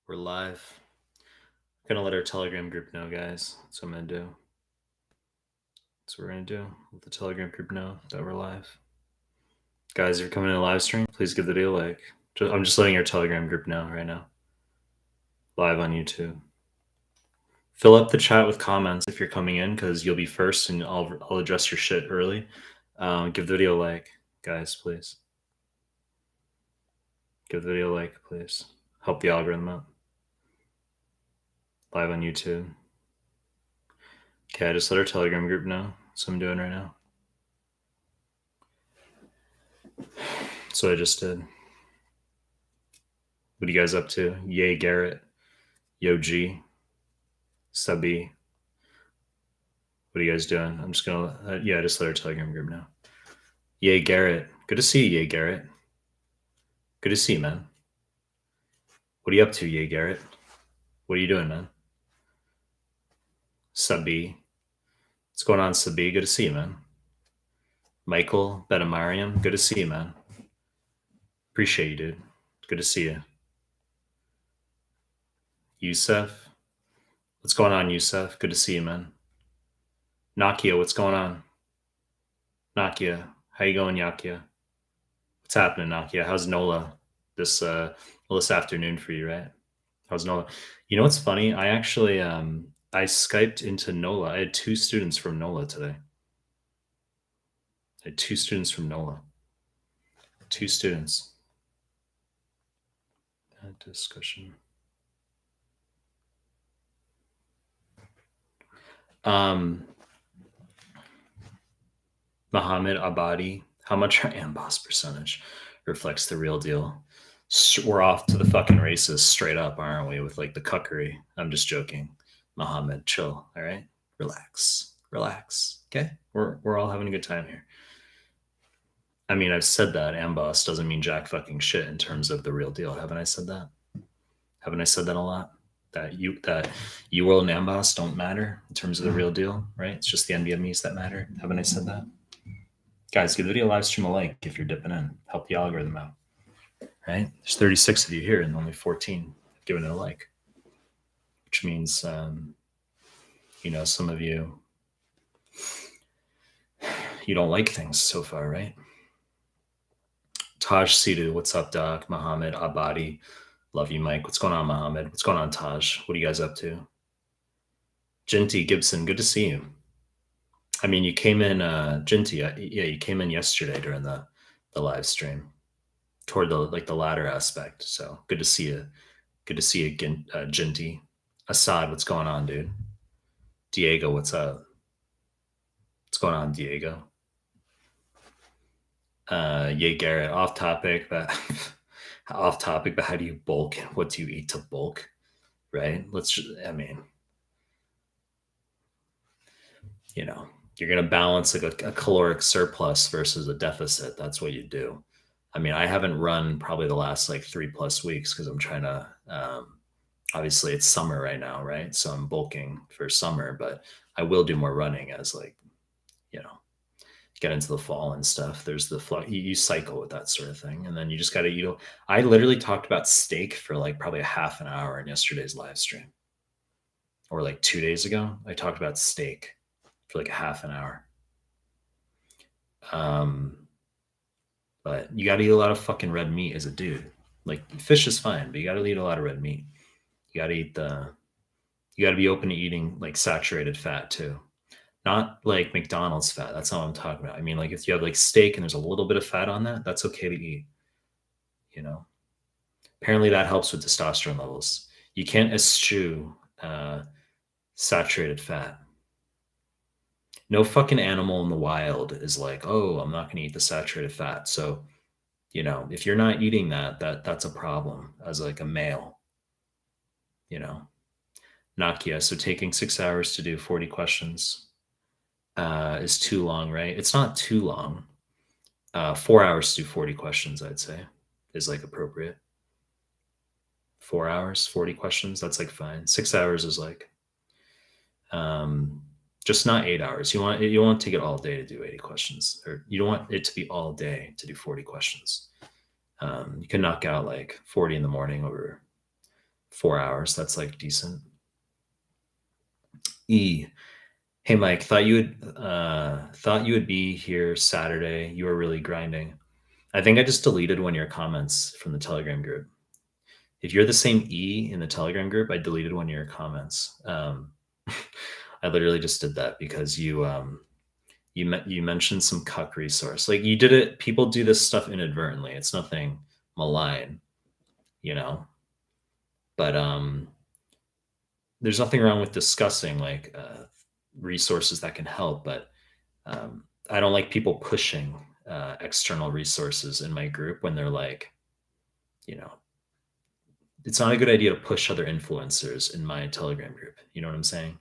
We're live. Gonna let our Telegram group know, guys. That's what I'm gonna do. That's what we're gonna do. Let the Telegram group know that we're live. Guys, if you're coming in a live stream, please give the video a like. I'm just letting our Telegram group know right now. Live on YouTube. Fill up the chat with comments if you're coming in, because you'll be first, and I'll address your shit early. Give the video a like, guys, please. Give the video a like, please. Help the algorithm out. Live on YouTube. Okay, I just let our Telegram group know. That's what I'm doing right now. That's what I just did. What are you guys up to? Yay, Garrett. Yo, G. Subby. What are you guys doing? I'm just gonna, just let our Telegram group know. Yay, Garrett. Good to see you, Yay, Garrett. Good to see you, man. What are you up to, Yay, Garrett? What are you doing, man? Subby. What's going on, Subby? Good to see you, man. Michael Betamariam. Good to see you, man. Appreciate you, dude. Good to see you. Yusef. What's going on, Yusef? Good to see you, man. Nakia, what's going on? Nakia, how you going, Nakia? What's happening, Nakia? How's NOLA this afternoon for you, right? How's NOLA? You know what's funny? I actually I Skyped into NOLA. I had 2 students from NOLA today. I had 2 students from NOLA. 2 students. Discussion. Mohammed Abadi, how much our AMBOSS percentage reflects the real deal? We're off to the fucking races straight up, aren't we? With like the cuckery. I'm just joking. Mohammed, chill. All right, relax. Okay, we're all having a good time here. I mean, I've said that AMBOSS doesn't mean jack fucking shit in terms of the real deal. Haven't I said that? Haven't I said that a lot? That UWorld and AMBOSS don't matter in terms of the real deal, right? It's just the NVMEs that matter. Haven't I said that? Guys, give the video live stream a like if you're dipping in. Help the algorithm out. Right? There's 36 of you here and only 14 have given it a like, which means, some of you don't like things so far, right? Taj Sidhu, what's up, Doc? Mohammed Abadi, love you, Mike. What's going on, Mohammed? What's going on, Taj? What are you guys up to? Jinty Gibson, good to see you. I mean, you came in, Jinty, you came in yesterday during the live stream toward the latter aspect. So good to see you. Good to see you again, Jinty. Assad, what's going on, dude? Diego, what's up? What's going on, Diego? Yay, Garrett, off topic, but how do you bulk? What do you eat to bulk? Right? You're going to balance like a caloric surplus versus a deficit. That's what you do. I mean, I haven't run probably the last like 3+ weeks because I'm trying to, obviously it's summer right now, right? So I'm bulking for summer, but I will do more running as get into the fall and stuff. There's the flow. You cycle with that sort of thing. And then you just got to, I literally talked about steak for like probably a half an hour in yesterday's live stream. Or like 2 days ago, I talked about steak for like a half an hour. But you got to eat a lot of fucking red meat as a dude. Like fish is fine, but you got to eat a lot of red meat. You got to eat you got to be open to eating like saturated fat too. Not like McDonald's fat. That's not what I'm talking about. I mean, like if you have like steak and there's a little bit of fat on that, that's okay to eat. Apparently that helps with testosterone levels. You can't eschew saturated fat. No fucking animal in the wild is like, oh, I'm not going to eat the saturated fat. So, if you're not eating that's a problem as like a male, Nakia. So taking 6 hours to do 40 questions is too long, right? It's not too long. 4 hours to do 40 questions, I'd say, is like appropriate. 4 hours, 40 questions, that's like fine. 6 hours is like, just not 8 hours. You want to take it all day to do 80 questions, or you don't want it to be all day to do 40 questions. You can knock out like 40 in the morning over 4 hours. That's like decent. E. Hey Mike, thought you would be here Saturday. You were really grinding. I think I just deleted one of your comments from the Telegram group. If you're the same E in the Telegram group, I deleted one of your comments. I literally just did that because you mentioned some cuck resource. Like you did it. People do this stuff inadvertently. It's nothing malign, you know. But there's nothing wrong with discussing like resources that can help. But I don't like people pushing external resources in my group when they're like, you know, it's not a good idea to push other influencers in my Telegram group. You know what I'm saying?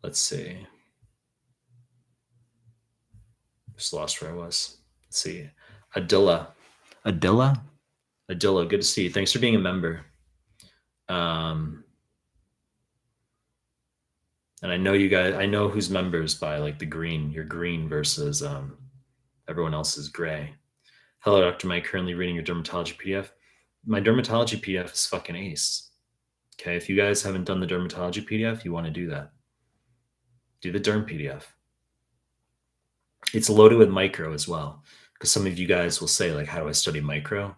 Let's see. Just lost where I was. Let's see. Adilla. Adilla? Adilla, good to see you. Thanks for being a member. And I know you guys, I know who's members by like the green, you're green versus everyone else is gray. Hello, Dr. Mike, currently reading your dermatology PDF. My dermatology PDF is fucking ace. Okay, if you guys haven't done the dermatology PDF, you want to do that. Do the derm PDF. It's loaded with micro as well, because some of you guys will say, like, how do I study micro?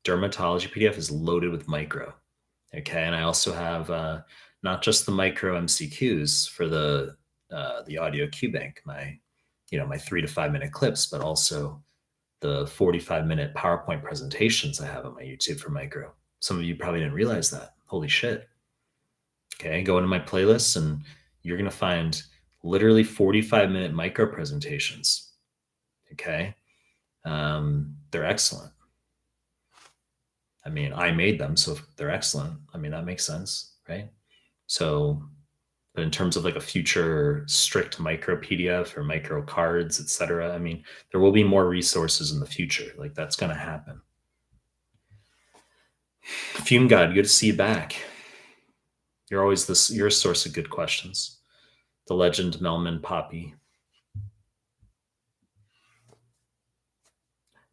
Dermatology PDF is loaded with micro. Okay, and I also have not just the micro MCQs for the audio Q bank, my 3 to 5 minute clips, but also the 45-minute PowerPoint presentations I have on my YouTube for micro. Some of you probably didn't realize that. Holy shit. Okay, go into my playlists and you're going to find literally 45-minute micro presentations. Okay, they're excellent. I mean, I made them, so if they're excellent, I mean, that makes sense, right? So, but in terms of like a future strict micro PDF or micro cards, etc., I mean, there will be more resources in the future. Like that's going to happen. Fume God, good to see you back. You're always you're a source of good questions. The legend Mehlman Poppy.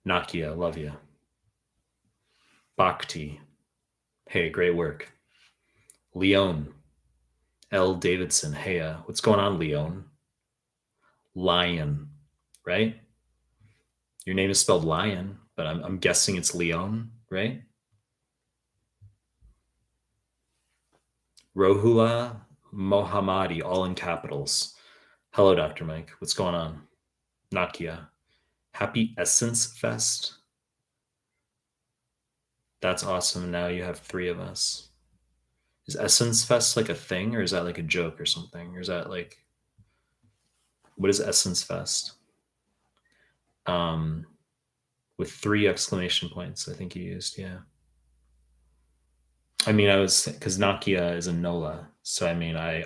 Nakia, love you. Bhakti. Hey, great work. Leon. L. Davidson. Hey, what's going on, Leon? Lion, right? Your name is spelled lion, but I'm guessing it's Leon, right? Rohula Mohammadi, all in capitals. Hello, Dr. Mike. What's going on? Nakia. Happy Essence Fest. That's awesome. Now you have 3 of us. Is Essence Fest like a thing, or is that like a joke or something? Or is that like, what is Essence Fest? With 3 exclamation points, I think you used, yeah. I mean, because Nakia is a NOLA, so I mean, I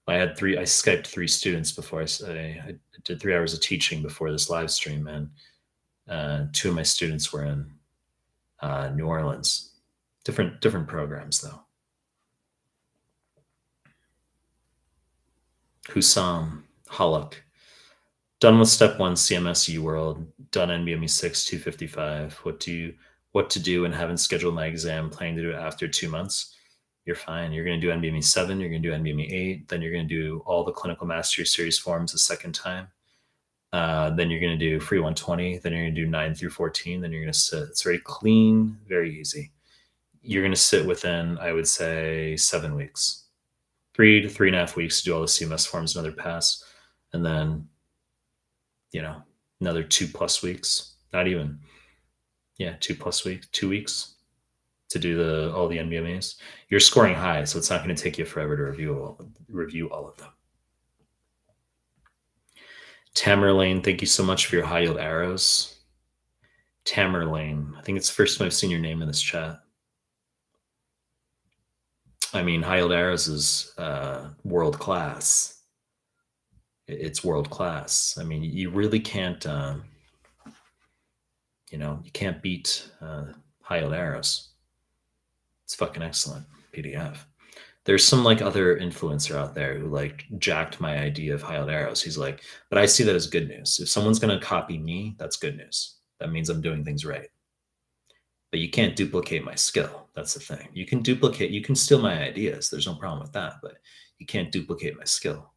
had 3. I Skyped 3 students before I did 3 hours of teaching before this live stream, and 2 of my students were in New Orleans. Different programs though. Husam, Halak. Done with step 1 CMS World. Done NBME 6 255. What to do and haven't scheduled my exam. Planning to do it after 2 months. You're fine. You're going to do NBME 7. You're going to do NBME 8. Then you're going to do all the clinical mastery series forms a second time. Then you're going to do free 120. Then you're going to do 9 through 14. Then you're going to sit. It's very clean, very easy. You're going to sit within, I would say, 7 weeks. 3 to 3.5 weeks to do all the CMS forms, another pass. And then, another 2+ weeks. Not even. Yeah, 2+ weeks, 2 weeks to do all the NBMAs. You're scoring high, so it's not going to take you forever to review all of them. Tamerlane, thank you so much for your high yield arrows. Tamerlane, I think it's the first time I've seen your name in this chat. I mean, high yield arrows is world class. It's world class. I mean, you really can't, you can't beat high yield arrows. It's fucking excellent PDF. There's some like other influencer out there who like jacked my idea of high yield arrows. He's like, but I see that as good news. If someone's going to copy me, that's good news. That means I'm doing things right. but you can't duplicate my skill. That's the thing. You can steal my ideas. There's no problem with that, but you can't duplicate my skill.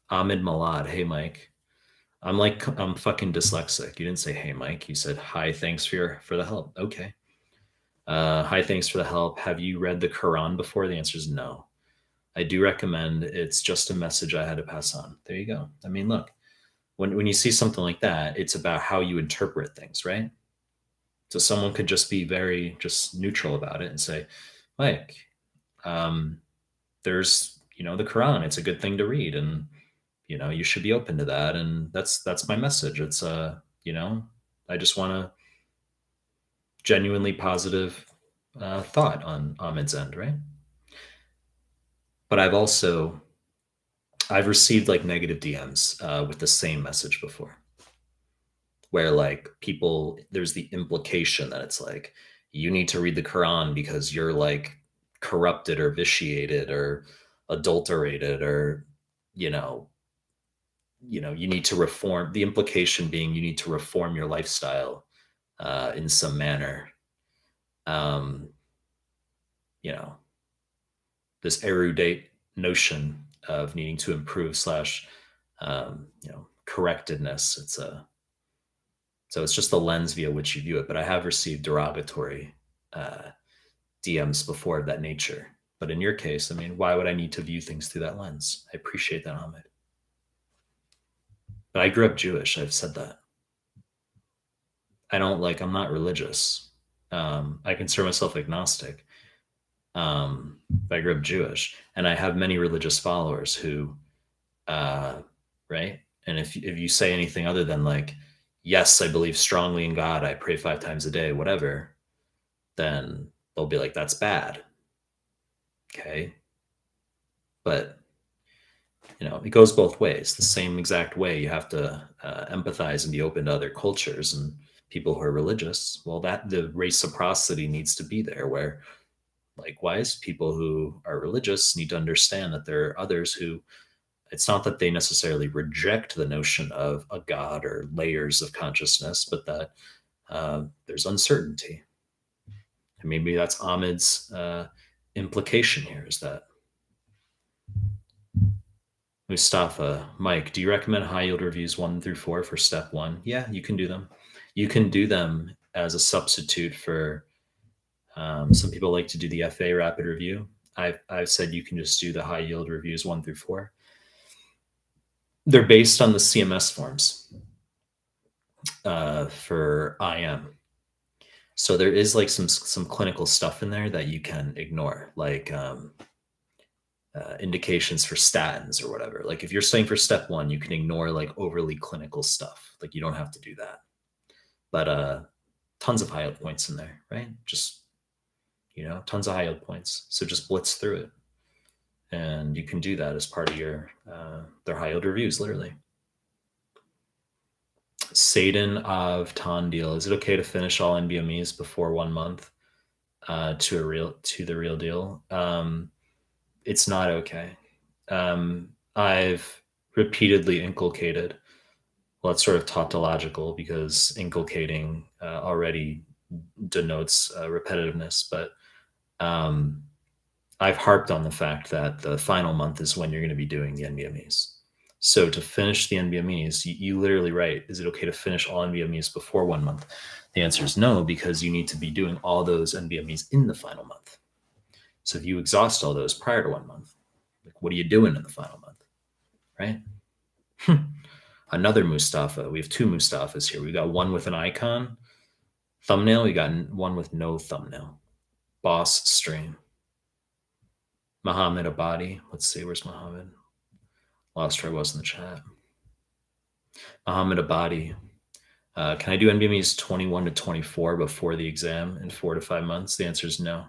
Ahmed Malad, hey Mike. I'm fucking dyslexic. You didn't say hey Mike. You said hi, thanks for the help. Okay. Hi, thanks for the help. Have you read the Quran before? The answer is no. I do recommend. It's just a message I had to pass on. There you go. I mean, look, when you see something like that, it's about how you interpret things, right? So someone could just be very just neutral about it and say, Mike, um, there's the Quran. It's a good thing to read, and you should be open to that. And that's my message. It's I just want a genuinely positive thought on Ahmed's end, right? But I've received like negative DMs with the same message before, where like people there's the implication that it's like you need to read the Quran because you're like corrupted or vitiated or adulterated or you know you need to reform. The implication being you need to reform your lifestyle in some manner. Um, you know, this erudite notion of needing to improve slash correctedness. So it's just the lens via which you view it. But I have received derogatory uh, DMs before of that nature. But in your case, I mean, why would I need to view things through that lens? I appreciate that, Ahmed. But I grew up Jewish. I've said that. I'm not religious. I consider myself agnostic. But I grew up Jewish, and I have many religious followers who, right? And if you say anything other than like, yes, I believe strongly in God, I pray 5 times a day, whatever, then they'll be like, that's bad. Okay. But, it goes both ways. The same exact way you have to empathize and be open to other cultures and people who are religious. Well, that the reciprocity needs to be there where likewise, people who are religious need to understand that there are others who it's not that they necessarily reject the notion of a God or layers of consciousness, but that there's uncertainty. And maybe that's Ahmed's implication here is that Mustafa, Mike, do you recommend high yield reviews 1 through 4 for step 1? Yeah, you can do them. You can do them as a substitute for some people like to do the FA rapid review. I've said you can just do the high yield reviews 1 through 4. They're based on the CMS forms for IM. So there is like some clinical stuff in there that you can ignore, like indications for statins or whatever. Like if you're studying for step 1, you can ignore like overly clinical stuff. Like you don't have to do that. But tons of high yield points in there, right? Just tons of high yield points. So just blitz through it. And you can do that as part of your their high yield reviews, literally. Satan of Tondil, is it okay to finish all NBMEs before 1 month to the real deal? It's not okay. I've repeatedly inculcated. Well, it's sort of tautological because inculcating already denotes repetitiveness, but I've harped on the fact that the final month is when you're going to be doing the NBMEs. So to finish the NBMEs, you literally write, is it okay to finish all NBMEs before 1 month? The answer is no, because you need to be doing all those NBMEs in the final month. So if you exhaust all those prior to 1 month, like what are you doing in the final month, right? Another Mustafa. We have 2 Mustafas here. We got one with an icon thumbnail. We got one with no thumbnail. Boss stream. Muhammad Abadi. Let's see, where's Muhammad? Lost where I was in the chat. Muhammad Abadi. Can I do NBMEs 21 to 24 before the exam in 4 to 5 months? The answer is no.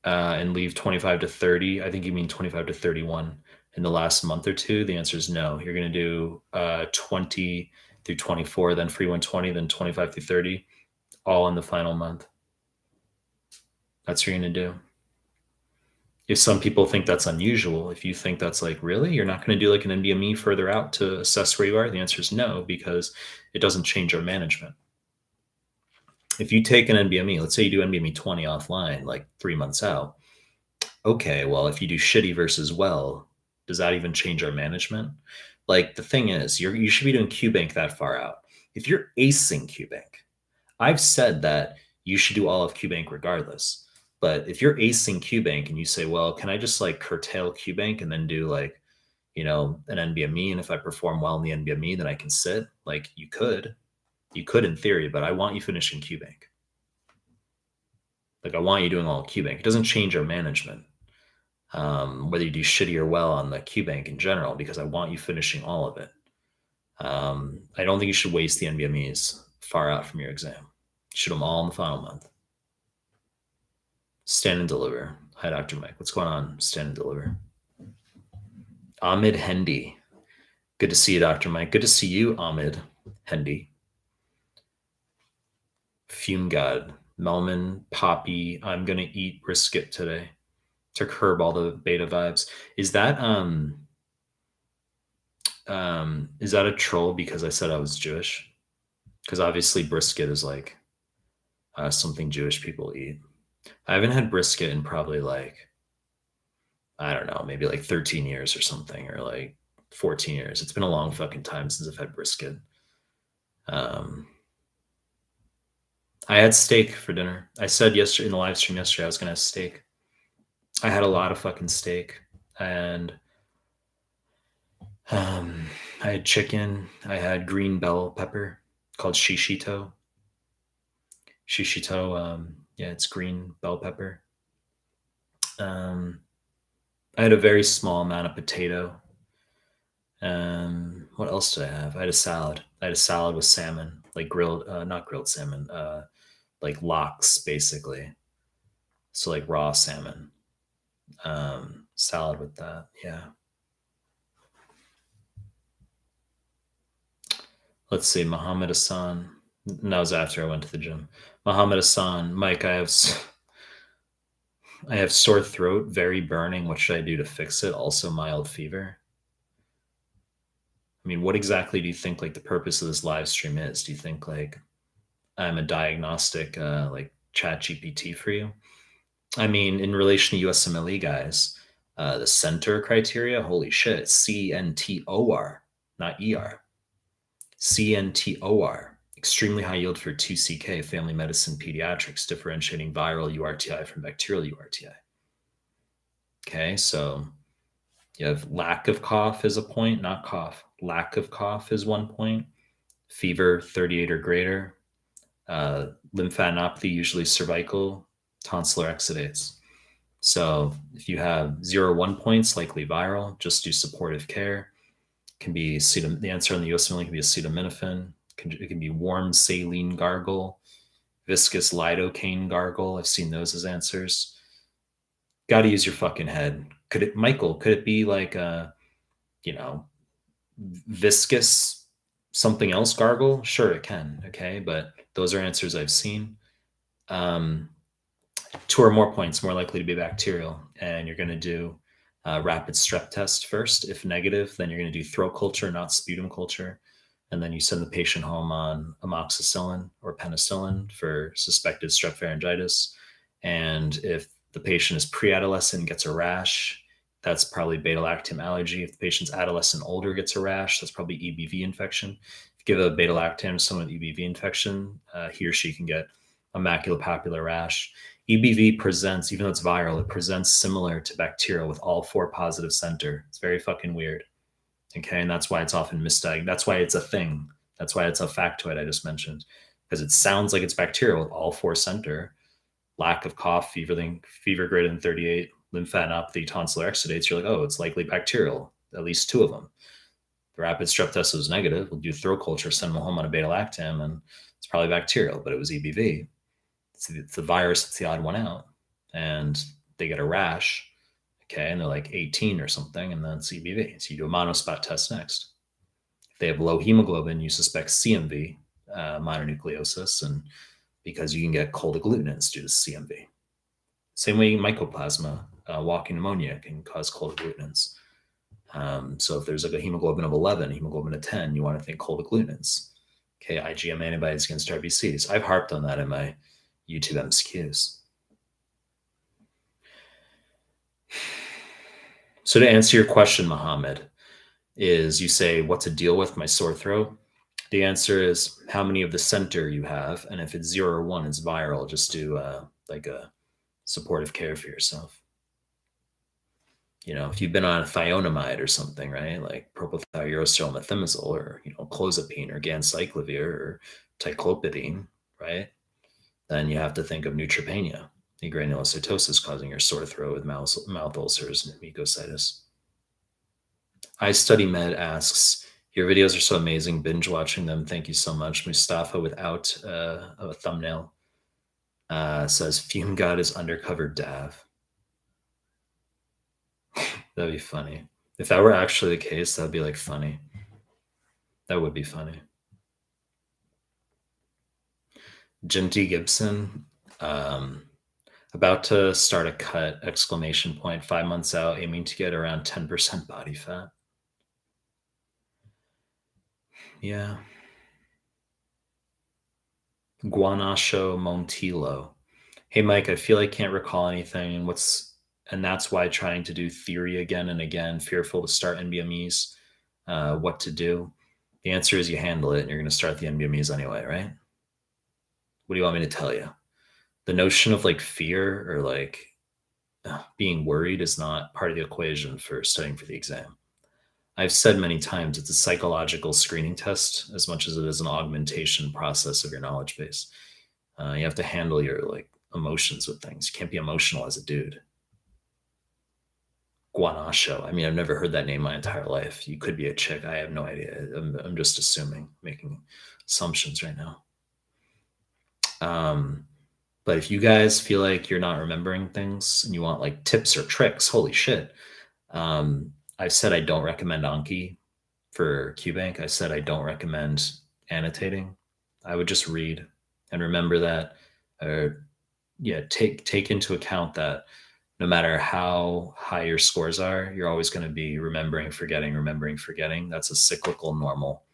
And leave 25 to 30. I think you mean 25 to 31 in the last month or 2. The answer is no. You're going to do 20 through 24, then free 120, then 25 through 30, all in the final month. That's what you're going to do. If some people think that's unusual, if you think that's like, really, you're not going to do like an NBME further out to assess where you are, the answer is no, because it doesn't change our management. If you take an NBME, let's say you do NBME 20 offline, like 3 months out, okay, well, if you do shitty versus well, does that even change our management? Like the thing is, you should be doing QBank that far out. If you're acing QBank, I've said that you should do all of QBank regardless. But if you're acing QBank and you say, well, can I just like curtail QBank and then do like, an NBME? And if I perform well in the NBME, then I can sit. Like you could in theory, but I want you finishing QBank. Like I want you doing all QBank. It doesn't change our management. Whether you do shitty or well on the QBank in general, because I want you finishing all of it. I don't think you should waste the NBMEs far out from your exam. Shoot them all in the final month. Stand and deliver. Hi, Dr. Mike. What's going on? Stand and deliver. Ahmed Hendy. Good to see you, Dr. Mike. Good to see you, Ahmed Hendy. Fume God. Melman, Poppy. I'm going to eat brisket today to curb all the beta vibes. Is that a troll because I said I was Jewish? Because obviously brisket is like something Jewish people eat. I haven't had brisket in probably like, I don't know, maybe like 13 years or something, or like 14 years. It's been a long fucking time since I've had brisket. I had steak for dinner. I said yesterday in the live stream yesterday I was gonna have steak. I had a lot of fucking steak, and I had chicken. I had green bell pepper called shishito. Shishito, yeah, it's green bell pepper. I had a very small amount of potato. What else did I have? I had a salad. I had a salad with salmon, like grilled, not grilled salmon, like lox, basically. So like raw salmon. Salad with that, yeah. Let's see, Muhammad Hassan. And that was after I went to the gym. Muhammad Hassan, Mike, I have sore throat, very burning. What should I do to fix it? Also mild fever. I mean, what exactly do you think like the purpose of this live stream is? Do you think like I'm a diagnostic like chat GPT for you? I mean, in relation to USMLE guys, the center criteria, holy shit, CNTOR, not ER. CNTOR, extremely high yield for 2CK, family medicine, pediatrics, differentiating viral URTI from bacterial URTI. Okay, so you have lack of cough is a point, not cough. Lack of cough is 1 point. Fever 38 or greater. Lymphadenopathy, usually cervical, tonsillar exudates. So if you have 0 or 1 points, likely viral, just do supportive care. Can be the answer on the USMLE can be acetaminophen. It can be warm saline gargle, viscous lidocaine gargle. I've seen those as answers. Got to use your fucking head. Could it be like viscous something else gargle? Sure, it can. Okay, but those are answers I've seen. 2 or more points, more likely to be bacterial, and you're going to do rapid strep test first. If negative, then you're going to do throat culture, not sputum culture. And then you send the patient home on amoxicillin or penicillin for suspected strep pharyngitis. And if the patient is pre-adolescent and gets a rash, that's probably beta-lactam allergy. If the patient's adolescent older gets a rash, that's probably EBV infection. If you give a beta-lactam to someone with EBV infection, he or she can get a maculopapular rash. EBV presents, even though it's viral, it presents similar to bacterial with all 4 positive center. It's very fucking weird. Okay, and that's why it's often misdiagnosed. That's why it's a thing. That's why it's a factoid I just mentioned, because it sounds like it's bacterial with all 4 center. Lack of cough, fever greater than 38, lymphadenopathy, tonsillar exudates. You're like, oh, it's likely bacterial. At least 2 of them. The rapid strep test was negative. We'll do throat culture, send them home on a beta-lactam, and it's probably bacterial, but it was EBV. It's the virus that's the odd one out, and they get a rash, okay, and they're like 18 or something, and then it's EBV. So you do a monospot test next. If they have low hemoglobin, you suspect CMV, mononucleosis, and because you can get cold agglutinins due to CMV. Same way mycoplasma walking pneumonia can cause cold agglutinins. So if there's like a hemoglobin of 11, hemoglobin of 10, you want to think cold agglutinins. Okay, IgM antibodies against RBCs. I've harped on that in my YouTube MCQs. So to answer your question, Mohammed, is you say what to deal with my sore throat. The answer is how many of the center you have, and if it's 0 or 1, it's viral. Just do like a supportive care for yourself. You know, if you've been on a thionamide or something, right, like propylthiouracil methimazole, or clozapine or ganciclovir or ticlopidine, right, then you have to think of neutropenia, the granulocytosis causing your sore throat with mouth ulcers and mucositis. I Study Med asks, your videos are so amazing. Binge watching them. Thank you so much. Mustafa without a thumbnail says, Fume God is undercover Dav. That'd be funny. If that were actually the case, that'd be like funny. That would be funny. Jim T. Gibson, about to start a cut, exclamation point, 5 months out, aiming to get around 10% body fat. Yeah. Guanasho Montilo. Hey, Mike, I feel I can't recall anything. And that's why trying to do theory again and again, fearful to start NBMEs, what to do. The answer is you handle it and you're going to start the NBMEs anyway, right? What do you want me to tell you? The notion of like fear or like being worried is not part of the equation for studying for the exam. I've said many times it's a psychological screening test as much as it is an augmentation process of your knowledge base. You have to handle your like emotions with things. You can't be emotional as a dude. Guanasho. I mean, I've never heard that name my entire life. You could be a chick. I have no idea. I'm just assuming, making assumptions right now. But if you guys feel like you're not remembering things and you want like tips or tricks, holy shit. I've said I don't recommend Anki for QBank. I said I don't recommend annotating. I would just read and remember that, or take into account that no matter how high your scores are, you're always going to be remembering, forgetting. That's a cyclical, normal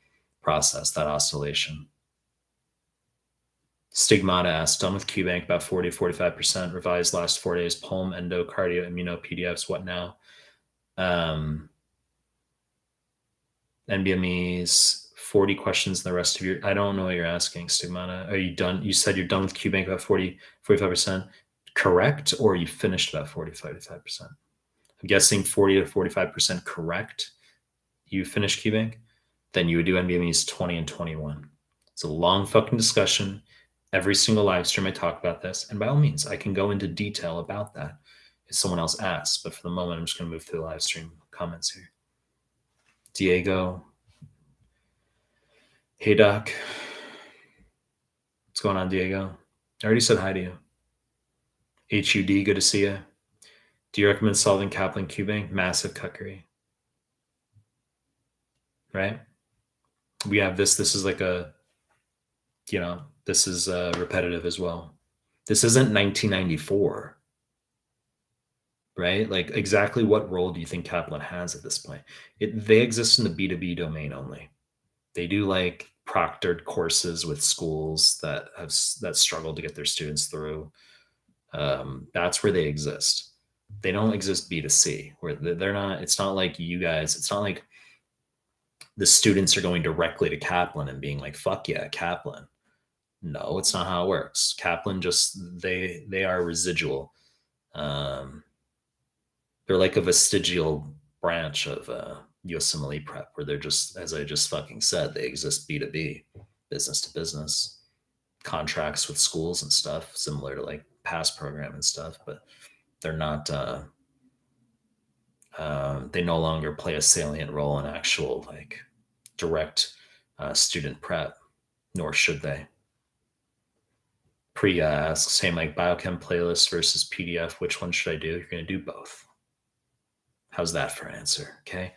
process, that oscillation. Stigmata asks, done with QBank, about 40 to 45%, revised last 4 days, Pulm, Endo, Cardio, Immuno, PDFs, what now? NBMEs, 40 questions in the rest of your, I don't know what you're asking, Stigmata. Are you done? You said you're done with QBank about 40, 45%. Correct, or you finished about 45%? I'm guessing 40 to 45% correct. You finished QBank, then you would do NBMEs 20 and 21. It's a long fucking discussion. Every single live stream I talk about this, and by all means, I can go into detail about that if someone else asks. But for the moment, I'm just going to move through the live stream comments here. Diego. Hey, Doc. What's going on, Diego? I already said hi to you. HUD, good to see you. Do you recommend solving Kaplan QBank? Massive cuckery. Right? We have this. This is like a, this is repetitive as well. This isn't 1994. Right? Like exactly what role do you think Kaplan has at this point? They exist in the B2B domain only. They do like proctored courses with schools that struggle to get their students through. That's where they exist. They don't exist B2C, where they're not. It's not like you guys. It's not like the students are going directly to Kaplan and being like, "Fuck yeah, Kaplan." No, it's not how it works. Kaplan just they are residual. They're like a vestigial branch of USMLE prep, where they're just, as I just fucking said, they exist B2B, business to business, contracts with schools and stuff, similar to like PASS program and stuff, but they're not, they no longer play a salient role in actual like direct student prep, nor should they. Priya asks, hey Mike, biochem playlist versus PDF, which one should I do? You're going to do both. How's that for an answer? Okay.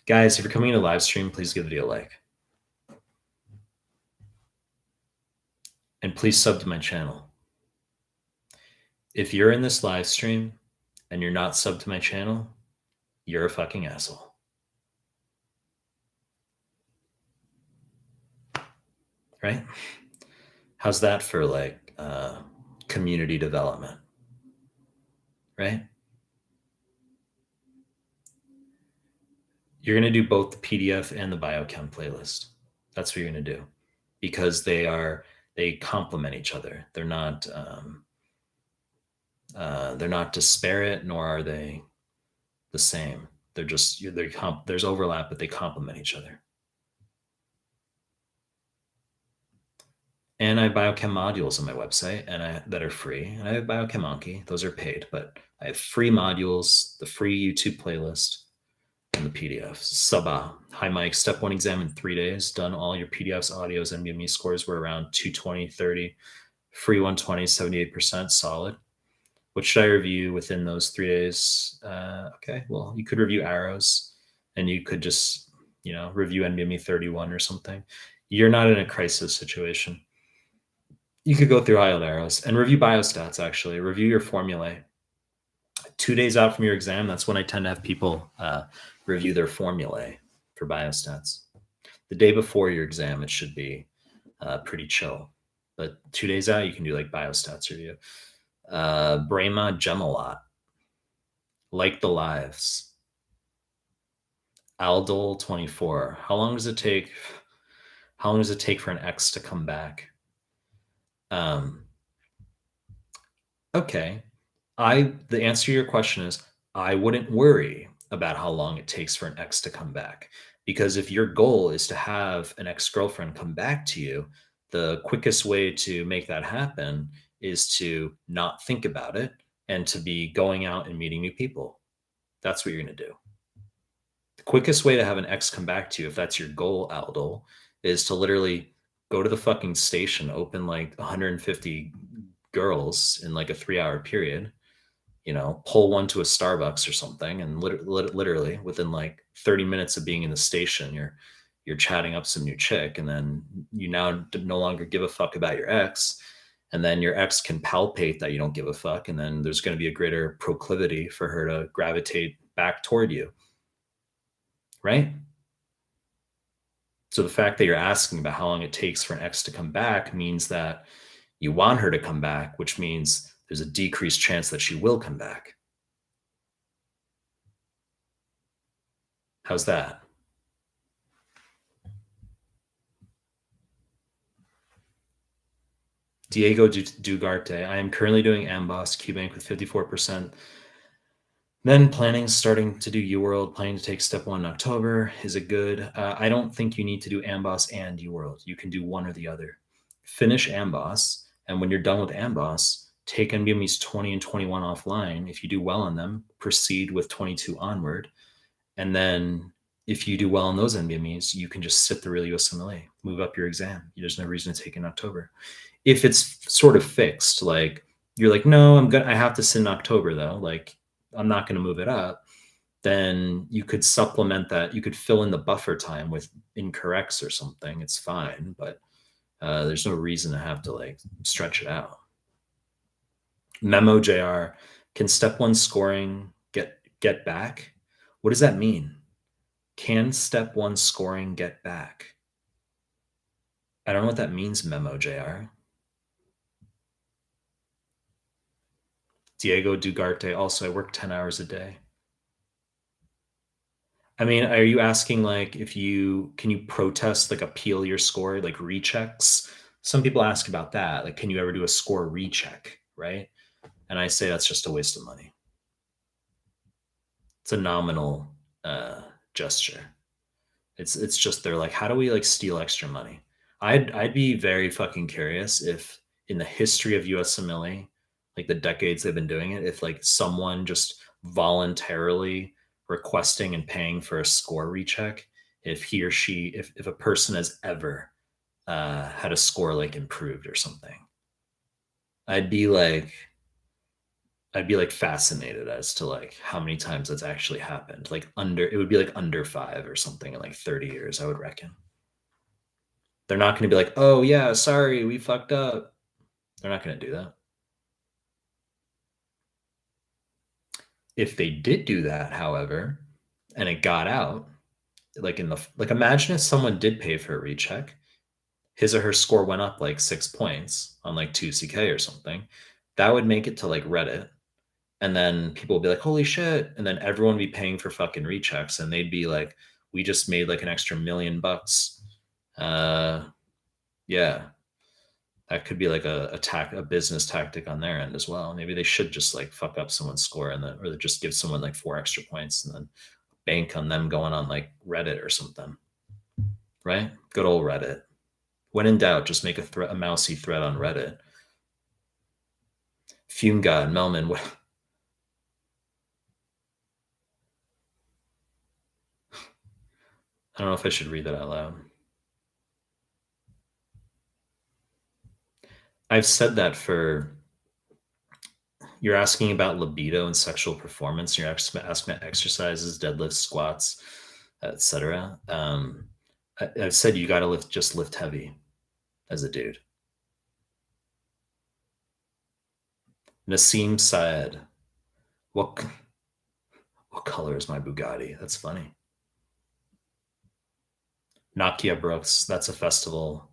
Guys, if you're coming to live stream, please give the video a like. And please sub to my channel. If you're in this live stream and you're not subbed to my channel, you're a fucking asshole. Right? How's that for like community development? Right? You're going to do both the PDF and the biochem playlist. That's what you're going to do, because they complement each other. They're not disparate, nor are they the same. They're just there's overlap, but they complement each other. And I have biochem modules on my website that are free. And I have biochem Anki. Those are paid, but I have free modules, the free YouTube playlist, and the PDFs. Sabah. Hi, Mike. Step 1 exam in 3 days. Done all your PDFs, audios, and NBME scores were around 220, 30. Free 120, 78%. Solid. What should I review within those 3 days? Okay, well, you could review arrows, and you could just, review NBME 31 or something. You're not in a crisis situation. You could go through IELTS arrows and review biostats, actually. Review your formulae. 2 days out from your exam, that's when I tend to have people review their formulae for biostats. The day before your exam, it should be pretty chill. But 2 days out, you can do like biostats review. Brahma Gemalot. Like the lives. Aldol 24. How long does it take for an X to come back? Okay. The answer to your question is I wouldn't worry about how long it takes for an ex to come back, because if your goal is to have an ex-girlfriend come back to you, the quickest way to make that happen is to not think about it and to be going out and meeting new people. That's what you're going to do. The quickest way to have an ex come back to you, if that's your goal, Aldol, is to literally go to the fucking station, open like 150 girls in like a 3-hour period, pull one to a Starbucks or something, and literally within like 30 minutes of being in the station, you're chatting up some new chick, and then you now no longer give a fuck about your ex, and then your ex can palpate that you don't give a fuck, and then there's going to be a greater proclivity for her to gravitate back toward you, right? So the fact that you're asking about how long it takes for an ex to come back means that you want her to come back, which means there's a decreased chance that she will come back. How's that? Diego Dugarte. I am currently doing Amboss QBank with 54%. Then starting to do UWorld, planning to take step 1 in October. Is it good? I don't think you need to do Amboss and UWorld. You can do one or the other. Finish Amboss, and when you're done with Amboss, take NBMEs 20 and 21 offline. If you do well on them, proceed with 22 onward. And then if you do well on those NBMEs, you can just sit the real USMLE, move up your exam. There's no reason to take in October. If it's sort of fixed, like you're like, no, I have to sit in October though. Like I'm not going to move it up. Then you could supplement that. You could fill in the buffer time with incorrects or something. It's fine, but there's no reason to have to like stretch it out. Memo JR, can step 1 scoring get back? What does that mean? Can step 1 scoring get back? I don't know what that means, Memo JR. Diego Dugarte, also, I work 10 hours a day. I mean, are you asking like can you protest, like appeal your score, like rechecks? Some people ask about that. Like, can you ever do a score recheck, right? And I say that's just a waste of money. It's a nominal gesture. It's just they're like, how do we like steal extra money? I'd be very fucking curious if in the history of USMLE, like the decades they've been doing it, if like someone just voluntarily requesting and paying for a score recheck, if he or she, if a person has ever had a score like improved or something, I'd be like fascinated as to like how many times that's actually happened. Like it would be like under 5 or something in like 30 years, I would reckon. They're not going to be like, oh yeah, sorry, we fucked up. They're not going to do that. If they did do that, however, and it got out, like imagine if someone did pay for a recheck, his or her score went up like 6 points on like 2CK or something. That would make it to like Reddit. And then people would be like, holy shit. And then everyone would be paying for fucking rechecks. And they'd be like, we just made like an extra $1,000,000. Yeah. That could be like a business tactic on their end as well. Maybe they should just like fuck up someone's score and then, or just give someone like 4 extra points and then bank on them going on like Reddit or something. Right? Good old Reddit. When in doubt, just make a mousy thread on Reddit. Fume God, Mehlman, what? I don't know if I should read that out loud. I've said that for, you're asking about libido and sexual performance. You're asking about exercises, deadlifts, squats, etc. I've said you got to just lift heavy as a dude. Nassim Saed, what color is my Bugatti? That's funny. Nakia Brooks, that's a festival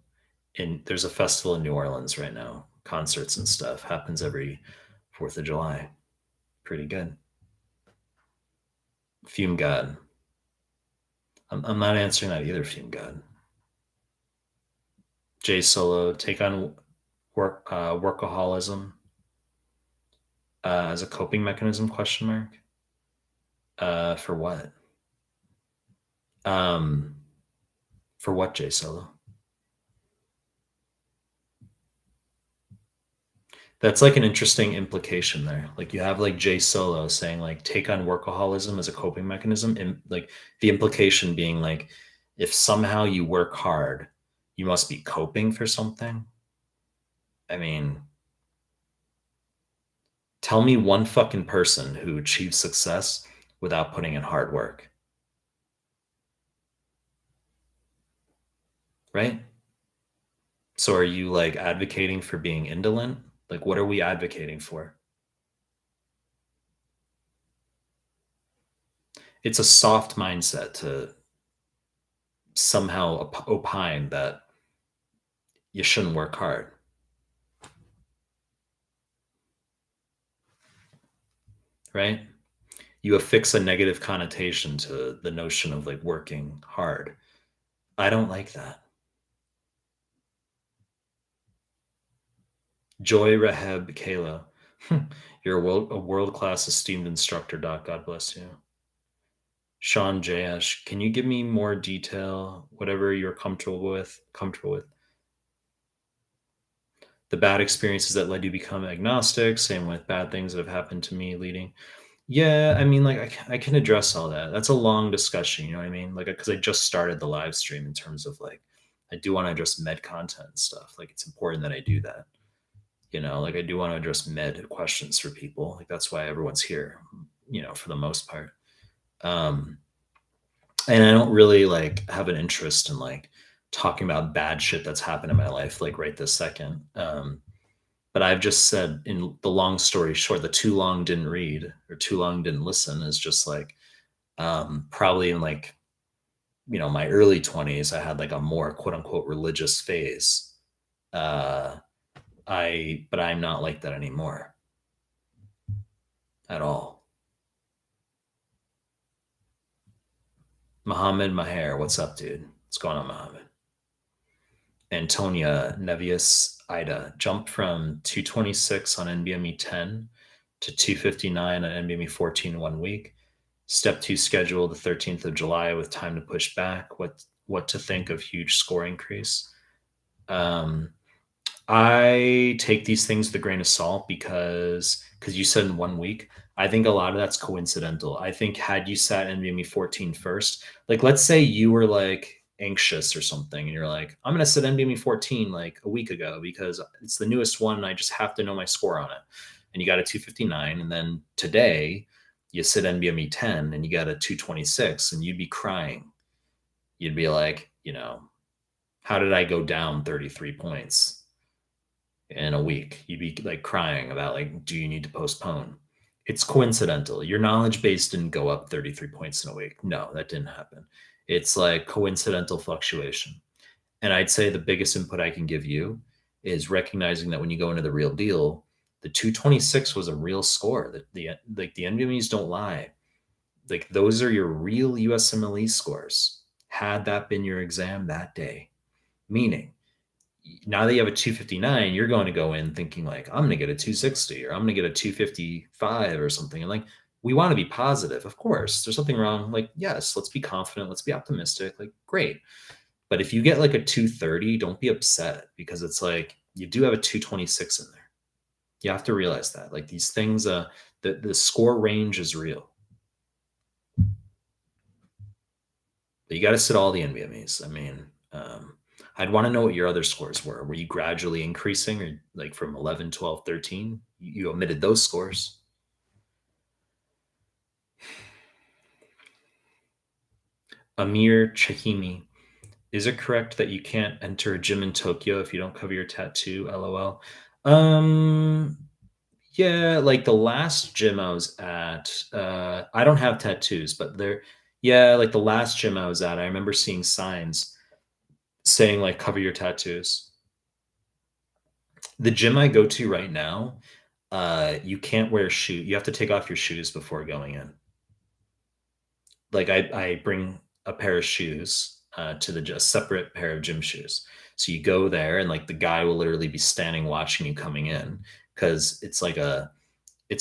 there's a festival in New Orleans right now. Concerts and stuff happens every 4th of July. Pretty good. Fume God. I'm not answering that either, Fume God. J Solo, take on workaholism as a coping mechanism? Question mark. For what? For what, J Solo? That's like an interesting implication there. Like you have like Jay Solo saying like take on workaholism as a coping mechanism, and like the implication being like if somehow you work hard, you must be coping for something. I mean, tell me one fucking person who achieves success without putting in hard work. Right? So are you like advocating for being indolent? Like what are we advocating for? It's a soft mindset to somehow opine that you shouldn't work hard, right? You affix a negative connotation to the notion of like working hard. I don't like that. Joy Raheb Kayla, you're a world class esteemed instructor, Doc. God bless you. Sean Jayesh, can you give me more detail, whatever you're comfortable with? The bad experiences that led you to become agnostic, same with bad things that have happened to me leading. Yeah, I mean, like I can address all that. That's a long discussion, you know what I mean? Like, because I just started the live stream in terms of like, I do want to address med content and stuff. Like, it's important that I do that. You know, like I do want to address med questions for people. Like that's why everyone's here. You know, for the most part. Um, and I don't really like have an interest in like talking about bad shit that's happened in my life like right this second. But I've just said in the long story short, the too long didn't read or too long didn't listen is just like probably in like my early 20s I had like a more quote unquote religious phase. But I'm not like that anymore at all. Mohammed Maher, what's up, dude? What's going on, Mohammed? Antonia Nevius Ida jumped from 226 on NBME 10 to 259 on NBME 14 in 1 week. Step 2 schedule the 13th of July with time to push back. What to think of huge score increase? I take these things with a grain of salt because you said in 1 week. I think a lot of that's coincidental. I think had you sat NVMe 14 first, like let's say you were like anxious or something and you're like, I'm gonna set NVMe 14 like a week ago because it's the newest one and I just have to know my score on it. And you got a 259, and then today you sit NVMe 10 and you got a 226, and you'd be crying. You'd be like, how did I go down 33 points in a week? You'd be like crying about like, do you need to postpone? It's coincidental. Your knowledge base didn't go up 33 points in a week. No, that didn't happen. It's like coincidental fluctuation. And I'd say the biggest input I can give you is recognizing that when you go into the real deal, the 226 was a real score. That the NVMEs don't lie. Like those are your real USMLE scores. Had that been your exam that day, meaning now that you have a 259, you're going to go in thinking like, I'm going to get a 260 or I'm going to get a 255 or something. And like, we want to be positive. Of course, there's something wrong. Like, yes, let's be confident. Let's be optimistic. Like, great. But if you get like a 230, don't be upset because it's like you do have a 226 in there. You have to realize that. Like these things, the score range is real. But you got to sit all the NVMEs. I mean, I'd want to know what your other scores were. Were you gradually increasing or like from 11, 12, 13? You omitted those scores. Amir Chahimi. Is it correct that you can't enter a gym in Tokyo if you don't cover your tattoo? LOL. Yeah, like the last gym I was at, I don't have tattoos, but yeah, like the last gym I was at, I remember seeing signs saying like cover your tattoos. The gym I go to right now, you can't wear shoes. You have to take off your shoes before going in. Like I bring a pair of shoes to the just separate pair of gym shoes. So you go there and like the guy will literally be standing watching you coming in because it's a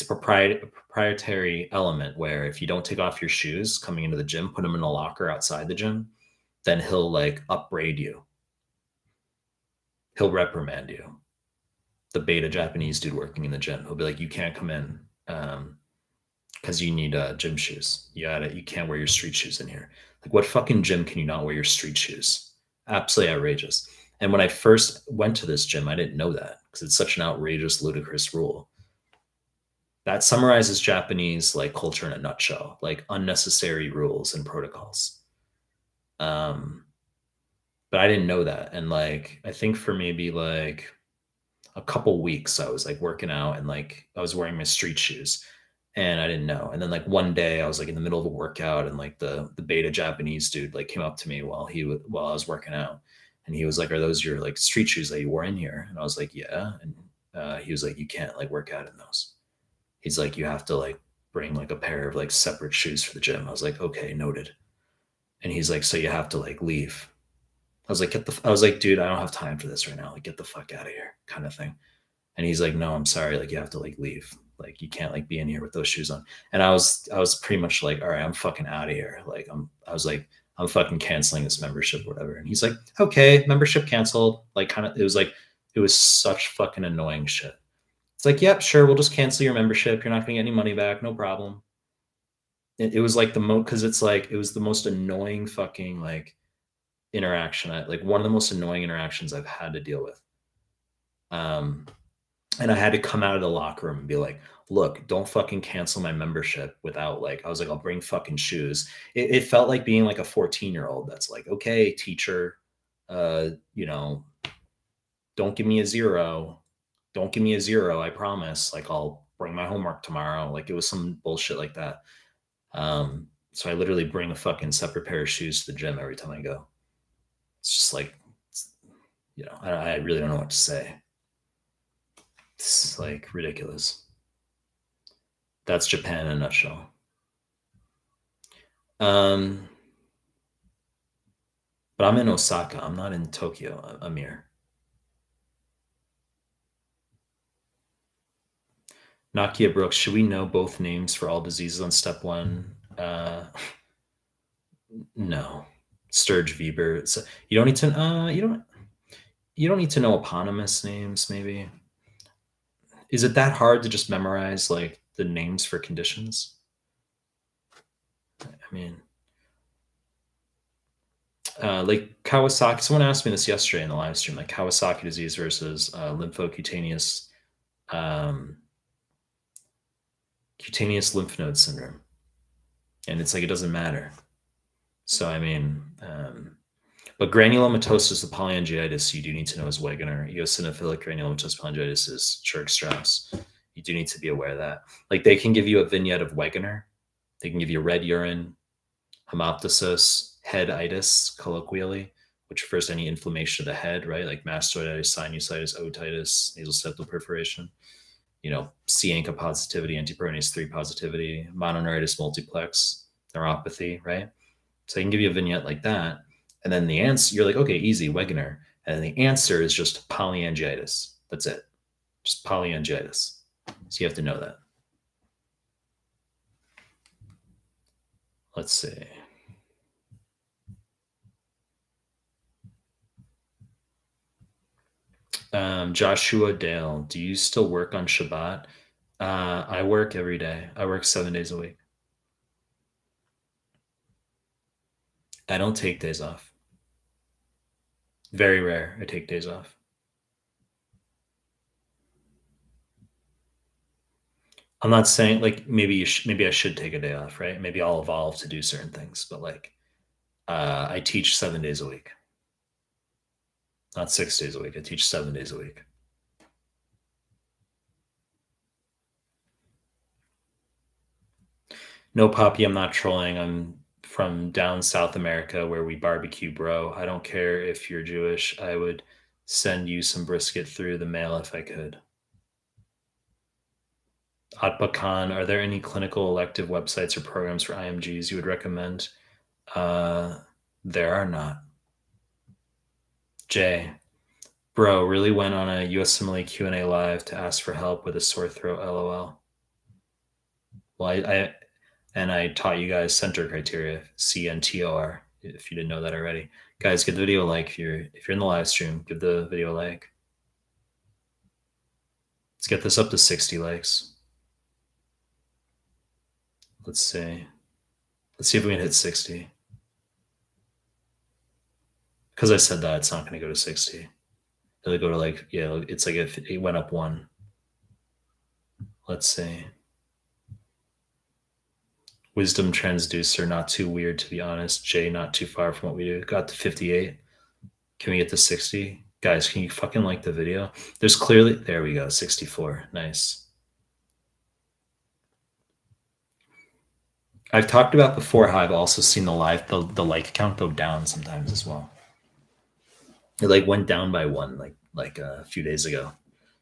proprietary element where if you don't take off your shoes coming into the gym, put them in a locker outside the gym, then he'll like upbraid you. He'll reprimand you. The beta Japanese dude working in the gym, he'll be like, you can't come in because you need gym shoes. You can't wear your street shoes in here. Like, what fucking gym can you not wear your street shoes? Absolutely outrageous. And when I first went to this gym, I didn't know that because it's such an outrageous, ludicrous rule. That summarizes Japanese like culture in a nutshell, like unnecessary rules and protocols. Um, but I didn't know that, and like I think for maybe like a couple weeks, I was like working out and like I was wearing my street shoes, and I didn't know. And then like one day, I was like in the middle of a workout, and like the beta Japanese dude like came up to me while I was working out, and he was like, "Are those your like street shoes that you wore in here?" And I was like, "Yeah." And he was like, "You can't like work out in those." He's like, "You have to like bring like a pair of like separate shoes for the gym." I was like, "Okay, noted." And he's like, "So you have to like leave." I was like, "Dude, I don't have time for this right now. Like, get the fuck out of here," kind of thing. And he's like, "No, I'm sorry. Like, you have to like leave. Like, you can't like be in here with those shoes on." And I was pretty much like, "All right, I'm fucking out of here." Like, I was like, "I'm fucking canceling this membership, or whatever." And he's like, "Okay, membership canceled." Like, kind of, it was such fucking annoying shit. It's like, "Yep, sure, we'll just cancel your membership. You're not gonna get any money back. No problem." It was like because it's like it was the most annoying fucking like interaction. Like one of the most annoying interactions I've had to deal with. Um, and I had to come out of the locker room and be like, "Look, don't fucking cancel my membership without like." I was like, "I'll bring fucking shoes." It felt like being like a 14-year-old that's like, "Okay, teacher, you know, don't give me a zero. Don't give me a zero. I promise. Like, I'll bring my homework tomorrow." Like, it was some bullshit like that. So I literally bring a fucking separate pair of shoes to the gym every time I go. It's just like, I really don't know what to say. It's like ridiculous. That's Japan in a nutshell. Um, but I'm in Osaka. I'm not in Tokyo, Amir. Nakia Brooks, should we know both names for all diseases on step one? No. Sturge Weber. So you don't need to. You don't need to know eponymous names. Maybe. Is it that hard to just memorize like the names for conditions? I mean, like Kawasaki. Someone asked me this yesterday in the live stream, like Kawasaki disease versus lymphocutaneous cutaneous lymph node syndrome, and it's like it doesn't matter. So I mean, but granulomatosis with polyangiitis, you do need to know is Wegener. Eosinophilic granulomatosis polyangiitis is Church-Strauss. You do need to be aware of that. Like they can give you a vignette of Wegener. They can give you red urine, hemoptysis, headitis, colloquially, which refers to any inflammation of the head, right? Like mastoiditis, sinusitis, otitis, nasal septal perforation. C ANCA positivity, antiproteinase 3 positivity, mononeuritis multiplex, neuropathy, right? So they can give you a vignette like that. And then the answer, you're like, okay, easy, Wegener. And the answer is just polyangiitis. That's it. Just polyangiitis. So you have to know that. Let's see. Joshua Dale, do you still work on Shabbat? I work every day. I work 7 days a week. I don't take days off. Very rare. I take days off. I'm not saying like maybe maybe I should take a day off, right? Maybe I'll evolve to do certain things, but like I teach 7 days a week, not 6 days a week. I teach 7 days a week. No, Poppy, I'm not trolling. I'm from down South America where we barbecue, bro. I don't care if you're Jewish. I would send you some brisket through the mail if I could. Atbakan, are there any clinical elective websites or programs for IMGs you would recommend? There are not. Jay, bro, really went on a USMLE Q&A live to ask for help with a sore throat, lol. Well, I taught you guys center criteria, CNTOR, if you didn't know that already. Guys, give the video a like. If you're in the live stream, give the video a like. Let's get this up to 60 likes. Let's see. Let's see if we can hit 60. Because I said that, it's not going to go to 60. It'll go to like, yeah, it's like if it went up 1. Let's see. Wisdom transducer, not too weird, to be honest. Jay, not too far from what we do. Got to 58. Can we get to 60? Guys, can you fucking like the video? There's clearly, there we go, 64. Nice. I've talked about before how I've also seen the like count go down sometimes as well. It like went down by 1 like a few days ago.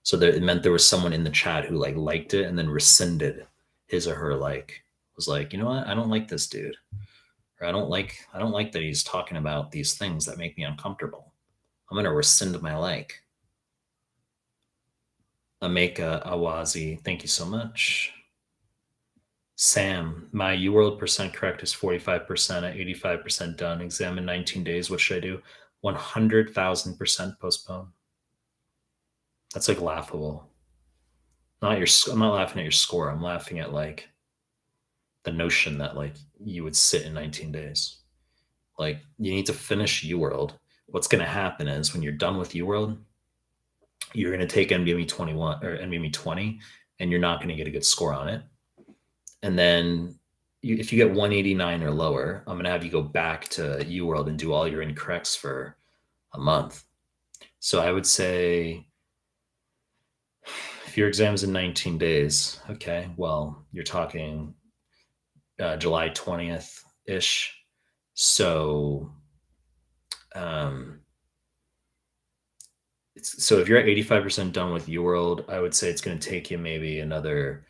So it meant there was someone in the chat who like liked it and then rescinded his or her like. Was like, you know what? I don't like this dude. Or I don't like that he's talking about these things that make me uncomfortable. I'm gonna rescind my like. Ameka Awazi, thank you so much. Sam, my UWorld percent correct is 45% at 85% done. Exam in 19 days. What should I do? 100,000% postpone. That's like laughable. I'm not laughing at your score. I'm laughing at like the notion that like you would sit in 19 days. Like you need to finish UWorld. What's going to happen is when you're done with UWorld, you're going to take NVMe 21 or NVMe 20, and you're not going to get a good score on it. And then if you get 189 or lower, I'm going to have you go back to UWorld and do all your incorrects for a month. So I would say if your exam's in 19 days, okay, well, you're talking July 20th ish. So, so if you're at 85% done with UWorld, I would say it's going to take you maybe another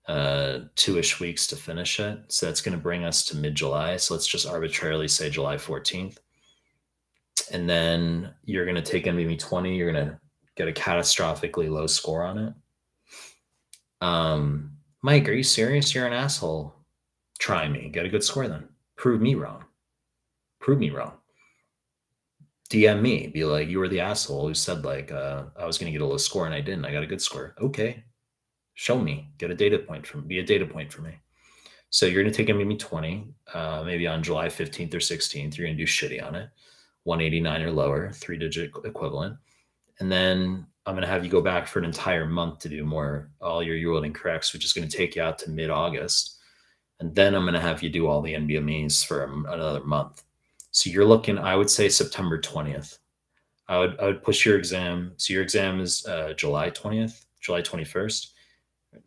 2-ish weeks to finish it. So that's going to bring us to mid-July. So let's just arbitrarily say July 14th. And then you're going to take NVMe 20. You're going to get a catastrophically low score on it. Mike, are you serious? You're an asshole. Try me. Get a good score then. Prove me wrong. Prove me wrong. DM me. Be like, you were the asshole who said like I was going to get a low score and I didn't. I got a good score. Okay. Show me. Get a data point from. Be a data point for me. So you're going to take NVMe 20, maybe on July 15th or 16th. You're going to do shitty on it. 189 or lower, 3-digit equivalent. And then I'm going to have you go back for an entire month to do all your UWorld incorrects, which is going to take you out to mid-August. And then I'm going to have you do all the NVMEs for another month. So you're looking, I would say September 20th. I would push your exam. So your exam is July 20th, July 21st.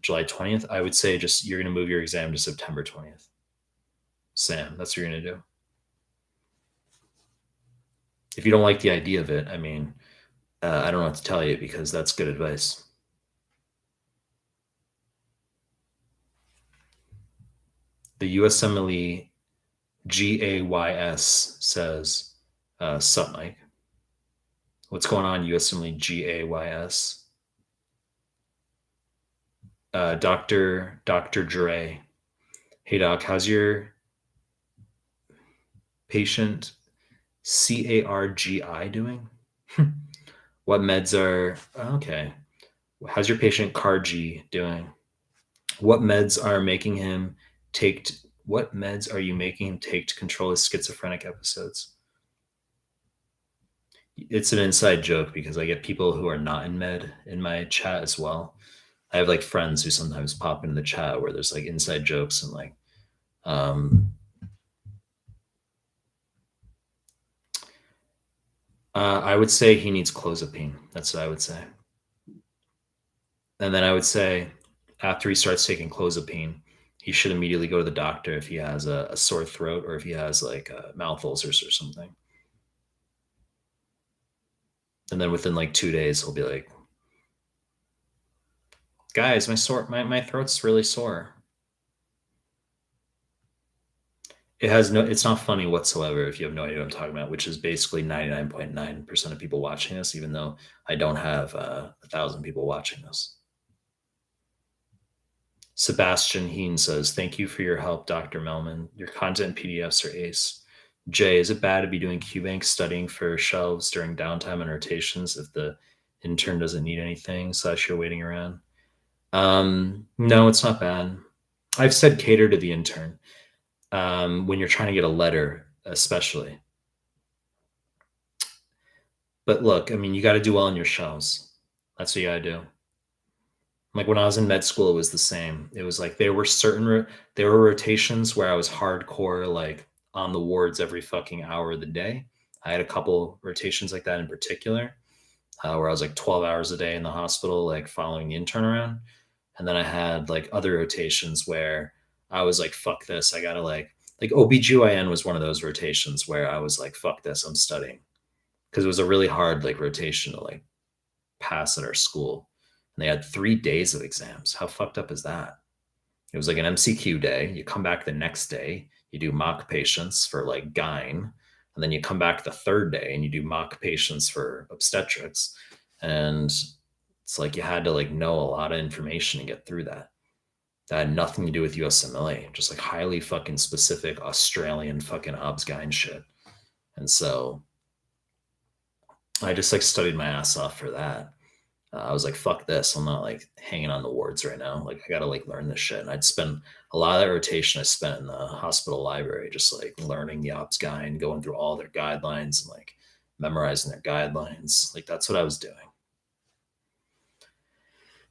July 20th, I would say just you're going to move your exam to September 20th. Sam, that's what you're going to do. If you don't like the idea of it, I mean, I don't know what to tell you because that's good advice. The USMLE GAYS says, sup, Mike. What's going on, USMLE GAYS? Dr. Dre. Hey, Doc, how's your patient CARGI doing? What meds are, okay. How's your patient CARG doing? What meds are making him take, what meds are you making him take to control his schizophrenic episodes? It's an inside joke because I get people who are not in med in my chat as well. I have like friends who sometimes pop into the chat where there's like inside jokes and like, I would say he needs clozapine. That's what I would say. And then I would say after he starts taking clozapine, he should immediately go to the doctor if he has a sore throat or if he has like mouth ulcers or something. And then within like 2 days, he'll be like, guys, my throat's really sore. It's not funny whatsoever if you have no idea what I'm talking about, which is basically 99.9% of people watching this, even though I don't have 1,000 people watching this. Sebastian Heen says, thank you for your help, Dr. Mehlman. Your content PDFs are ace. Jay, is it bad to be doing QBank studying for shelves during downtime and rotations if the intern doesn't need anything / you're waiting around? No, it's not bad. I've said cater to the intern when you're trying to get a letter, especially. But look, I mean, you got to do well on your shelves. That's what you got to do. Like when I was in med school, it was the same. It was like there were rotations where I was hardcore, like on the wards every fucking hour of the day. I had a couple rotations like that in particular, where I was like 12 hours a day in the hospital, like following the intern around. And then I had like other rotations where I was like, fuck this. I gotta like OBGYN was one of those rotations where I was like, fuck this, I'm studying. Because it was a really hard like rotation to like pass at our school. And they had 3 days of exams. How fucked up is that? It was like an MCQ day. You come back the next day, you do mock patients for like gyne, and then you come back the third day and you do mock patients for obstetrics. And it's like you had to like know a lot of information to get through that. That had nothing to do with USMLE, just like highly fucking specific Australian fucking obs-gyne shit. And so I just like studied my ass off for that. I was like, fuck this. I'm not like hanging on the wards right now. Like, I got to like learn this shit. And I'd spend a lot of that rotation I spent in the hospital library, just like learning the ops gyne, going through all their guidelines and like memorizing their guidelines. Like, that's what I was doing.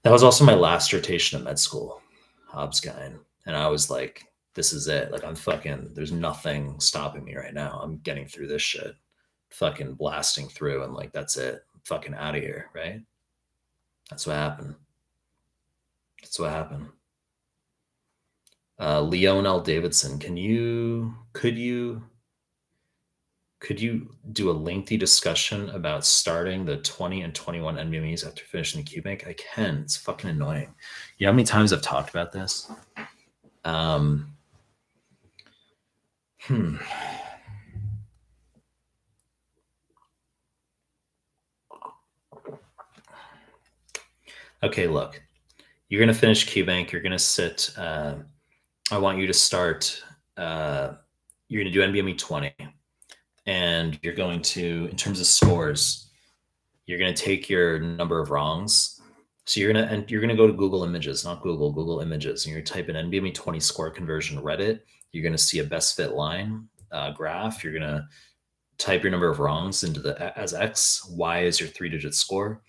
That was also my last rotation at med school, ops gyne. And I was like, this is it. Like, I'm fucking, there's nothing stopping me right now. I'm getting through this shit, fucking blasting through. And like, that's it. I'm fucking out of here. Right. That's what happened. That's what happened. Leon L. Davidson, could you do a lengthy discussion about starting the 20 and 21 NBMEs after finishing the QBank? I can. It's fucking annoying. You know how many times I've talked about this? Okay, look. You're going to finish QBank. You're going to sit. I want you to start. You're going to do NBME 20. And you're going to, in terms of scores, you're going to take your number of wrongs. So you're going to go to Google Images, not Google Images, and you're going to type in NBME 20 score conversion Reddit. You're going to see a best fit line graph. You're going to type your number of wrongs into as X. Y is your 3-digit score.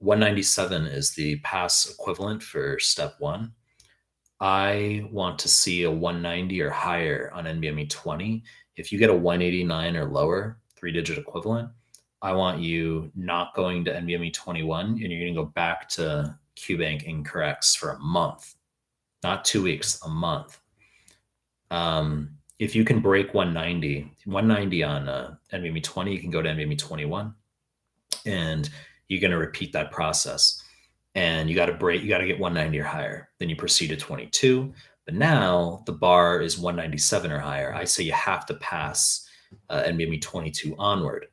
197 is the pass equivalent for step 1. I want to see a 190 or higher on NBME 20. If you get a 189 or lower, 3-digit equivalent, I want you not going to NBME 21 and you're going to go back to QBank incorrects for a month, not 2 weeks, a month. If you can break 190 on NVMe 20, you can go to NVMe 21, and you're going to repeat that process. And you got to get 190 or higher. Then you proceed to 22. But now the bar is 197 or higher. I say you have to pass NVMe 22 onward.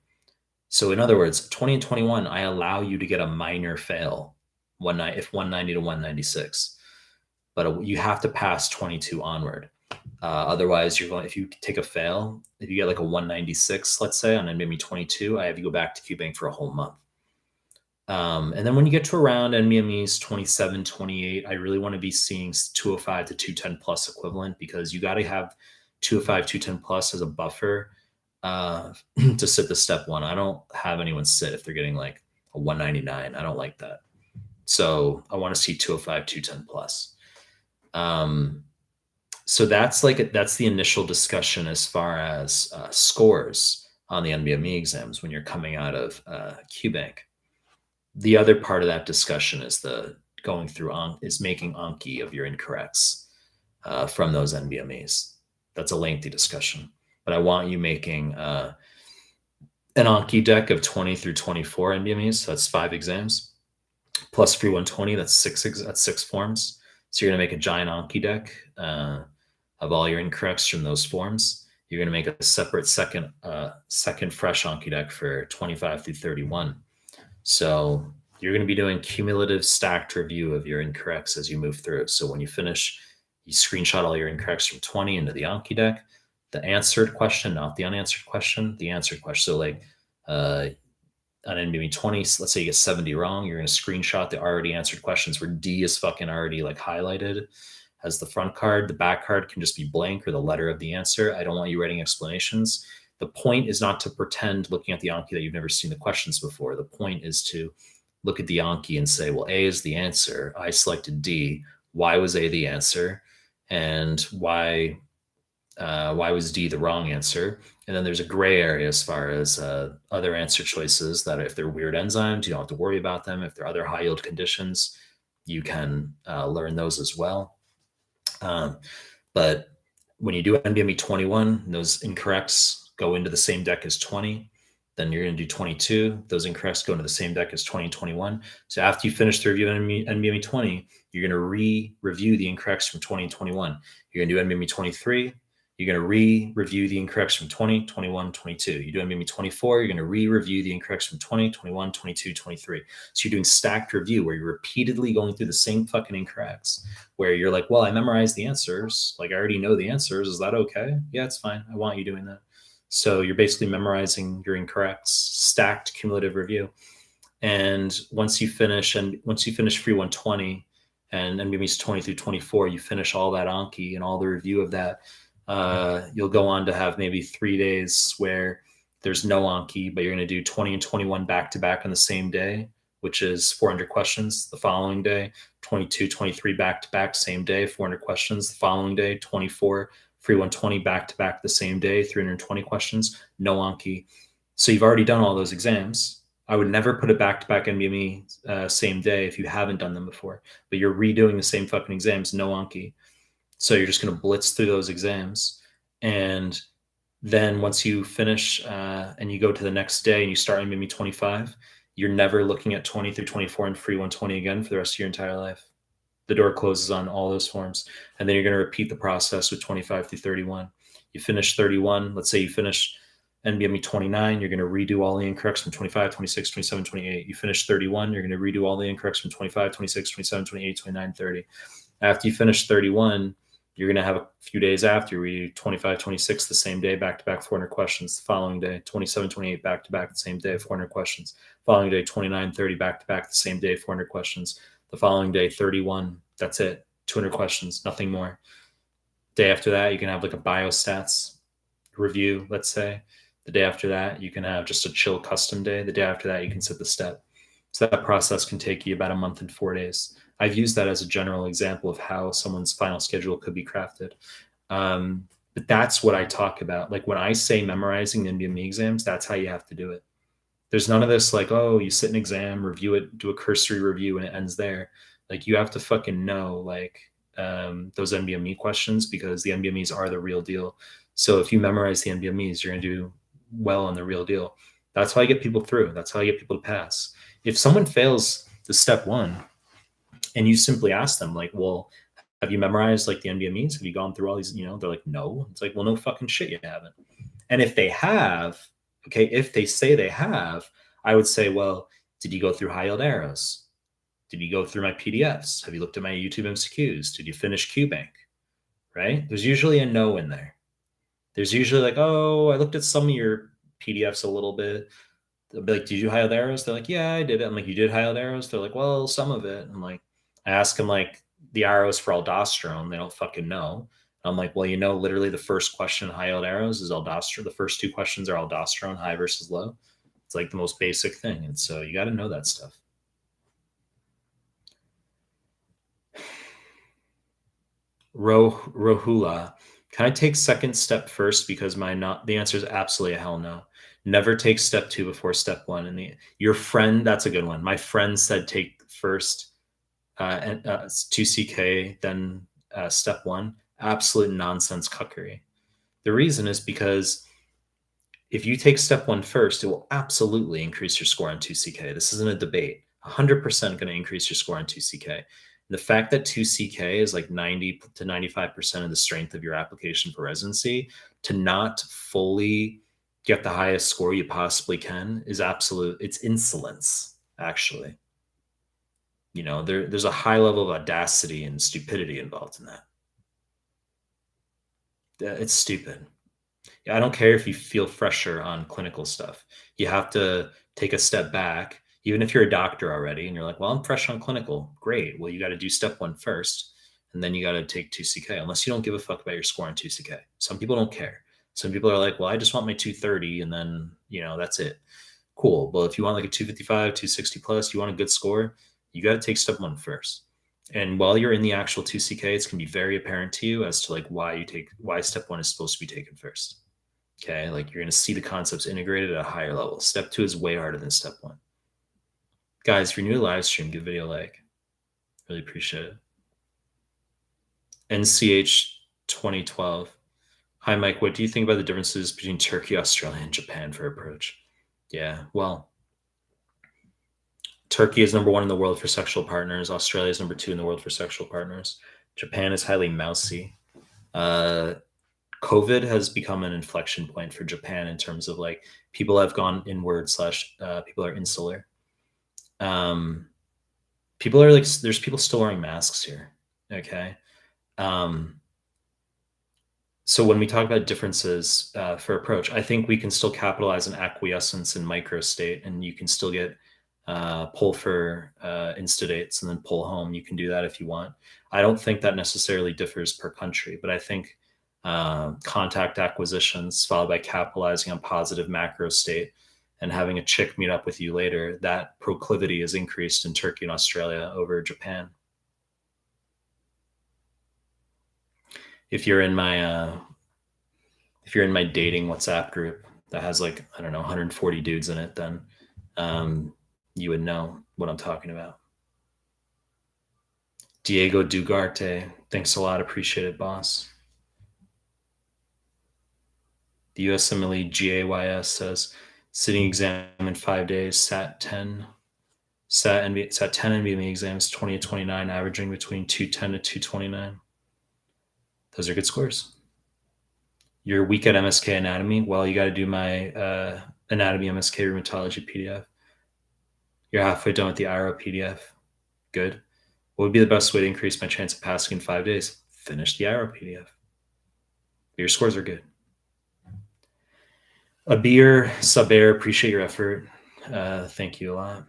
So in other words, 20 and 21, I allow you to get a minor fail if 190 to 196. But you have to pass 22 onward. Otherwise, if you take a fail, if you get like a 196, let's say, on NVMe 22, I have you go back to QBank for a whole month. And then when you get to around NVMe's 27, 28, I really want to be seeing 205 to 210 plus equivalent, because you got to have 205, 210 plus as a buffer to sit the step one. I don't have anyone sit if they're getting like a 199. I don't like that. So I want to see 205, 210 plus. So that's the initial discussion as far as scores on the NVMe exams when you're coming out of QBank. The other part of that discussion is making Anki of your incorrects from those NVMEs. That's a lengthy discussion, but I want you making an Anki deck of 20 through 24 NVMEs. So that's 5 exams plus free 120. That's 6 forms. So you're going to make a giant Anki deck of all your incorrects from those forms. You're going to make a separate second fresh Anki deck for 25 through 31. So you're going to be doing cumulative stacked review of your incorrects as you move through. So when you finish, you screenshot all your incorrects from 20 into the Anki deck, the answered question, not the unanswered question, the answered question. So like on NVMe 20, let's say you get 70 wrong, you're going to screenshot the already answered questions where D is fucking already like highlighted as the front card. The back card can just be blank or the letter of the answer. I don't want you writing explanations. The point is not to pretend looking at the Anki that you've never seen the questions before. The point is to look at the Anki and say, well, A is the answer. I selected D. Why was A the answer? And why was D the wrong answer? And then there's a gray area as far as other answer choices that if they're weird enzymes, you don't have to worry about them. If they're other high yield conditions, you can learn those as well. But when you do NVMe 21, those incorrects go into the same deck as 20. Then you're going to do 22. Those incorrects go into the same deck as 20 and 21. So after you finish the review of NVMe 20, you're going to re-review the incorrects from 20 and 21. You're going to do NVMe 23. You're going to re-review the incorrects from 20, 21, 22. You do NVMe 24, you're going to re-review the incorrects from 20, 21, 22, 23. So you're doing stacked review where you're repeatedly going through the same fucking incorrects, where you're like, well, I memorized the answers. Like, I already know the answers. Is that okay? Yeah, it's fine. I want you doing that. So you're basically memorizing your incorrects, stacked cumulative review. And once you finish free 120 and NVMe's 20 through 24, you finish all that Anki and all the review of that. You'll go on to have maybe 3 days where there's no Anki, but you're going to do 20 and 21 back to back on the same day, which is 400 questions. The following day, 22, 23 back to back, same day, 400 questions. The following day, 24, free 120 back to back the same day, 320 questions, no Anki. So you've already done all those exams. I would never put it back to back NVMe same day if you haven't done them before, but you're redoing the same fucking exams, no Anki. So you're just going to blitz through those exams. And then once you finish and you go to the next day and you start NVMe 25, you're never looking at 20 through 24 and free 120 again for the rest of your entire life. The door closes on all those forms. And then you're going to repeat the process with 25 through 31. You finish 31. Let's say you finish NVMe 29. You're going to redo all the incorrects from 25, 26, 27, 28. You finish 31. You're going to redo all the incorrects from 25, 26, 27, 28, 29, 30. After you finish 31, you're going to have a few days after you redo 25, 26 the same day, back-to-back 400 questions. The following day, 27, 28 back-to-back the same day, 400 questions. Following day, 29, 30 back-to-back the same day, 400 questions. The following day, 31, that's it, 200 questions, nothing more. Day after that, you can have like a biostats review, let's say. The day after that, you can have just a chill custom day. The day after that, you can sit the step. So that process can take you about a month and 4 days. I've used that as a general example of how someone's final schedule could be crafted. But that's what I talk about. Like when I say memorizing NVMe exams, that's how you have to do it. There's none of this like, oh, you sit an exam, review it, do a cursory review, and it ends there. Like you have to fucking know like those NBME questions, because the NBMEs are the real deal. So if you memorize the NBMEs, you're gonna do well on the real deal. That's how I get people through. That's how I get people to pass. If someone fails the step one and you simply ask them like, well, have you memorized like the NBMEs? Have you gone through all these? They're like, no. It's like, well, no fucking shit, you haven't. And if they have, okay, if they say they have, I would say, well, did you go through high yield arrows? Did you go through my PDFs? Have you looked at my YouTube MCQs? Did you finish QBank? Right? There's usually a no in there. There's usually like, oh, I looked at some of your PDFs a little bit. They'll be like, did you high yield arrows? They're like, yeah, I did it. I'm like, you did high yield arrows? They're like, well, some of it. I'm like, I ask them like the arrows for aldosterone. They don't fucking know. I'm like, well, literally the first question in high yield arrows is aldosterone. The first two questions are aldosterone, high versus low. It's like the most basic thing. And so you got to know that stuff. Rohula, can I take second step first? Because the answer is absolutely a hell no. Never take step two before step one. And your friend, that's a good one. My friend said take first 2CK, then step one. Absolute nonsense cuckery. The reason is because if you take step one first, it will absolutely increase your score on 2CK. This isn't a debate. 100% going to increase your score on 2CK. The fact that 2CK is like 90 to 95% of the strength of your application for residency, to not fully get the highest score you possibly can is it's insolence, actually. There's a high level of audacity and stupidity involved in that. It's stupid. I don't care if you feel fresher on clinical stuff. You have to take a step back, even if you're a doctor already and you're like, well, I'm fresh on clinical. Great. Well, you got to do step one first, and then you got to take 2CK, unless you don't give a fuck about your score on 2CK. Some people don't care. Some people are like, well, I just want my 230 and then, that's it. Cool. Well, if you want like a 255, 260 plus, you want a good score, you got to take step one first. And while you're in the actual 2CK, it's going to be very apparent to you as to like why step one is supposed to be taken first. Okay, like you're going to see the concepts integrated at a higher level. Step two is way harder than step one. Guys, if you're new to live stream, give video a like. Really appreciate it. NCH 2012. Hi, Mike. What do you think about the differences between Turkey, Australia, and Japan for approach? Yeah, well, Turkey is number one in the world for sexual partners. Australia is number two in the world for sexual partners. Japan is highly mousy. COVID has become an inflection point for Japan in terms of like people have gone inward / people are insular. People are like, there's people still wearing masks here. Okay. So when we talk about differences for approach, I think we can still capitalize on acquiescence in microstate, and you can still get pull for instadates and then pull home. You can do that if you want. I don't think that necessarily differs per country, but I think contact acquisitions followed by capitalizing on positive macro state and having a chick meet up with you later, that proclivity is increased in Turkey and Australia over Japan. If you're in my dating WhatsApp group that has like, I don't know, 140 dudes in it, then you would know what I'm talking about. Diego Dugarte, thanks a lot. Appreciate it, boss. The USMLE GAYS says, sitting exam in 5 days, sat 10 NBME exams, 20 to 29, averaging between 210 to 229. Those are good scores. You're weak at MSK anatomy. Well, you got to do my anatomy MSK rheumatology PDF. You're halfway done with the IRO PDF. Good. What would be the best way to increase my chance of passing in 5 days? Finish the IRO PDF. Your scores are good. Abir Saber, appreciate your effort. Thank you a lot.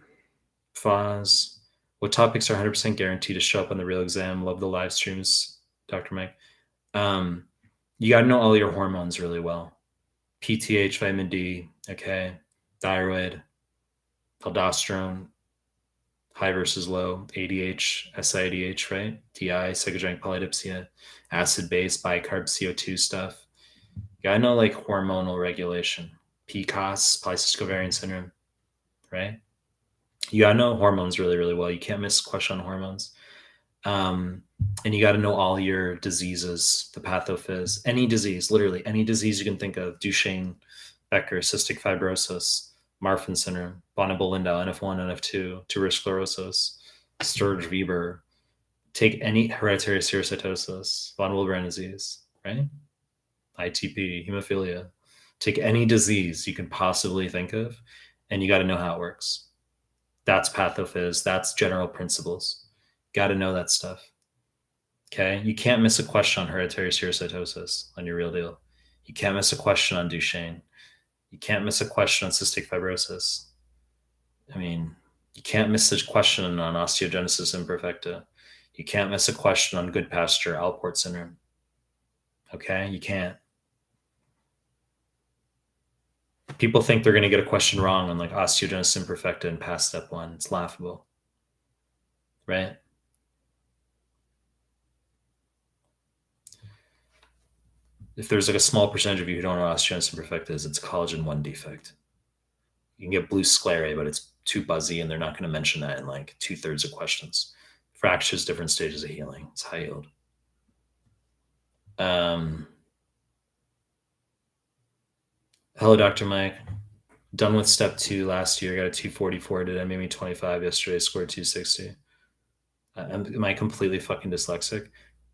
Foz, what topics are 100% guaranteed to show up on the real exam? Love the live streams, Dr. Mike. You got to know all your hormones really well. PTH, vitamin D, okay, thyroid, aldosterone, high versus low, ADH, SIADH, right? DI, psychogenic polydipsia, acid base, bicarb, CO2 stuff. You gotta know like hormonal regulation, PCOS, polycystic ovarian syndrome, right? You gotta know hormones really, really well. You can't miss a question on hormones. And you got to know all your diseases, the pathophys, any disease, literally any disease you can think of: Duchenne, Becker, cystic fibrosis, Marfan syndrome, von Hippel-Lindau, NF1, NF2, tuberous sclerosis, Sturge-Weber. Take any hereditary serositosis, von Willebrand disease, right? ITP, hemophilia. Take any disease you can possibly think of, and you got to know how it works. That's pathophys. That's general principles. Got to know that stuff. Okay. You can't miss a question on hereditary serositosis on your real deal. You can't miss a question on Duchenne. You can't miss a question on cystic fibrosis. I mean, you can't miss a question on osteogenesis imperfecta. You can't miss a question on Goodpasture, Alport syndrome. Okay. You can't. People think they're going to get a question wrong on like osteogenesis imperfecta and past step 1. It's laughable. Right? If there's like a small percentage of you who don't know what osteogenesis imperfecta is, it's a collagen 1 defect. You can get blue sclerae, but it's too buzzy, and they're not going to mention that in like 2/3 of questions. Fractures, different stages of healing. It's high yield. Hello, Dr. Mike. Done with step 2 last year. Got a 244. Did MME 25 yesterday. Scored 260. Am I completely fucking dyslexic?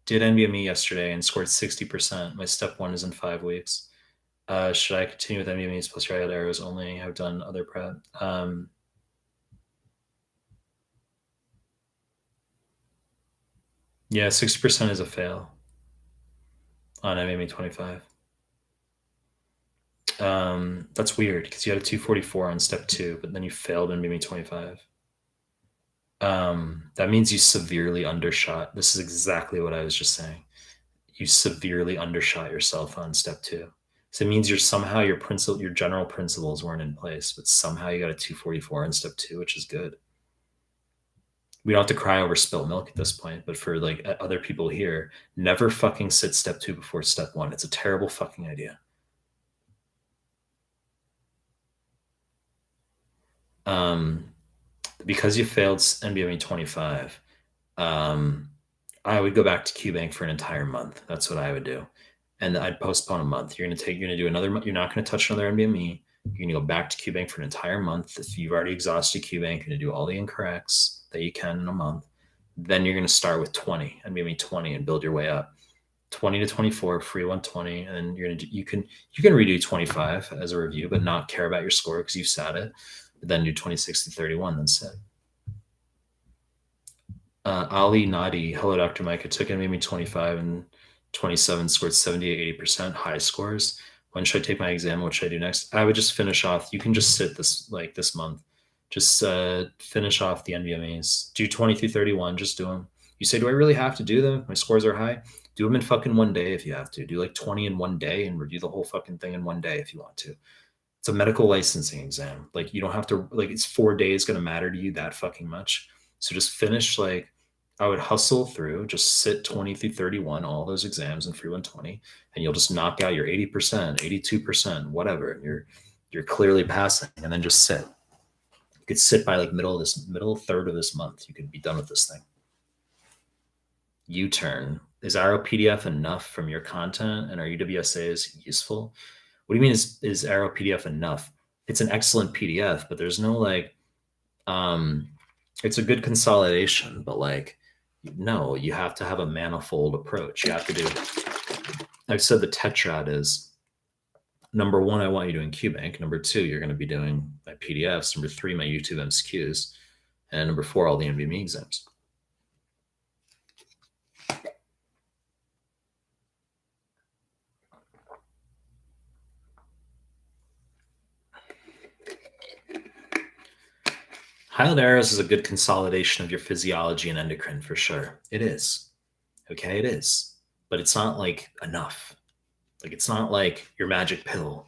Did NBME yesterday and scored 60%. My step 1 is in 5 weeks. Should I continue with NBMEs plus triad arrows only? Have done other prep. Yeah, 60% is a fail on MME 25. That's weird because you had a 244 on step 2, but then you failed MME 25. That means you severely undershot. This is exactly what I was just saying. You severely undershot yourself on step 2. So it means your general principles weren't in place, but somehow you got a 244 in step 2, which is good. We don't have to cry over spilt milk at this point, but for like other people here, never fucking sit step 2 before step 1. It's a terrible fucking idea. Because you failed NBME 25, I would go back to QBank for an entire month. That's what I would do. And I'd postpone a month. You're going to do another month. You're not going to touch another NBME. You're going to go back to QBank for an entire month. If you've already exhausted QBank, you're going to do all the incorrects that you can in a month. Then you're going to start with 20, NBME 20, and build your way up. 20 to 24, free 120, and you can redo 25 as a review, but not care about your score because you sat it. But then do 26 to 31, then sit. Ali Nadi, hello, Dr. Mike. I took NBME 25 and 27, scored 78, 80%, high scores. When should I take my exam? What should I do next? I would just finish off. You can just sit this month. Just finish off the NBMEs. Do 20 through 31. Just do them. You say, do I really have to do them? My scores are high. Do them in fucking one day if you have to. Do like 20 in one day and review the whole fucking thing in one day if you want to. It's a medical licensing exam. Like you don't have to, like it's 4 days going to matter to you that fucking much. So just finish, like I would hustle through, just sit 20 through 31, all those exams in free 120, and you'll just knock out your 80%, 82%, whatever. You're clearly passing, and then just sit. You could sit by like middle third of this month. You could be done with this thing. U-turn. Is Arrow PDF enough from your content, and are UWSAs useful? What do you mean is Arrow PDF enough? It's an excellent PDF, but there's no like, it's a good consolidation, but like, no, you have to have a manifold approach. You have to do, I've said the tetrad is number 1, I want you doing QBank. Number 2, you're going to be doing my PDFs. Number 3, my YouTube MCQs. And number 4, all the NBME exams. High-yield arrows is a good consolidation of your physiology and endocrine for sure. It is. Okay, it is. But it's not like enough. Like it's not like your magic pill.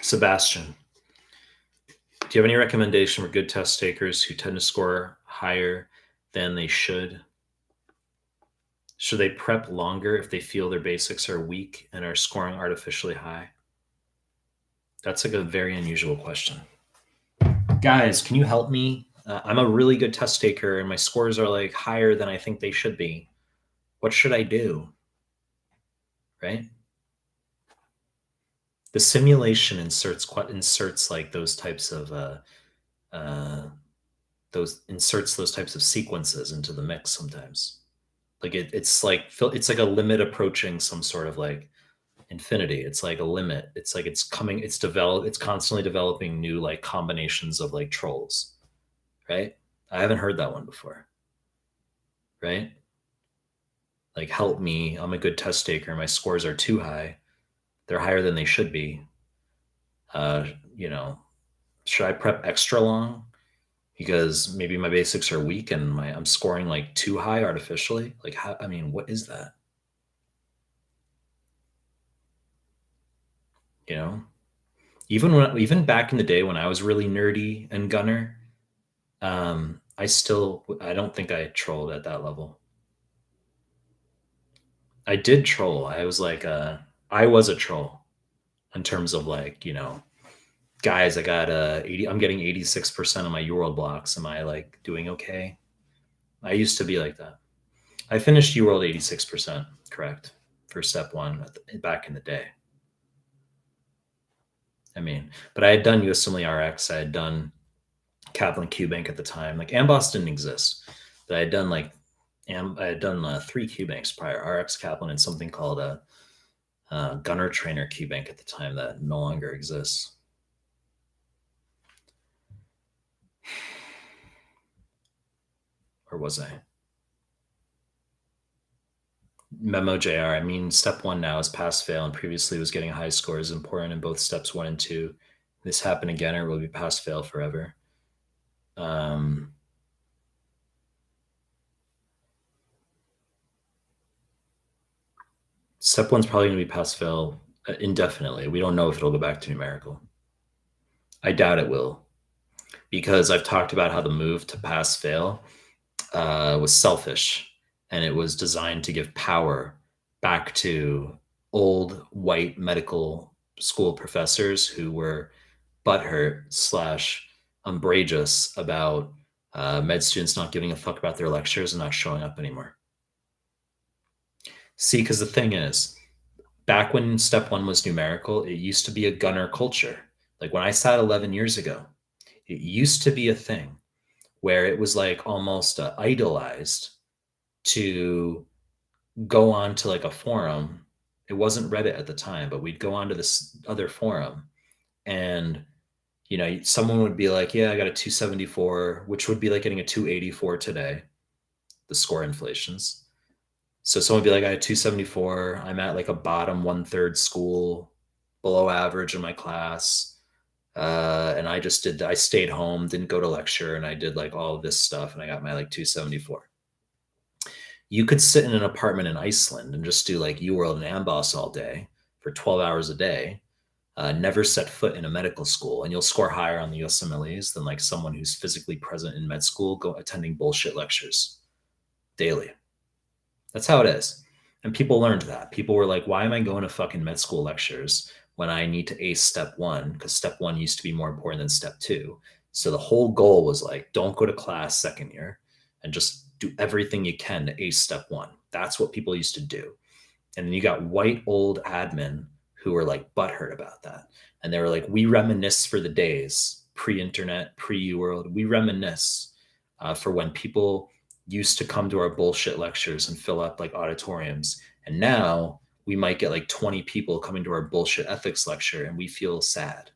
Sebastian, do you have any recommendation for good test takers who tend to score higher than they should? Should they prep longer if they feel their basics are weak and are scoring artificially high? That's like a very unusual question. guys, can you help me? I'm a really good test taker and my scores are like higher than I think they should be. What should I do? Right? The simulation inserts like those types of uh, those types of sequences into the mix sometimes. Like it's like a limit approaching some sort of like infinity. It's like a limit. It's like it's constantly developing new like combinations of like trolls, right? I haven't heard that one before, right? Like help me, I'm a good test taker, my scores are too high. They're higher than they should be. Uh, you know, should I prep extra long because maybe my basics are weak and I'm scoring like too high artificially? Like how, I mean, what is that? You know? Even back in the day when I was really nerdy and gunner, I don't think I trolled at that level. I did troll. I was a troll in terms of like, guys, I got 80, I'm getting 86% of my UWorld blocks. Am I like doing okay? I used to be like that. I finished UWorld 86%, correct, for step one back in the day. I mean, but I had done USMLE RX, I had done Kaplan QBank at the time. Like Amboss didn't exist, but I had done 3 QBanks prior: RX, Kaplan, and something called a Gunner Trainer QBank at the time that no longer exists. Or was I? Memo JR. I mean, step one now is pass fail, and previously was getting high scores important in both steps 1 and 2. This happened again, or will be pass fail forever. Step one's probably going to be pass fail indefinitely. We don't know if it'll go back to numerical. I doubt it will, because I've talked about how the move to pass fail was selfish, and it was designed to give power back to old white medical school professors who were butthurt slash umbrageous about med students not giving a fuck about their lectures and not showing up anymore. See, because the thing is, back when step one was numerical, it used to be a gunner culture. Like when I sat 11 years ago, it used to be a thing where it was like almost idolized to go on to like a forum. It wasn't Reddit at the time, but we'd go on to this other forum and someone would be like, yeah, I got a 274, which would be like getting a 284 today, the score inflations. So someone would be like, I had 274. I'm at like a bottom 1/3 school, below average in my class. And I stayed home, didn't go to lecture, and I did like all of this stuff, and I got my like 274. You could sit in an apartment in Iceland and just do like UWorld and Amboss all day for 12 hours a day, never set foot in a medical school, and you'll score higher on the USMLEs than like someone who's physically present in med school attending bullshit lectures daily. That's how it is. And people learned that. People were like, why am I going to fucking med school lectures when I need to ace step one? Because step one used to be more important than step two. So the whole goal was like, don't go to class second year and just do everything you can to ace step one. That's what people used to do. And then you got white old admin who were like butthurt about that. And they were like, we reminisce for the days pre-internet, pre-UWorld. We reminisce for when people used to come to our bullshit lectures and fill up like auditoriums. And now we might get like 20 people coming to our bullshit ethics lecture and we feel sad.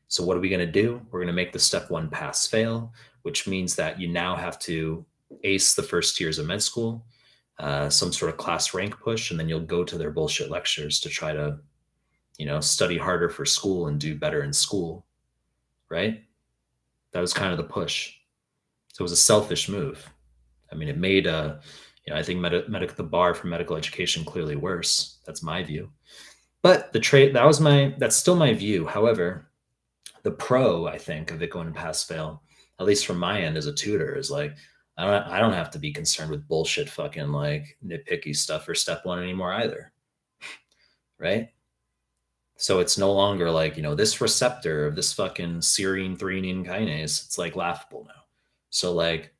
So what are we going to do? We're going to make the step one pass fail, which means that you now have to ace the first years of med school, some sort of class rank push, and then you'll go to their bullshit lectures to try to, study harder for school and do better in school, right? That was kind of the push. So it was a selfish move. I mean, it made, I think the bar for medical education clearly worse. That's my view. But that's still my view. However, the pro, I think, of it going to pass fail, at least from my end as a tutor, is like, I don't have to be concerned with bullshit fucking like nitpicky stuff for step one anymore either. Right? So it's no longer like, this receptor of this fucking serine threonine kinase, it's like laughable now. So like,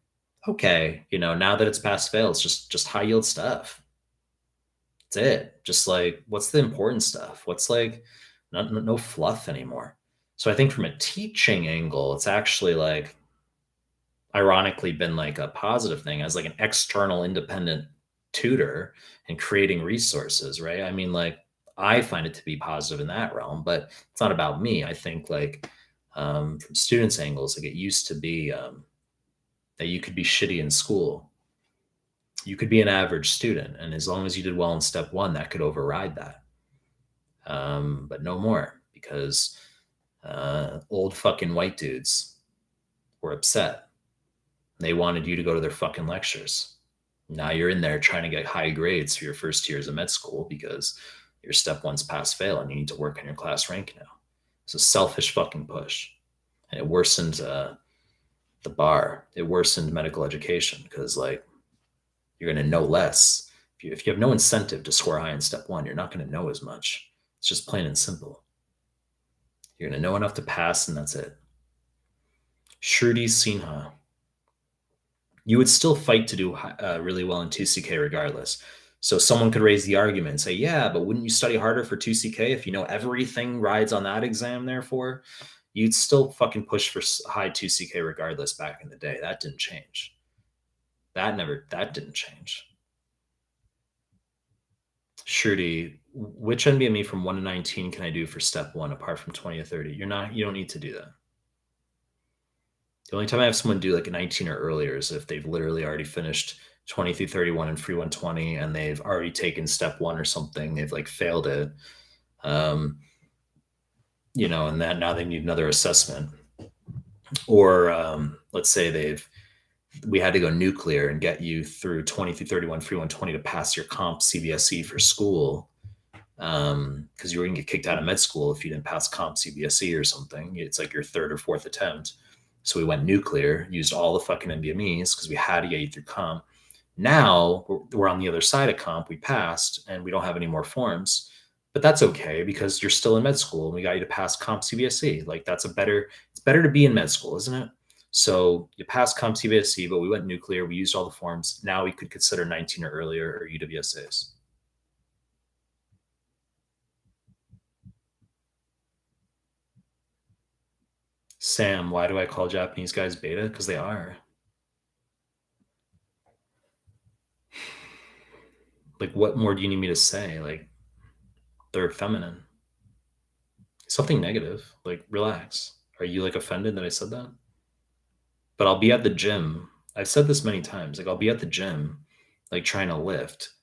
okay, now that it's pass fail, it's just high yield stuff. That's it. Just like, what's the important stuff? What's like, no fluff anymore. So I think from a teaching angle, it's actually like ironically been like a positive thing as like an external independent tutor and creating resources, right? I mean, like I find it to be positive in that realm, but it's not about me. I think like from students' angles, like it used to be that you could be shitty in school, you could be an average student, and as long as you did well in step one, that could override that. But no more because old fucking white dudes were upset. They wanted you to go to their fucking lectures. Now you're in there trying to get high grades for your first years of med school because your step one's pass fail and you need to work on your class rank now. It's a selfish fucking push. And it worsened the bar. It worsened medical education because, like, you're going to know less. If you have no incentive to score high in step one, you're not going to know as much. It's just plain and simple. You're going to know enough to pass, and that's it. Shruti Sinha. You would still fight to do really well in 2CK regardless. So someone could raise the argument and say, yeah, but wouldn't you study harder for 2CK if you know everything rides on that exam, therefore? You'd still fucking push for high 2CK regardless back in the day. That didn't change. That didn't change. Shruti, which NBME from 1 to 19 can I do for step one apart from 20 or 30? You don't need to do that. The only time I have someone do like a 19 or earlier is if they've literally already finished 20 through 31 and free 120 and they've already taken step one or something. They've like failed it. And that now they need another assessment. Or let's say we had to go nuclear and get you through 20 through 31 free 120 to pass your comp CBSE for school. Because you were going to get kicked out of med school if you didn't pass comp CBSE or something. It's like your third or fourth attempt. So we went nuclear, used all the fucking NBMEs because we had to get you through comp. Now we're on the other side of comp. We passed and we don't have any more forms, but that's okay because you're still in med school and we got you to pass comp CBSE. Like it's better to be in med school, isn't it? So you passed comp CBSE, but we went nuclear. We used all the forms. Now we could consider 19 or earlier or UWSAs. Sam, why do I call Japanese guys beta? Because they are. Like, what more do you need me to say? Like, they're feminine. Something negative. Like, relax. Are you like offended that I said that? But I'll be at the gym. I've said this many times. Like, I'll be at the gym, like trying to lift.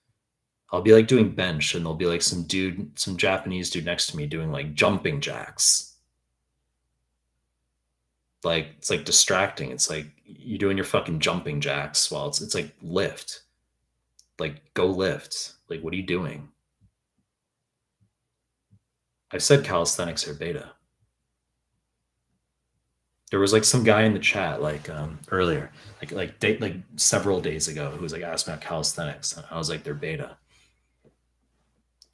I'll be like doing bench, and there'll be like some Japanese dude next to me doing like jumping jacks. Like, it's like distracting. It's like you're doing your fucking jumping jacks while it's like lift. Like, go lift. Like, what are you doing? I said calisthenics are beta. There was like some guy in the chat like earlier, like several days ago, who was like asked about calisthenics, and I was like, they're beta.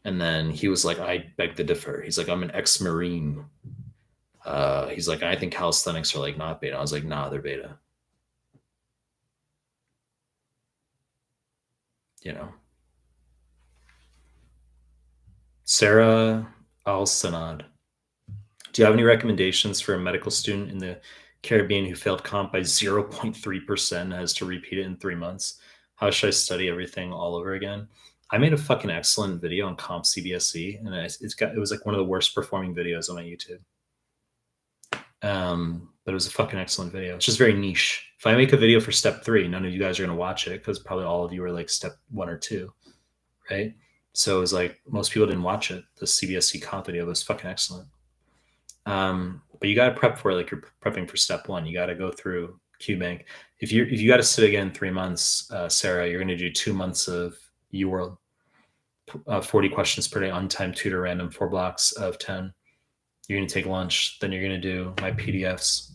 And then he was like, I beg to differ. He's like, I'm an ex-Marine. He's like, I think calisthenics are like not beta. I was like, nah, they're beta. Sarah Al-Sanad. Do you have any recommendations for a medical student in the Caribbean who failed comp by 0.3% and has to repeat it in 3 months? How should I study everything all over again? I made a fucking excellent video on comp CBSE, and it was like one of the worst performing videos on my YouTube. But it was a fucking excellent video. It's just very niche. If I make a video for step 3, none of you guys are going to watch it because probably all of you are like step 1 or 2, right? So it was like most people didn't watch it. The CBSE comp video was fucking excellent. But you got to prep for it like you're prepping for step 1. You got to go through QBank. If you got to sit again 3 months, Sarah, you're going to do 2 months of UWorld, 40 questions per day, untimed tutor, random, 4 blocks of 10. You're going to take lunch. Then you're going to do my PDFs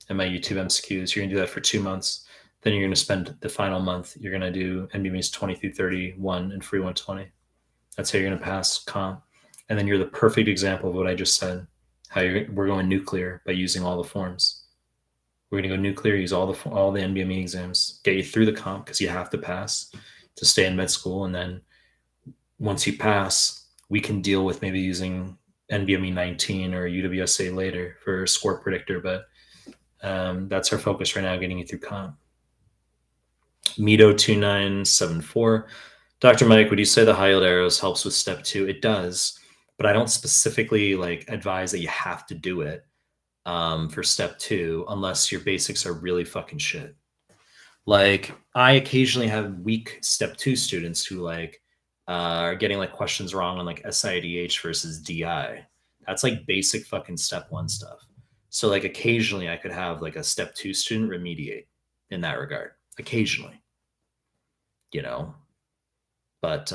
and my YouTube MCQs. You're going to do that for 2 months. Then you're going to spend the final month. You're going to do NBMEs 20 through 31 and free 120. That's how you're going to pass comp. And then you're the perfect example of what I just said, how we're going nuclear by using all the forms. We're going to go nuclear, use all the NBME exams, get you through the comp because you have to pass to stay in med school. And then once you pass, we can deal with maybe using NBME 19 or UWSA later for score predictor. But that's our focus right now, getting you through comp. Mito 2974. Dr. Mike, would you say the high yield arrows helps with step 2? It does, but I don't specifically like advise that you have to do it for step 2 unless your basics are really fucking shit. Like I occasionally have weak step 2 students who like are getting like questions wrong on like SIDH versus DI. That's like basic fucking step 1 stuff. So like occasionally I could have like a step 2 student remediate in that regard. Occasionally, you know. But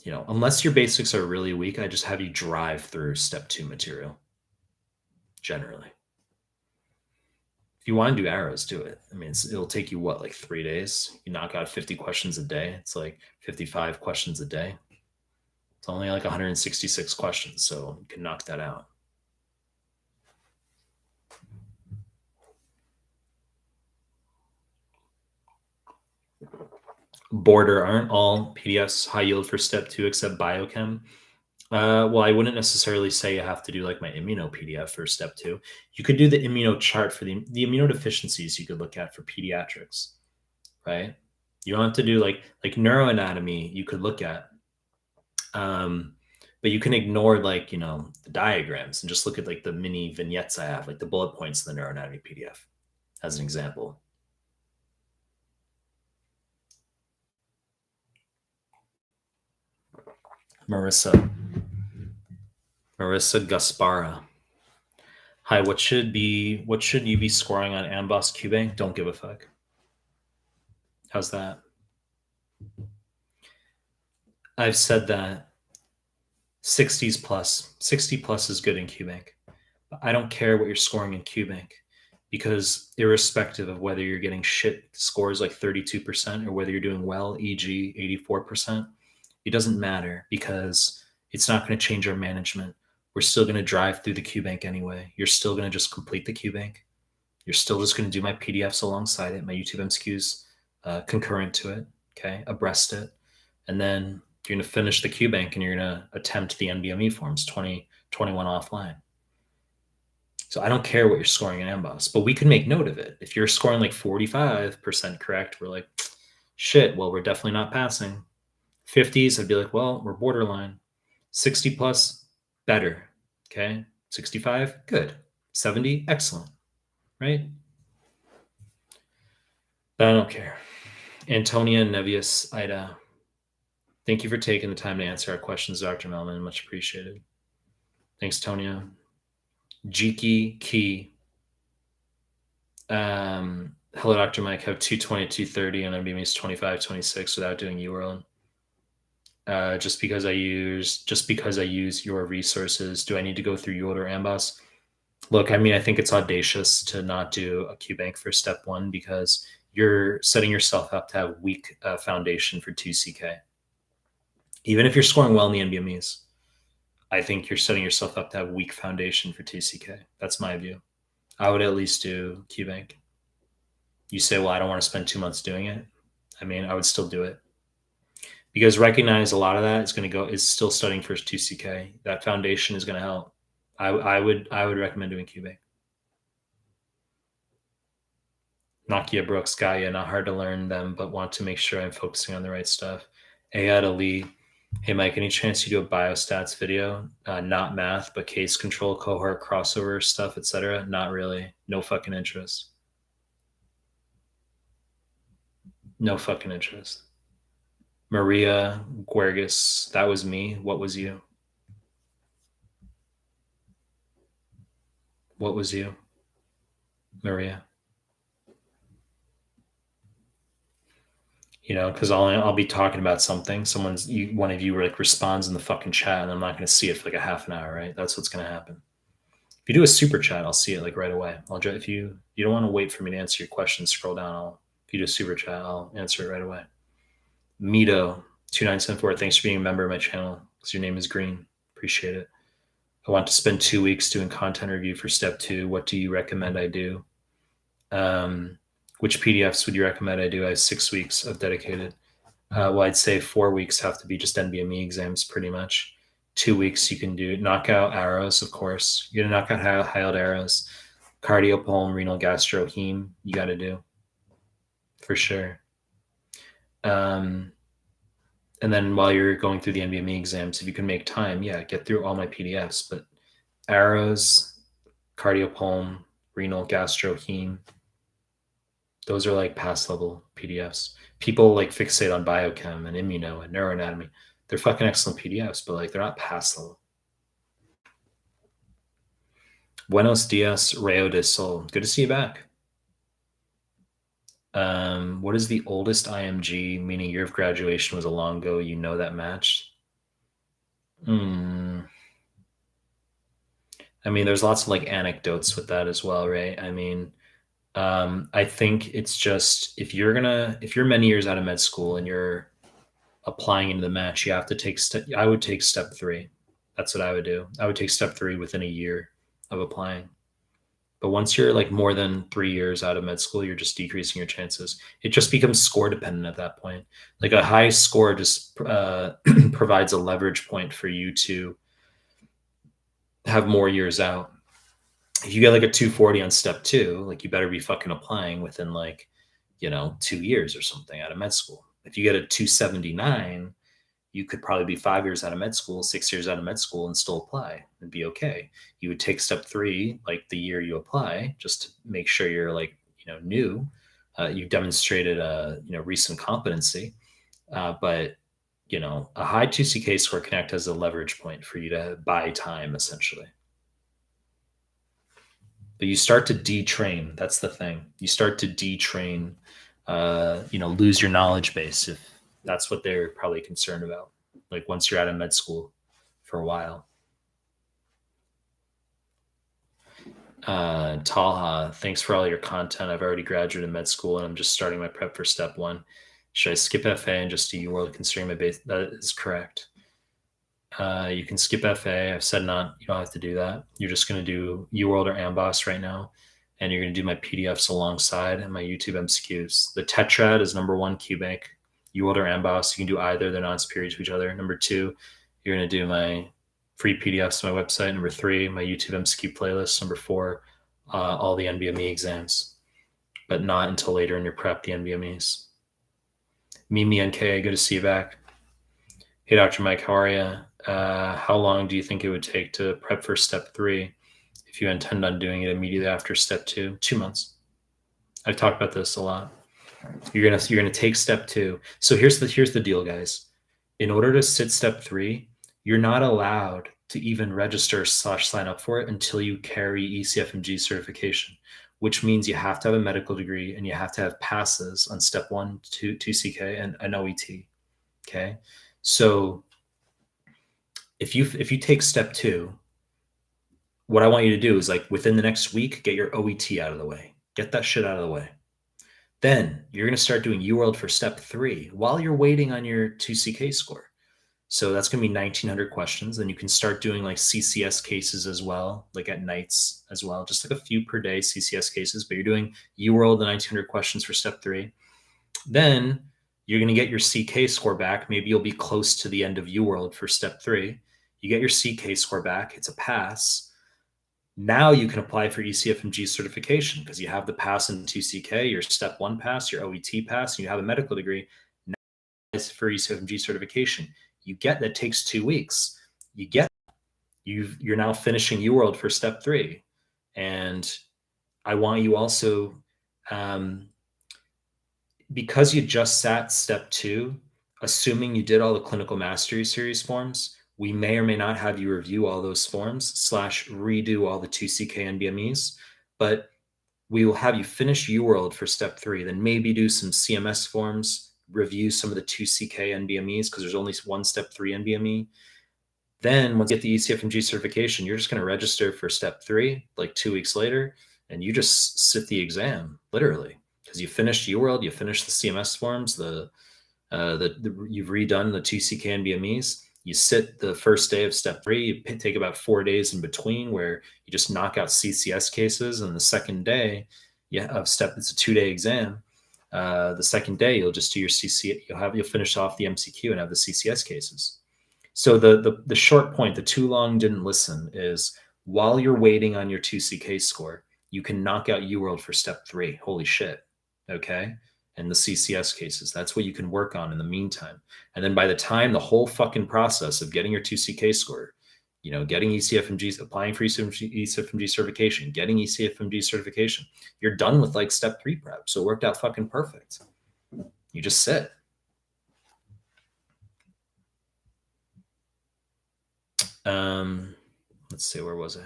you know, unless your basics are really weak, I just have you drive through step 2 material. Generally. If you want to do arrows, do it. I mean, it'll take you what, like 3 days? You knock out 50 questions a day. It's like 55 questions a day. It's only like 166 questions, so you can knock that out. Border, aren't all PDFs high yield for step 2 except biochem? Well, I wouldn't necessarily say you have to do like my immuno PDF for step 2. You could do the immuno chart for the immunodeficiencies you could look at for pediatrics, right? You don't have to do like neuroanatomy you could look at. But you can ignore like, you know, the diagrams and just look at like the mini vignettes I have, like the bullet points in the neuroanatomy PDF as an example. Marissa Gaspara. Hi, what should you be scoring on Amboss QBank? Don't give a fuck. How's that? I've said that 60s plus. 60 plus is good in QBank. I don't care what you're scoring in QBank because irrespective of whether you're getting shit scores like 32% or whether you're doing well, e.g. 84%, it doesn't matter because it's not going to change our management. We're still going to drive through the QBank anyway. You're still going to just complete the QBank. You're still just going to do my PDFs alongside it, my YouTube MCQs concurrent to it, okay, abreast it. And then you're going to finish the QBank and you're going to attempt the NBME forms 2021 offline. So I don't care what you're scoring in Amboss, but we can make note of it. If you're scoring like 45% correct, we're like, shit, well, we're definitely not passing. 50s, I'd be like, well, we're borderline. 60 plus, better. Okay. 65, good. 70, excellent. Right? But I don't care. Antonia Nevius Ida. Thank you for taking the time to answer our questions, Dr. Mehlman. Much appreciated. Thanks, Tonia. Jiki Key. Hello, Dr. Mike. Have 220, 230, and MBME's 25, 26 without doing UWorld. Just because I use your resources, do I need to go through UWorld or Amboss? Look, I mean, I think it's audacious to not do a QBank for step 1 because you're setting yourself up to have weak foundation for 2CK. Even if you're scoring well in the NBMEs, I think you're setting yourself up to have weak foundation for 2CK. That's my view. I would at least do QBank. You say, well, I don't want to spend 2 months doing it. I mean, I would still do it. Because recognize a lot of that is still studying for 2CK. That foundation is going to help. I would recommend doing QBank. Nakia Brooks, Gaia, not hard to learn them, but want to make sure I'm focusing on the right stuff. Ayad Ali, hey Mike, any chance you do a biostats video? Not math, but case control, cohort, crossover stuff, etc. Not really. No fucking interest. No fucking interest. Maria Guergus, that was me. What was you? What was you, Maria? You know, because I'll be talking about something. One of you like responds in the fucking chat, and I'm not going to see it for like a half an hour, right? That's what's going to happen. If you do a super chat, I'll see it like right away. If you don't want to wait for me to answer your question, scroll down. If you do a super chat, I'll answer it right away. Mito 2974, thanks for being a member of my channel. because your name is green. Appreciate it. I want to spend 2 weeks doing content review for step 2. What do you recommend I do? Which PDFs would you recommend I do? I have 6 weeks of dedicated. Well, I'd say 4 weeks have to be just NBME exams pretty much. 2 weeks you can do knockout arrows, of course. You're gonna knock out high-yield arrows. Cardiopulm, renal gastro, heme, you got to do for sure. And then while you're going through the NBME exams, if you can make time, yeah, get through all my PDFs. But arrows, cardiopulm, renal gastro, heme, those are like pass level PDFs. People like fixate on biochem and immuno and neuroanatomy. They're fucking excellent PDFs, but like they're not pass level. Buenos dias, Rayo de Sol. Good to see you back. What is the oldest IMG, meaning year of graduation was a long ago? You know that matched? I mean, there's lots of like anecdotes with that as well, right? I mean, I think it's just if you're many years out of med school and you're applying into the match, you have to take I would take step 3. That's what I would do. I would take step 3 within a year of applying. But once you're like more than 3 years out of med school, you're just decreasing your chances. It just becomes score dependent at that point. Like a high score just provides a leverage point for you to have more years out. If you get like a 240 on step 2, like you better be fucking applying within like, 2 years or something out of med school. If you get a 279, you could probably be 5 years out of med school, 6 years out of med school and still apply and be okay. You would take step 3, like the year you apply, just to make sure you're like, new. You've demonstrated recent competency. But, a high 2CK score can act as a leverage point for you to buy time essentially. But you start to detrain. That's the thing. You start to detrain, lose your knowledge base if that's what they're probably concerned about. Like once you're out of med school for a while. Talha, thanks for all your content. I've already graduated med school and I'm just starting my prep for step 1. Should I skip FA and just do UWorld considering my base? That is correct. You can skip FA. I've said not. You don't have to do that. You're just going to do UWorld or Amboss right now. And you're going to do my PDFs alongside and my YouTube MCQs. The Tetrad is number 1 QBank. UWorld or Amboss, you can do either. They're not superior to each other. Number 2, you're going to do my free PDFs on my website. Number 3, my YouTube MCQ playlist. Number 4, all the NBME exams, but not until later in your prep, the NBMEs. Mimi NK, good to see you back. Hey, Dr. Mike, how are you? How long do you think it would take to prep for step 3 if you intend on doing it immediately after step 2? 2 months. I've talked about this a lot. You're gonna take step 2. So here's the deal, guys. In order to sit step 3, you're not allowed to even register / sign up for it until you carry ECFMG certification, which means you have to have a medical degree and you have to have passes on step 1, 2, 2CK and an OET. Okay. So if you take step 2, what I want you to do is like within the next week, get your OET out of the way. Get that shit out of the way. Then you're going to start doing UWorld for step 3 while you're waiting on your 2CK score. So that's going to be 1,900 questions. Then you can start doing like CCS cases as well, like at nights as well, just like a few per day CCS cases, but you're doing UWorld, the 1,900 questions for step 3. Then you're going to get your CK score back. Maybe you'll be close to the end of UWorld for step 3. You get your CK score back. It's a pass. Now you can apply for ECFMG certification because you have the pass in 2CK, your step 1 pass, your OET pass, and you have a medical degree. Now it's for ECFMG certification. You get that takes 2 weeks. You're now finishing UWorld for step 3. And I want you also, because you just sat step 2, assuming you did all the clinical mastery series forms, we may or may not have you review all those forms / redo all the 2CK NBMEs, but we will have you finish UWorld for step 3, then maybe do some CMS forms, review some of the 2CK NBMEs because there's only one step 3 NBME. Then once you get the ECFMG certification, you're just going to register for step 3 like 2 weeks later, and you just sit the exam literally because you finished UWorld, you finished the CMS forms, you've redone the 2CK NBMEs. You sit the first day of step 3, you take about 4 days in between where you just knock out CCS cases, and the second day, of step it's a 2-day exam. The second day, you'll just do your CC. You'll finish off the MCQ and have the CCS cases. So the short point, the too long didn't listen, is while you're waiting on your 2CK score, you can knock out UWorld for step 3. Holy shit. Okay. And the CCS cases. That's what you can work on in the meantime. And then by the time the whole fucking process of getting your 2CK score, getting ECFMG, applying for ECFMG certification, getting ECFMG certification, you're done with like step 3 prep. So it worked out fucking perfect. You just sit. Let's see, where was I?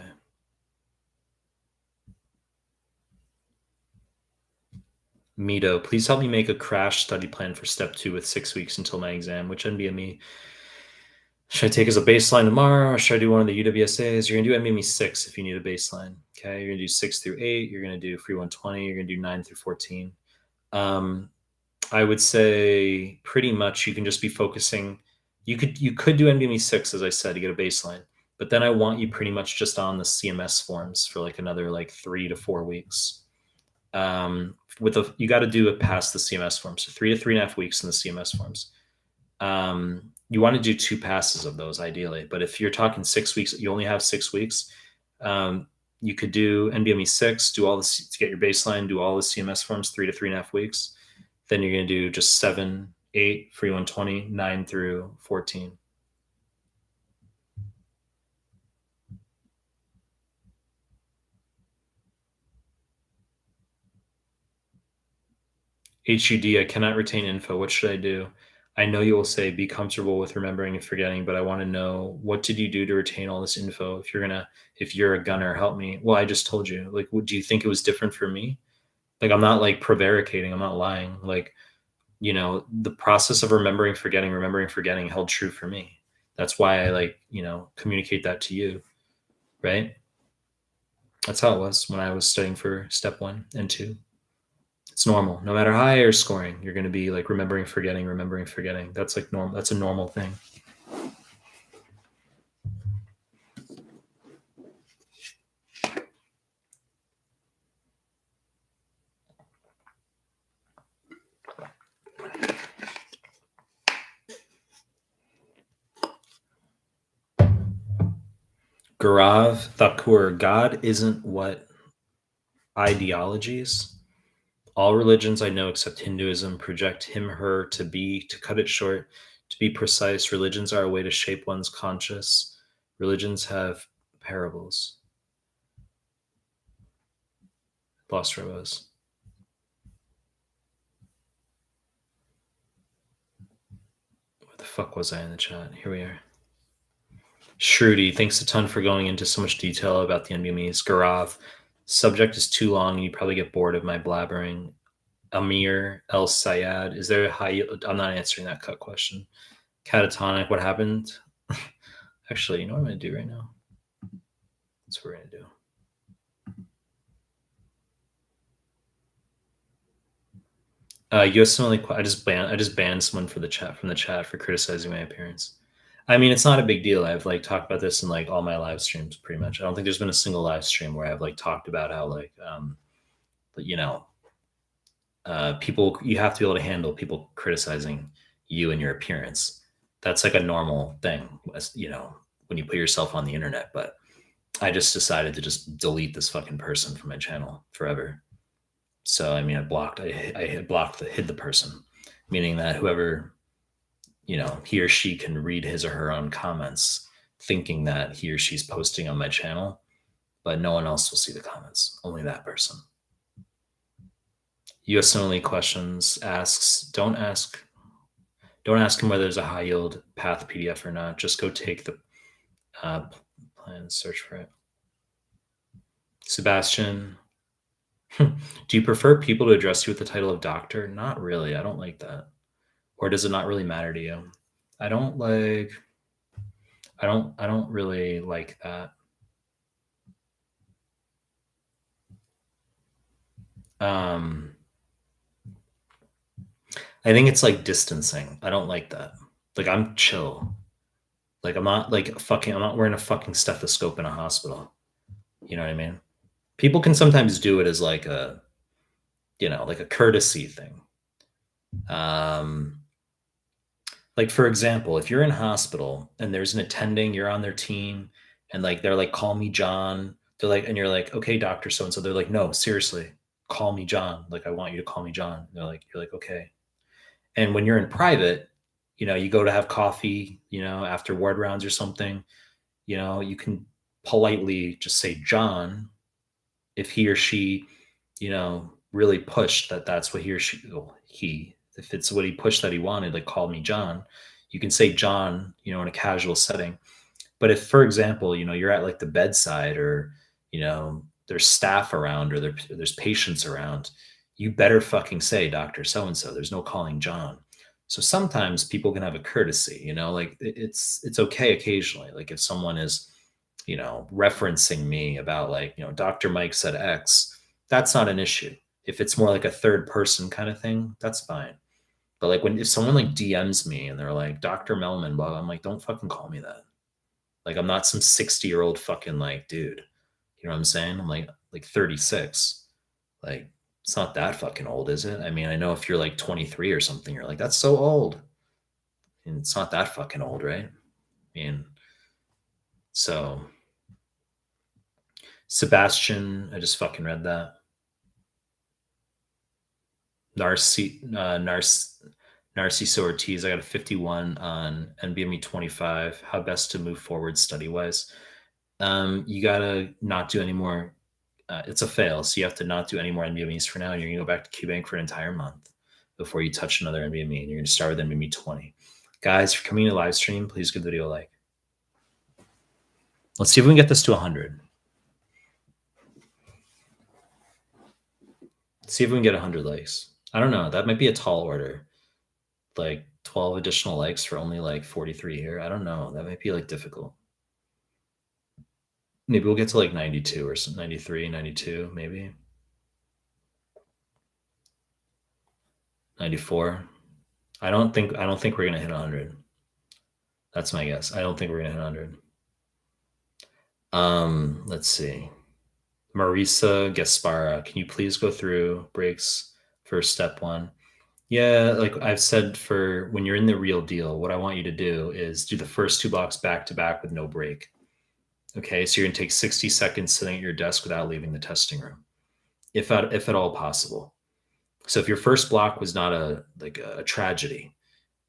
Mito, please help me make a crash study plan for step 2 with 6 weeks until my exam. Which NBME should I take as a baseline tomorrow, or should I do one of the UWSAs? You're going to do NBME 6 if you need a baseline. Okay, you're going to do 6 through 8. You're going to do free 120. You're going to do 9 through 14. I would say pretty much you can just be focusing. You could do NBME 6, as I said, to get a baseline. But then I want you pretty much just on the CMS forms for like another 3 to 4 weeks. You got to do it past the CMS forms, so 3 to 3.5 weeks in the CMS forms. You want to do 2 passes of those ideally, but if you're talking 6 weeks, you only have 6 weeks. You could do NBME 6, do all this to get your baseline, do all the CMS forms, 3 to 3.5 weeks. Then you're going to do just 7, 8, free 120, 9 through 14. HUD, I cannot retain info. What should I do? I know you will say be comfortable with remembering and forgetting, but I want to know, what did you do to retain all this info? If you're a gunner, help me. Well, I just told you. Do you think it was different for me? I'm not prevaricating. I'm not lying. The process of remembering, forgetting held true for me. That's why I communicate that to you, right? That's how it was when I was studying for step 1 and 2. It's normal. No matter how you're scoring, you're going to be remembering, forgetting. That's normal. That's a normal thing. Gaurav Thakur, God isn't what ideologies. All religions I know except Hinduism project him, her to be, to cut it short, to be precise. Religions are a way to shape one's conscience. Religions have parables. Lost where I was. Where the fuck was I in the chat? Here we are. Shruti, thanks a ton for going into so much detail about the NBMEs. Gaurav, subject is too long and you probably get bored of my blabbering. Amir El Sayad, is there a high? I'm not answering that cut question. Catatonic, what happened? Actually, you know what I'm going to do right now? That's what we're going to do. USMLE, I just banned someone from the chat for criticizing my appearance. I mean, it's not a big deal. I've talked about this in all my live streams pretty much. I don't think there's been a single live stream where I've talked about how people, you have to be able to handle people criticizing you and your appearance. That's a normal thing, when you put yourself on the internet. But I just decided to just delete this fucking person from my channel forever. So I mean, I hid the person, meaning that whoever, he or she can read his or her own comments, thinking that he or she's posting on my channel, but no one else will see the comments, only that person. USMLE questions asks, don't ask him whether there's a high yield path PDF or not. Just go take the plan and search for it. Sebastian, do you prefer people to address you with the title of doctor? Not really. I don't like that. Or does it not really matter to you? I don't really like that. I think it's distancing. I don't like that. I'm chill. Like I'm not wearing a fucking stethoscope in a hospital. You know what I mean? People can sometimes do it as like a, like a courtesy thing. Um, like for example, if you're in hospital and there's an attending, you're on their team, and like they're like, call me John. They're like, and you're like, okay, doctor so and so. They're like, no, seriously, call me John. Like I want you to call me John. And they're like, you're like, okay. And when you're in private, you go to have coffee, after ward rounds or something, you can politely just say John if he or she, really pushed that that's what he or she, well, if it's what he pushed that he wanted, like call me John, you can say John, in a casual setting. But if, for example, you're at like the bedside or, there's staff around or there's patients around, you better fucking say Dr. So and so. There's no calling John. So sometimes people can have a courtesy, like it's okay occasionally. Like if someone is, referencing me about like, Dr. Mike said X, that's not an issue. If it's more like a third person kind of thing, that's fine. But like if someone like DMs me and they're like Dr. Mehlman, blah, I'm like, don't fucking call me that. Like I'm not some 60-year-old fucking like dude. You know what I'm saying? I'm like 36. Like it's not that fucking old, is it? I mean, I know if you're like 23 or something, you're like, that's so old. And it's not that fucking old, right? I mean, so Sebastian, I just fucking read that. Narciso Ortiz, I got a 51 on NBME 25. How best to move forward study wise? You gotta not do any more. It's a fail, so you have to not do any more NBMEs for now, and you're gonna go back to QBank for an entire month before you touch another NBME, and you're gonna start with NBME 20. Guys, if you're coming to live stream, please give the video a like. Let's see if we can get this to 100. Let's see if we can get 100 likes. I don't know. That might be a tall order. Like 12 additional likes for only like 43 here. I don't know. That might be like difficult. Maybe we'll get to like 92 or 93, 92, maybe. 94. I don't think we're gonna hit 100. That's my guess. I don't think we're gonna hit 100. Let's see. Marisa Gaspara, can you please go through breaks for step 1? Yeah, like I've said, for when you're in the real deal, what I want you to do is do the first 2 blocks back to back with no break. Okay, so you're gonna take 60 seconds sitting at your desk without leaving the testing room, if at all possible. So if your first block was not a tragedy,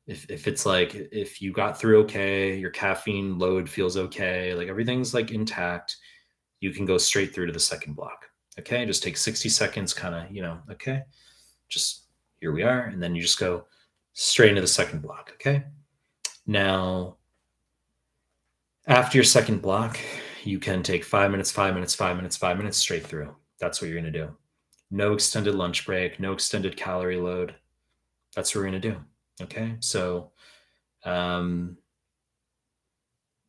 if it's like if you got through okay, your caffeine load feels okay, like everything's like intact, you can go straight through to the second block. Okay, just take 60 seconds, kind of, okay, just here we are, and then you just go straight into the second block. Okay, now after your second block, you can take 5 minutes, 5 minutes, 5 minutes, 5 minutes straight through. That's what you're going to do. No extended lunch break, no extended calorie load. That's what we're going to do. Okay, so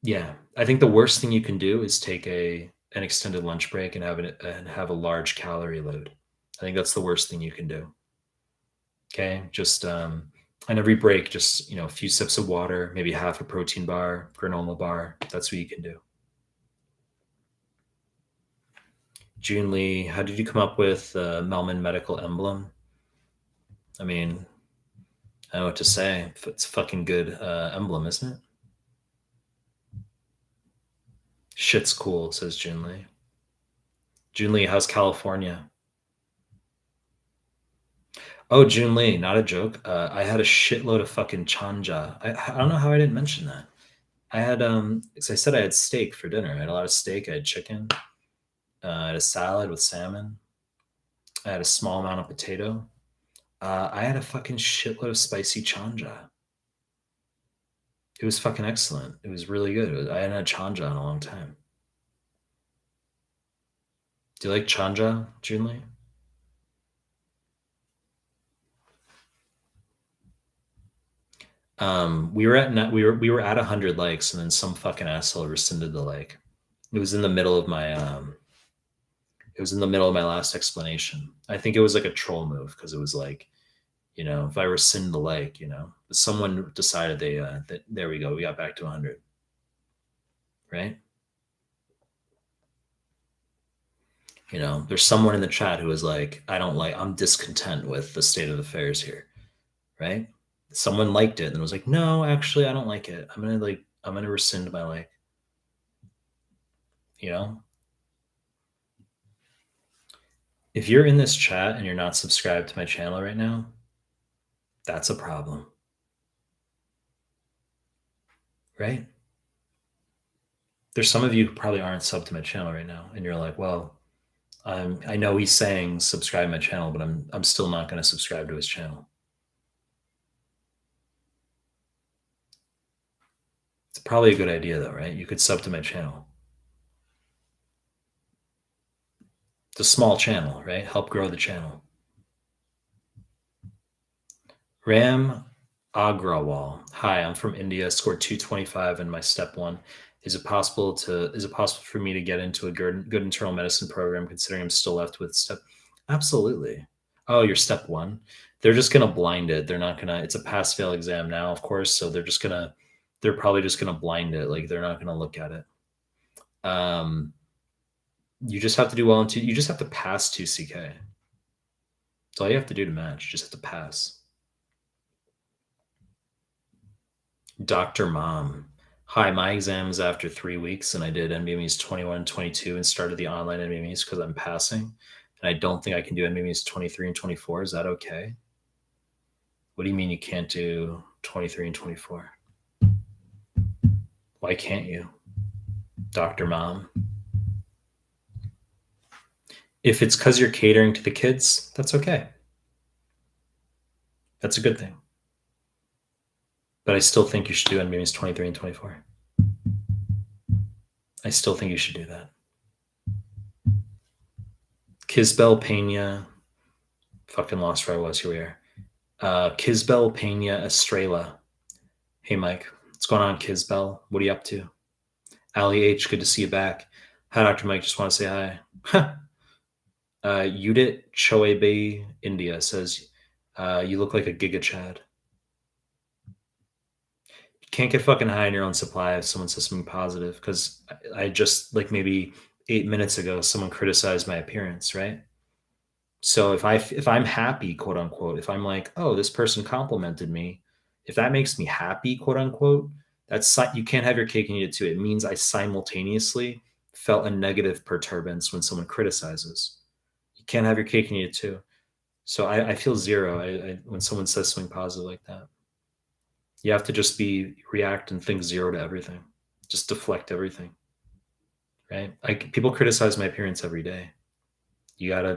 yeah, I think the worst thing you can do is take an extended lunch break and have a large calorie load. I think that's the worst thing you can do. Okay, just and every break, just a few sips of water, maybe half a protein bar, granola bar. That's what you can do. June Lee, how did you come up with the Mehlmanmedical emblem? I mean, I don't know what to say. It's a fucking good emblem, isn't it? Shit's cool, says June Lee. June Lee, how's California? Oh, June Lee, not a joke. I had a shitload of fucking chanja. I don't know how I didn't mention that. I had, as I said, I had steak for dinner. I had a lot of steak. I had chicken. I had a salad with salmon. I had a small amount of potato. I had a fucking shitload of spicy chanja. It was fucking excellent. It was really good. I hadn't had chanja in a long time. Do you like chanja, Junli? We were at 100 likes, and then some fucking asshole rescinded the like. It was in the middle of my last explanation. I think it was like a troll move, because it was like, if I rescind the like, someone decided that there we go, we got back to 100. right? You know, there's someone in the chat who is like, I'm discontent with the state of affairs here, right? Someone liked it and was like, no, actually, I don't like it. I'm gonna rescind my like, you know? If you're in this chat and you're not subscribed to my channel right now, that's a problem, right? There's some of you who probably aren't subbed to my channel right now, and you're like, well, I know he's saying subscribe to my channel, but I'm still not going to subscribe to his channel. It's probably a good idea though, right? You could sub to my channel. It's a small channel, right? Help grow the channel. Ram Agrawal. Hi, I'm from India. Scored 225 in my step one. Is it possible for me to get into a good internal medicine program considering I'm still left with step? Absolutely. Oh, you're step one. They're just gonna blind it. They're not gonna. It's a pass fail exam now, of course. So they're probably just gonna blind it. Like they're not gonna look at it. Um, you just have to do well in two. You just have to pass 2 CK. That's all you have to do to match. You just have to pass. Dr. Mom. Hi, my exam is after 3 weeks, and I did NBMEs 21, 22, and started the online NBMEs because I'm passing. And I don't think I can do NBMEs 23 and 24. Is that okay? What do you mean you can't do 23 and 24? Why can't you? Dr. Mom. If it's because you're catering to the kids, that's okay. That's a good thing. But I still think you should do NBMEs 23 and 24. I still think you should do that. Kisbel Pena. Fucking lost where I was. Here we are. Kisbel Pena Estrella. Hey, Mike. What's going on, Kisbel? What are you up to? Ali H, good to see you back. Hi, Dr. Mike. Just want to say hi. Udit Choebe India says, you look like a Giga Chad. You can't get fucking high on your own supply if someone says something positive, because I just, like maybe 8 minutes ago, someone criticized my appearance, right? So if I'm happy, quote unquote, if I'm like, oh, this person complimented me, if that makes me happy, quote unquote, you can't have your cake and eat it too. It means I simultaneously felt a negative perturbance when someone criticizes. You can't have your cake and eat it too. So I feel zero when someone says something positive like that. You have to just react and think zero to everything. Just deflect everything, right? People criticize my appearance every day. You gotta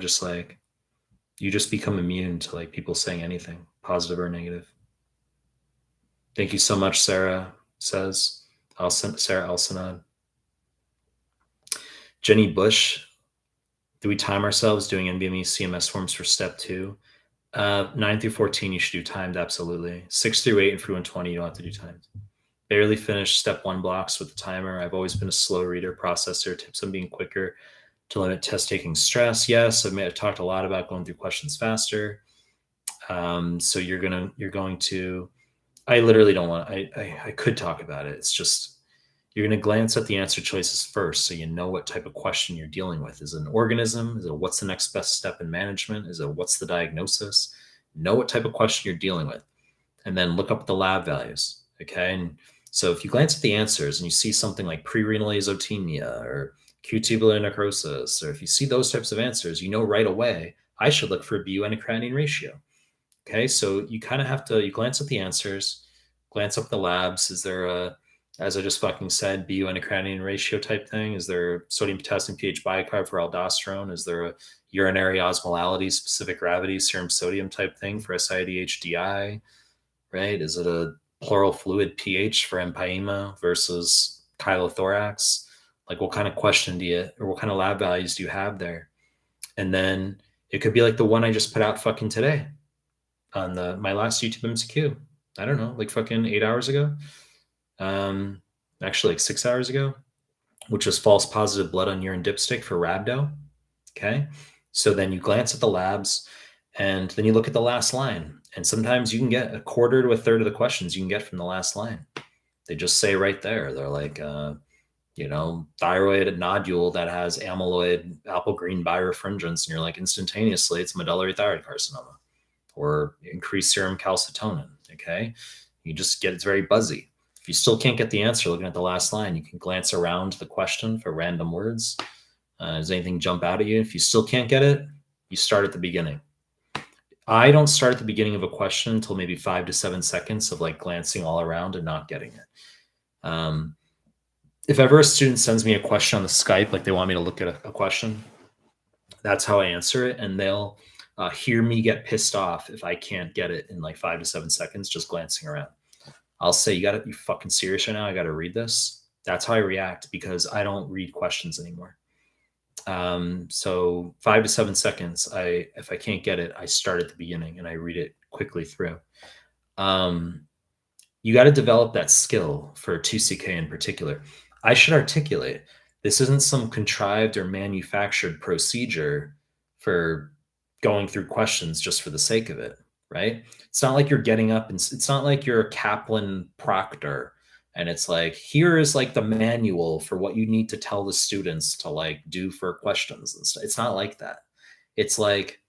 you just become immune to like people saying anything, positive or negative. Thank you so much, Sarah says. Sarah Elsinad. Jenny Bush. Do we time ourselves doing NBME CMS forms for step 2? 9 through 14, you should do timed, absolutely. 6 through 8 and 120, you don't have to do timed. Barely finished step 1 blocks with the timer. I've always been a slow reader, processor. Tips on being quicker to limit test taking stress. Yes, I've talked a lot about going through questions faster. So you're going to, I literally don't want, I could talk about it. It's just, you're going to glance at the answer choices first so you know what type of question you're dealing with. Is it an organism? Is it what's the next best step in management? Is it what's the diagnosis? Know what type of question you're dealing with, and then look up the lab values. Okay. And so if you glance at the answers and you see something like prerenal azotemia or acute necrosis, or if you see those types of answers, you know right away, I should look for a BU and a creatinine ratio. Okay. So you kind of have to, you glance at the answers, glance up the labs. Is there a, as I just fucking said, BU and a creatinine ratio type thing? Is there sodium potassium pH biocarb for aldosterone? Is there a urinary osmolality, specific gravity, serum sodium type thing for SIADH-DI? Right? Is it a pleural fluid pH for empyema versus chylothorax? Like what kind of question or what kind of lab values do you have there? And then it could be like the one I just put out fucking today on my last YouTube MCQ. I don't know, like fucking 8 hours ago. Actually like 6 hours ago, which was false positive blood on urine dipstick for rhabdo. Okay. So then you glance at the labs and then you look at the last line. And sometimes you can get a quarter to a third of the questions you can get from the last line. They just say right there, they're like, thyroid nodule that has amyloid apple green birefringence, and you're like, instantaneously, it's medullary thyroid carcinoma or increased serum calcitonin. Okay. It's very buzzy. If you still can't get the answer looking at the last line, you can glance around the question for random words. Does anything jump out at you? If you still can't get it, you start at the beginning. I don't start at the beginning of a question until maybe 5 to 7 seconds of like glancing all around and not getting it. If ever a student sends me a question on the Skype, like they want me to look at a question, that's how I answer it. And they'll hear me get pissed off if I can't get it in like 5 to 7 seconds, just glancing around. I'll say, you fucking serious right now? I got to read this. That's how I react, because I don't read questions anymore. So 5 to 7 seconds, if I can't get it, I start at the beginning and I read it quickly through. You got to develop that skill for 2CK in particular. I should articulate, this isn't some contrived or manufactured procedure for going through questions just for the sake of it, right? It's not like you're getting up and it's not like you're a Kaplan proctor and it's like, here is like the manual for what you need to tell the students to like do for questions and stuff. It's not like that. It's like,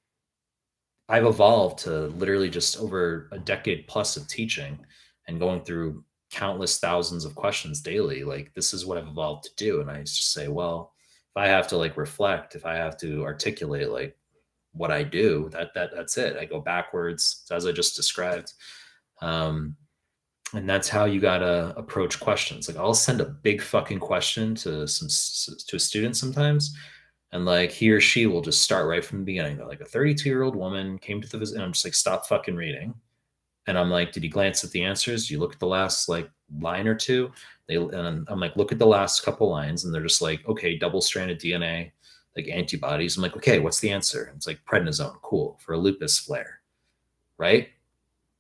I've evolved to literally just over a decade plus of teaching and going through countless thousands of questions daily. Like, this is what I've evolved to do. And I just say, well, if I have to like reflect, if I have to articulate like what I do, that's it. I go backwards, as I just described. And that's how you gotta approach questions. Like, I'll send a big fucking question to a student sometimes, and like he or she will just start right from the beginning. They're like, a 32-year-old woman came to the visit, and I'm just like, stop fucking reading. And I'm like, did you glance at the answers? Do you look at the last like line or two? And I'm like, look at the last couple lines, and they're just like, okay, double-stranded DNA, like antibodies. I'm like, okay, what's the answer? It's like prednisone, cool, for a lupus flare, right?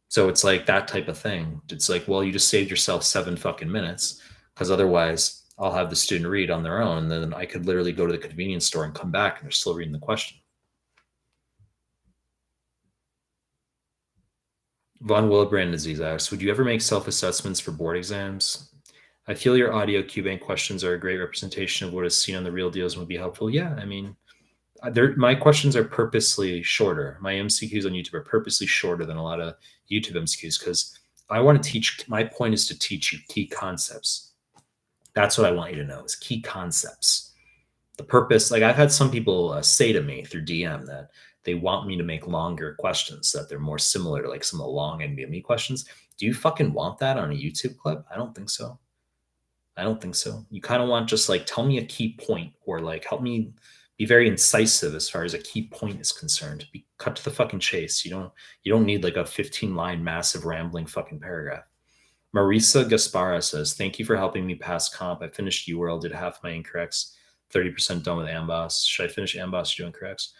So it's like that type of thing. It's like, well, you just saved yourself 7 fucking minutes, because otherwise I'll have the student read on their own. And then I could literally go to the convenience store and come back and they're still reading the question. Von Willebrand disease asks, would you ever make self-assessments for board exams? I feel your audio QBank questions are a great representation of what is seen on the real deals and would be helpful. Yeah, I mean, my questions are purposely shorter. My MCQs on YouTube are purposely shorter than a lot of YouTube MCQs, because I want to teach. My point is to teach you key concepts. That's what I want you to know, is key concepts. The purpose, like I've had some people say to me through DM that they want me to make longer questions, so that they're more similar to like some of the long NBME questions. Do you fucking want that on a YouTube clip? I don't think so. I don't think so. You kind of want just like, tell me a key point, or like help me be very incisive as far as a key point is concerned. Be cut to the fucking chase. You don't need like a 15-line massive rambling fucking paragraph. Marisa Gaspara says, thank you for helping me pass comp. I finished UWorld, did half my incorrects, 30% done with AMBOSS. Should I finish AMBOSS or do incorrects?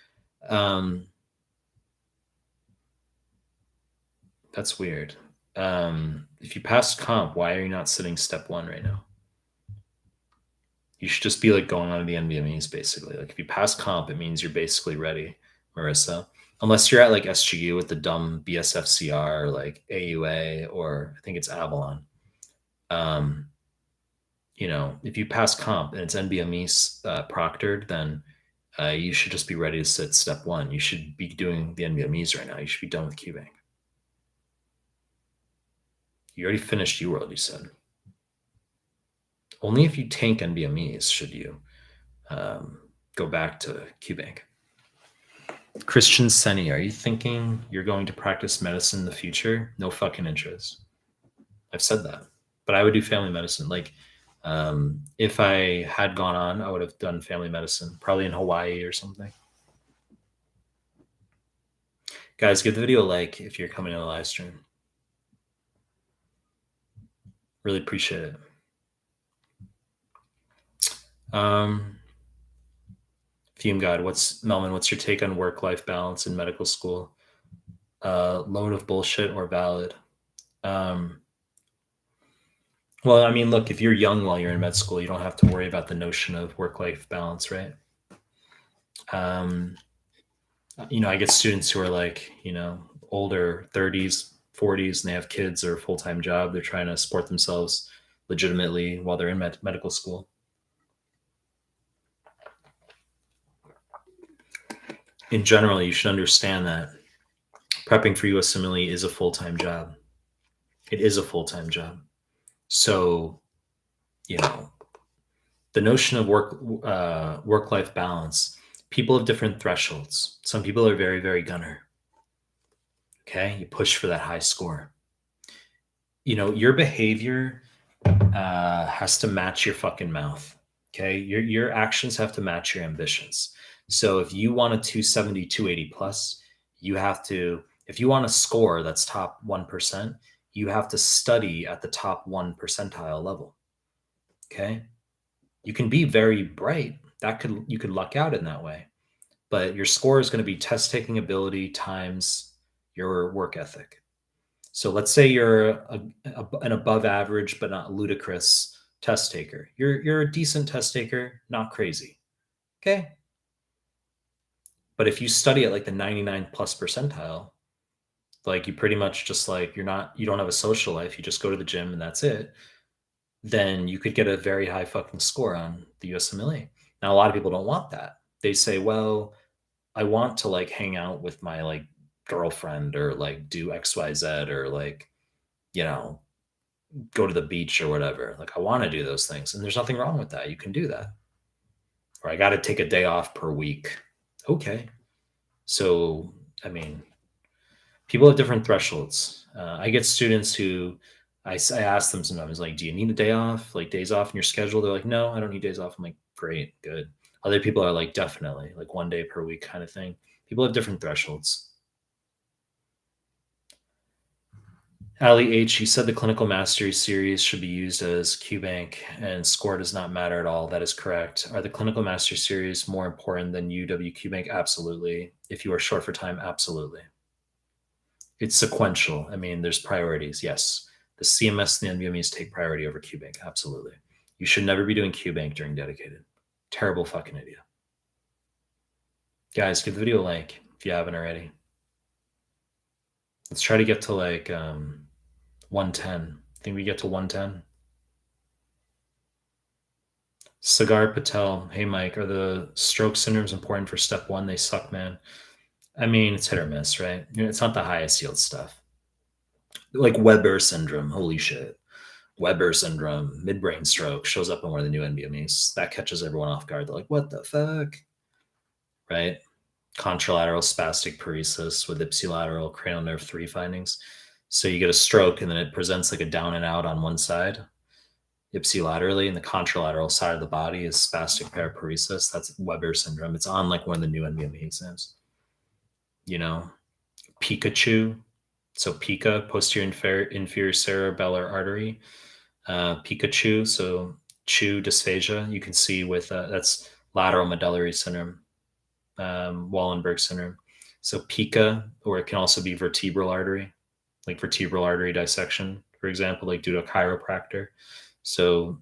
That's weird. If you passed comp, why are you not sitting step 1 right now? You should just be like going on to the NVMEs, basically. Like, if you pass comp, it means you're basically ready, Marissa. Unless you're at like SGU with the dumb BSFCR or like AUA, or I think it's Avalon. If you pass comp and it's NVME proctored, then you should just be ready to sit step 1. You should be doing the NVMEs right now. You should be done with QBank. You already finished UWorld, you said. Only if you tank NVMEs should you go back to QBank. Christian Senni, are you thinking you're going to practice medicine in the future? No fucking interest. I've said that. But I would do family medicine. Like, if I had gone on, I would have done family medicine, probably in Hawaii or something. Guys, give the video a like if you're coming to the live stream. Really appreciate it. Fume God, Mehlman, what's your take on work-life balance in medical school? Load of bullshit or valid? Well, I mean, look, if you're young while you're in med school, you don't have to worry about the notion of work-life balance, right? I get students who are like, older, 30s, 40s, and they have kids or a full-time job. They're trying to support themselves legitimately while they're in medical school. in general, you should understand that prepping for USMLE is a full-time job. It is a full-time job. So, you know, the notion of work-life balance, people have different thresholds. Some people are very, very gunner. Okay, you push for that high score. Your behavior has to match your fucking mouth. Okay, your actions have to match your ambitions. So if you want a 270, 280 plus, you have to. If you want a score that's top 1%, you have to study at the top 1 percentile level. Okay, you can be very bright. You could luck out in that way, but your score is going to be test taking ability times your work ethic. So let's say you're an above average but not ludicrous test taker. You're a decent test taker, not crazy. Okay. But if you study at like the 99 plus percentile, like you pretty much just like you don't have a social life, you just go to the gym and that's it, then you could get a very high fucking score on the USMLE. Now a lot of people don't want that. They say, well, I want to like hang out with my like girlfriend or like do XYZ or like, you know, go to the beach or whatever. Like I want to do those things. And there's nothing wrong with that. You can do that. Or I got to take a day off per week. Okay. So, I mean, people have different thresholds. I get students who I ask them sometimes, like, do you need a day off? Like days off in your schedule? They're like, no, I don't need days off. I'm like, great, good. Other people are like, definitely, like 1 day per week kind of thing. People have different thresholds. Ali H, you said the clinical mastery series should be used as QBank and score does not matter at all. That is correct. Are the clinical mastery series more important than UW QBank? Absolutely. If you are short for time, absolutely. It's sequential. I mean, there's priorities. Yes. The CMS and the NBMEs take priority over QBank. Absolutely. You should never be doing QBank during dedicated. Terrible fucking idea. Guys, give the video a like if you haven't already. Let's try to get to like 110. Think we get to 110? Sagar Patel, hey Mike, are the stroke syndromes important for step one? They suck, man. I mean, it's hit or miss, right? It's not the highest yield stuff. Like Weber syndrome, holy shit. Weber syndrome, midbrain stroke shows up in one of the new NBMEs. That catches everyone off guard. They're like, what the fuck? Right? Contralateral spastic paresis with ipsilateral cranial nerve 3 findings. So you get a stroke and then it presents like a down and out on one side, ipsilaterally, and the contralateral side of the body is spastic paraparesis. That's Weber syndrome. It's on like one of the new NBME exams. Pikachu. So Pica, posterior inferior cerebellar artery. Pikachu. So Chu dysphagia. You can see with that's lateral medullary syndrome, Wallenberg syndrome. So Pica, or it can also be vertebral artery, like vertebral artery dissection, for example, like due to a chiropractor. So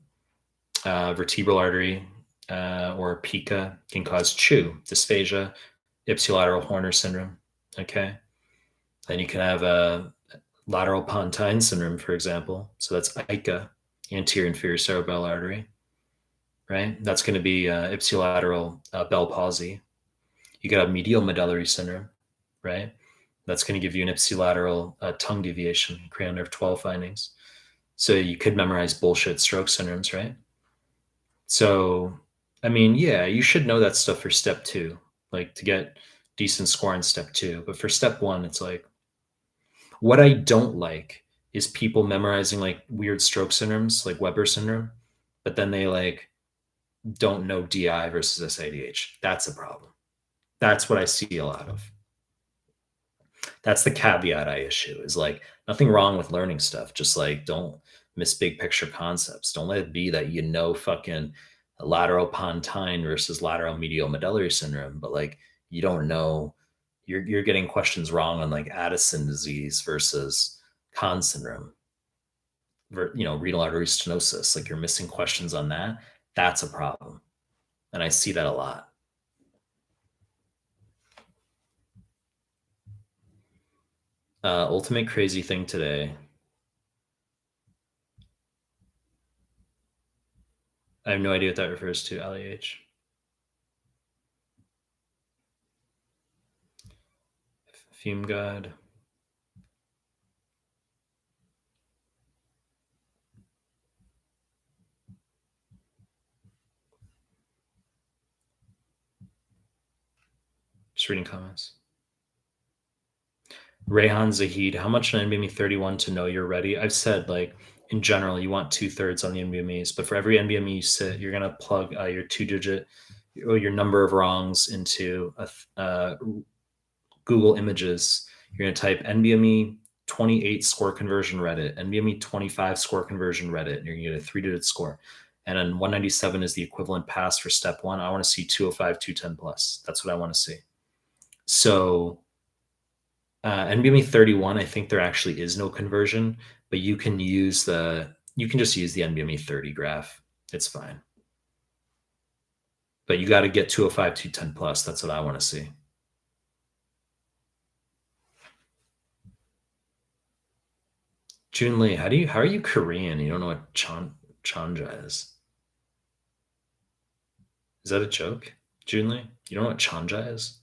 vertebral artery or pica can cause Chu dysphagia, ipsilateral Horner syndrome. Okay. Then you can have a lateral pontine syndrome, for example. So that's ICA, anterior inferior cerebellar artery, right? That's going to be ipsilateral Bell palsy. You could have medial medullary syndrome, right? That's going to give you an ipsilateral tongue deviation, cranial nerve 12 findings. So you could memorize bullshit stroke syndromes, right? So, I mean, yeah, you should know that stuff for step two, like to get decent score in step two. But for step one, it's like, what I don't like is people memorizing like weird stroke syndromes, like Weber syndrome, but then they like don't know DI versus SADH. That's a problem. That's what I see a lot of. That's the caveat I issue is like nothing wrong with learning stuff. Just like don't miss big picture concepts. Don't let it be that fucking lateral pontine versus lateral medial medullary syndrome, but like you don't know you're getting questions wrong on like Addison disease versus Conn syndrome. Renal artery stenosis. Like you're missing questions on that. That's a problem, and I see that a lot. Ultimate crazy thing today. I have no idea what that refers to, LEH. Fume God. Just reading comments. Rayhan Zahid, how much on NBME 31 to know you're ready? I've said, like, in general, you want 2/3 on the NBMEs, but for every NBME you sit, you're going to plug your 2-digit or your number of wrongs into Google Images. You're going to type NBME 28 score conversion Reddit, NBME 25 score conversion Reddit, and you're going to get a 3-digit score. And then 197 is the equivalent pass for step 1. I want to see 205, 210 plus. That's what I want to see. So NBME 31, I think there actually is no conversion, but you can just use the NBME 30 graph. It's fine. But you got to get 205, 210 plus. That's what I want to see. Jun Lee, how are you Korean? You don't know what chanja is? Is that a joke? Jun Lee, you don't know what chanja is?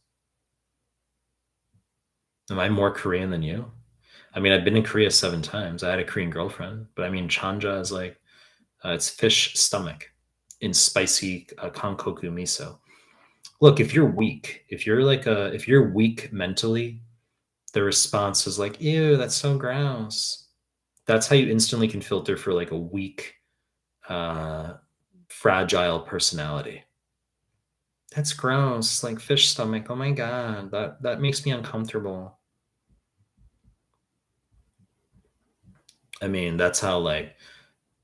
Am I more Korean than you? I mean, I've been in Korea 7 times. I had a Korean girlfriend, but I mean, chanja is like, it's fish stomach in spicy kankoku miso. Look, if you're weak, if you're weak mentally, the response is like, ew, that's so gross. That's how you instantly can filter for like a weak, fragile personality. That's gross, like fish stomach. Oh my god, that makes me uncomfortable. I mean, that's how like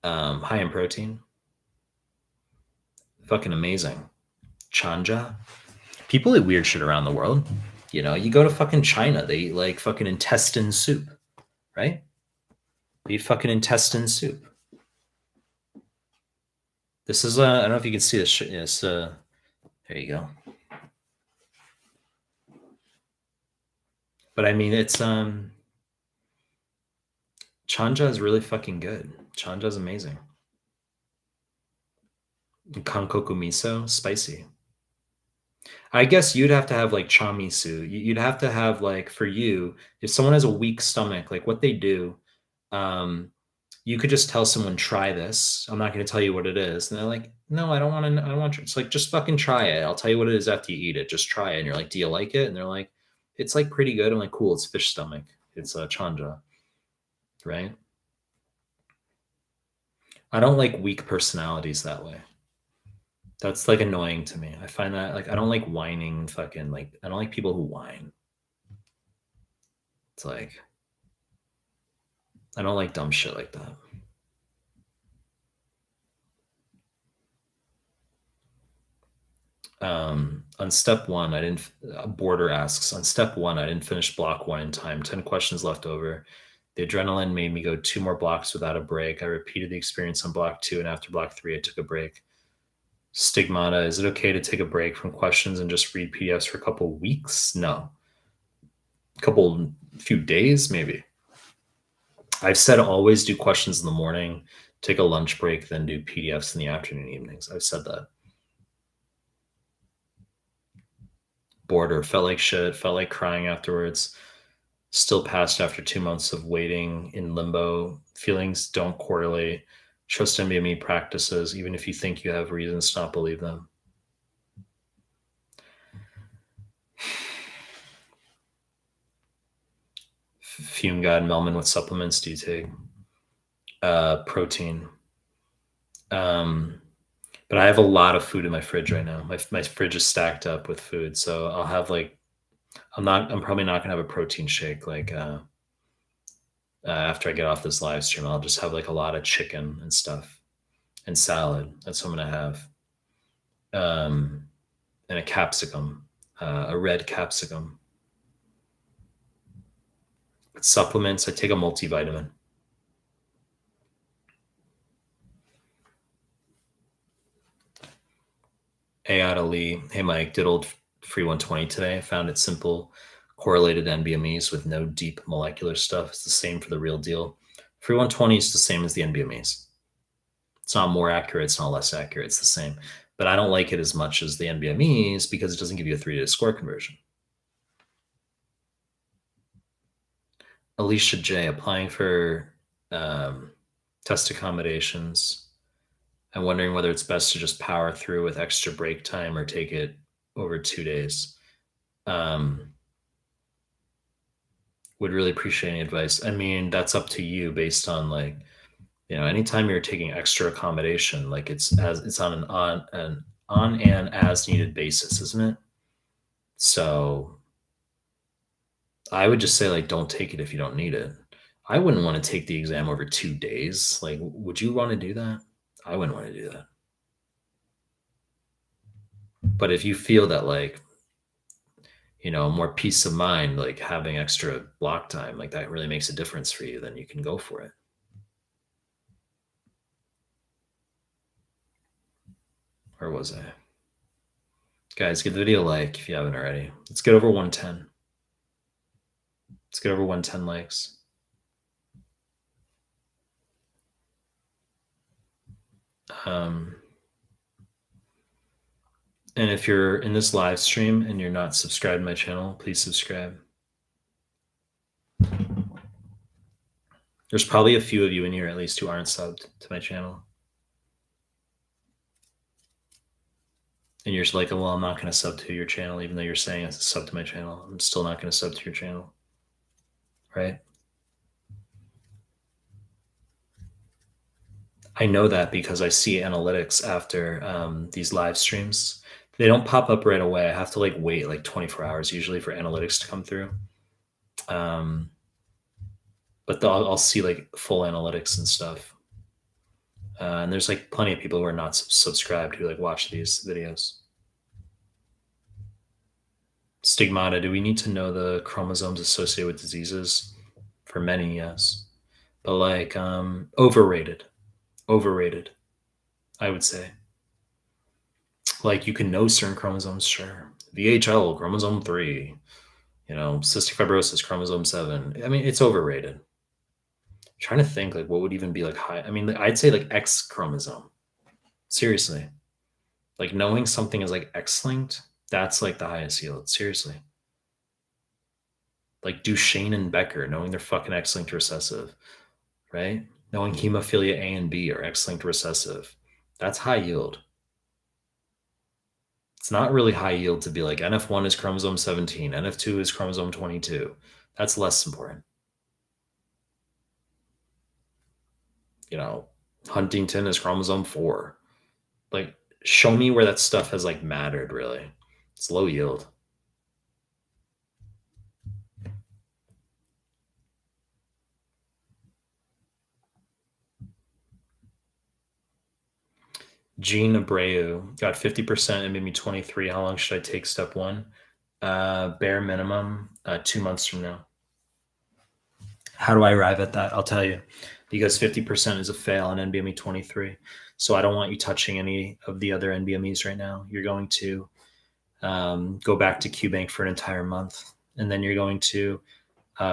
high in protein. Fucking amazing. Chanja. People eat weird shit around the world. You know, you go to fucking China, they eat like fucking intestine soup, right? They eat fucking intestine soup. This is I don't know if you can see this shit. Yes, there you go. But I mean, it's chanja is really fucking good. Chanja is amazing. Kankoku miso, spicy. I guess you'd have to have like chamisu. You'd have to have like for you, if someone has a weak stomach, like what they do, you could just tell someone, try this. I'm not going to tell you what it is. And they're like, no, I don't want to. I don't want to. It's like, just fucking try it. I'll tell you what it is after you eat it. Just try it. And you're like, do you like it? And they're like, it's like pretty good. I'm like, cool. It's fish stomach. It's chanja, right? I don't like weak personalities that way. That's like annoying to me. I find that like I don't like whining fucking like I don't like people who whine. It's like I don't like dumb shit like that. On step 1, I didn't. Border asks on step 1, I didn't finish block 1 in time. 10 questions left over. The adrenaline made me go 2 more blocks without a break. I repeated the experience on block 2, and after block 3, I took a break. Stigmata, is it okay to take a break from questions and just read PDFs for a couple weeks? No. Few days, maybe. I've said always do questions in the morning, take a lunch break, then do PDFs in the afternoon, evenings. I've said that. Border, felt like shit, felt like crying afterwards. Still passed after 2 months of waiting in limbo. Feelings don't correlate. Trust NBME practices, even if you think you have reasons to not believe them. Fume God, Mehlman, what supplements do you take? Protein. But I have a lot of food in my fridge right now. My fridge is stacked up with food, so I'll have like I'm probably not gonna have a protein shake like after I get off this live stream. I'll just have like a lot of chicken and stuff and salad. That's what I'm gonna have. And a capsicum, a red capsicum. Supplements, I take a multivitamin. Ayat Ali, hey Mike, did old free 120 today. I found it simple, correlated NBMEs with no deep molecular stuff. It's the same for the real deal. Free 120 is the same as the NBMEs. It's not more accurate, it's not less accurate, it's the same. But I don't like it as much as the NBMEs because it doesn't give you a 3-digit score conversion. Alicia J. applying for test accommodations. I'm wondering whether it's best to just power through with extra break time or take it over 2 days. Would really appreciate any advice. I mean, that's up to you based on like, anytime you're taking extra accommodation, like it's on an as needed basis, isn't it? So I would just say like don't take it if you don't need it. I wouldn't want to take the exam over 2 days. Like, would you want to do that? I wouldn't want to do that. But if you feel that like, more peace of mind, like having extra block time, like that really makes a difference for you, then you can go for it. Where was I? Guys, give the video a like if you haven't already. Let's get over 110. Let's get over 110 likes. And if you're in this live stream and you're not subscribed to my channel, please subscribe. There's probably a few of you in here at least who aren't subbed to my channel. And you're just like, well, I'm not going to sub to your channel, even though you're saying it's a sub to my channel. I'm still not going to sub to your channel. Right? I know that because I see analytics after these live streams. They don't pop up right away. I have to like wait like 24 hours usually for analytics to come through. But I'll see like full analytics and stuff. And there's like plenty of people who are not subscribed who like watch these videos. Stigmata, do we need to know the chromosomes associated with diseases? For many, yes. But like overrated, I would say. Like you can know certain chromosomes, sure. VHL, chromosome 3, cystic fibrosis, chromosome 7. I mean, it's overrated. I'm trying to think like what would even be like high. I mean, I'd say like X chromosome. Seriously. Like knowing something is like X-linked, that's like the highest yield. Seriously. Like Duchenne and Becker, knowing they're fucking X-linked recessive, right? Knowing hemophilia A and B are X-linked recessive. That's high yield. It's not really high yield to be like NF1 is chromosome 17, NF2 is chromosome 22. That's less important. Huntington is chromosome 4. Like, show me where that stuff has like mattered really. It's low yield. Gene Abreu got 50% and made me 23. How long should I take step 1? Bare minimum, 2 months from now. How do I arrive at that? I'll tell you. Because 50% is a fail on NBME 23. So I don't want you touching any of the other NBMEs right now. You're going to go back to QBank for an entire month. And then you're going to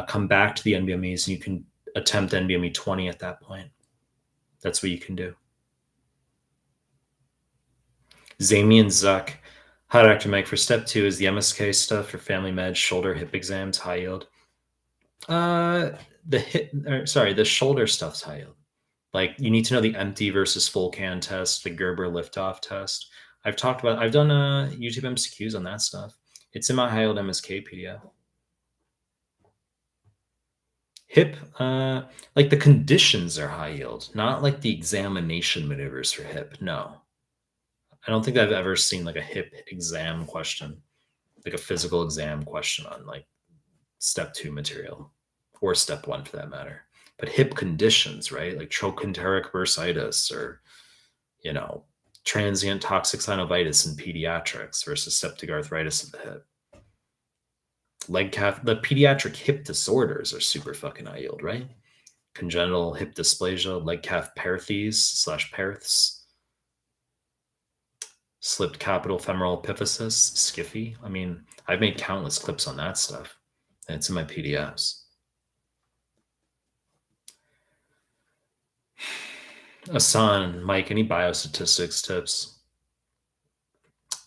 come back to the NBMEs and you can attempt NBME 20 at that point. That's what you can do. Zamian Zuck. Hi, Dr. Mike. For step 2 is the MSK stuff for family med, shoulder, hip exams, high yield. The shoulder stuff's high yield. Like you need to know the empty versus full can test, the Gerber liftoff test. I've done YouTube MCQs on that stuff. It's in my high yield MSK PDF. Hip, like the conditions are high yield, not like the examination maneuvers for hip. No, I don't think I've ever seen like a hip exam question, like a physical exam question on like step 2 material or step 1 for that matter. But hip conditions, right? Like trochanteric bursitis or, transient toxic synovitis in pediatrics versus septic arthritis of the hip. Leg calf, the pediatric hip disorders are super fucking high yield, right? Congenital hip dysplasia, leg calf parathes/perths, slipped capital femoral epiphysis, skiffy. I mean, I've made countless clips on that stuff, and it's in my PDFs. Asan, Mike, any biostatistics tips?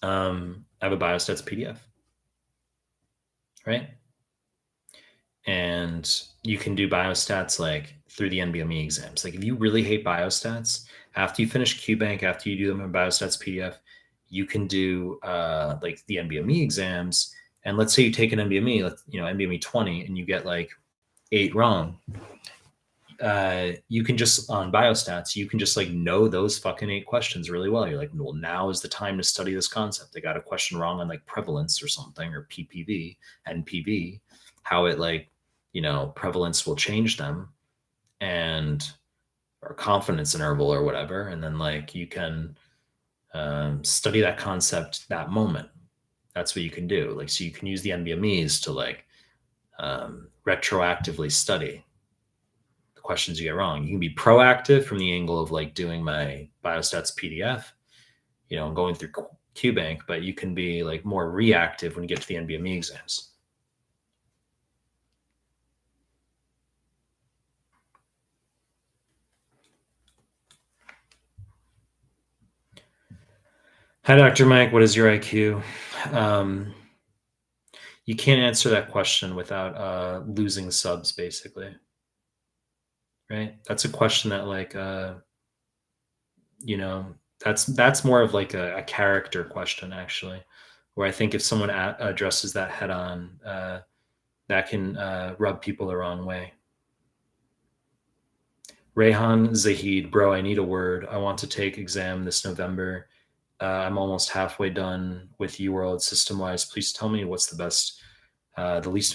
I have a biostats PDF, right? and you can do biostats like through the NBME exams. Like if you really hate biostats, after you finish QBank, after you do them in biostats PDF, you can do like the NBME exams. And let's say you take an NBME, NBME 20, and you get like 8 wrong. You can just on biostats, you can just like know those fucking 8 questions really well. You're like, well, now is the time to study this concept. They got a question wrong on like prevalence or something, or PPV, NPV, how it like, prevalence will change them, and or confidence interval or whatever. And then like you can study that concept that moment. That's what you can do. Like, so you can use the NBMEs to like retroactively study the questions you get wrong. You can be proactive from the angle of like doing my biostats PDF, going through QBank, but you can be like more reactive when you get to the NBME exams. Hi, Dr. Mike. What is your IQ? You can't answer that question without losing subs, basically. Right? That's a question that like that's more of like a character question, actually, where I think if someone addresses that head on, that can rub people the wrong way. Rehan Zahid, bro, I need a word. I want to take exam this November. I'm almost halfway done with UWorld system wise. Please tell me what's the best, the least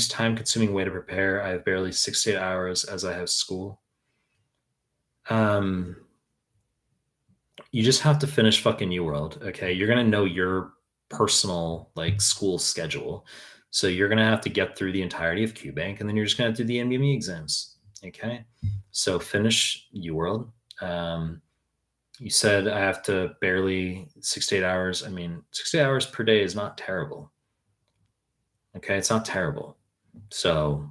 time consuming way to prepare. I have barely 6 to 8 hours as I have school. You just have to finish fucking UWorld. Okay, you're gonna know your personal like school schedule, so you're gonna have to get through the entirety of QBank, and then you're just gonna do the NBME exams. Okay, so finish UWorld. You said I have to barely 6 to 8 hours. I mean, 6 to 8 hours per day is not terrible. Okay, it's not terrible. So,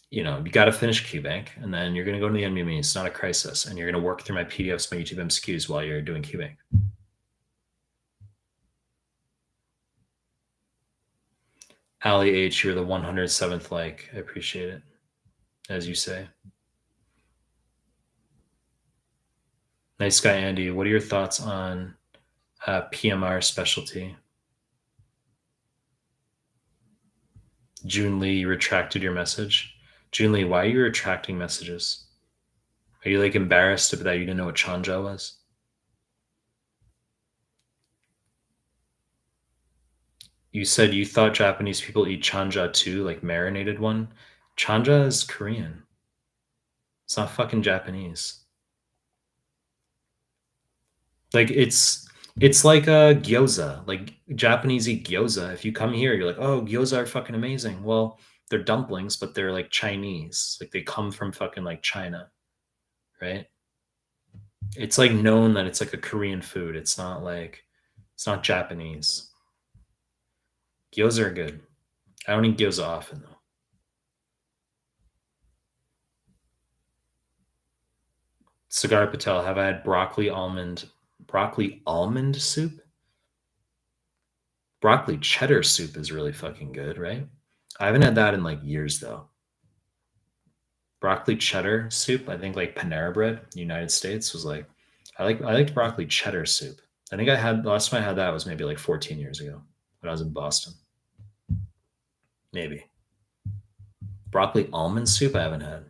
you got to finish QBank, and then you're going to go to the NBME. It's not a crisis, and you're going to work through my PDFs, my YouTube MCQs while you're doing QBank. Ali H, you're the 107th like. I appreciate it, as you say. Nice guy, Andy. What are your thoughts on PMR specialty? June Lee, you retracted your message. June Lee, why are you retracting messages? Are you like embarrassed that you didn't know what chanja was? You said you thought Japanese people eat chanja too, like marinated one. Chanja is Korean. It's not fucking Japanese. Like it's like a gyoza. Like Japanese eat gyoza. If you come here, you're like, oh, gyoza are fucking amazing. Well, they're dumplings, but they're like Chinese. Like they come from fucking like China, right? It's like known that it's like a Korean food. It's not Japanese. Gyoza are good. I don't eat gyoza often though. Cigar Patel, have I had broccoli almond soup? Broccoli cheddar soup is really fucking good, right? I haven't had that in like years though. Broccoli cheddar soup, I think like Panera Bread, United States was like I liked broccoli cheddar soup. I think the last time I had that was maybe like 14 years ago when I was in Boston. Maybe. Broccoli almond soup I haven't had.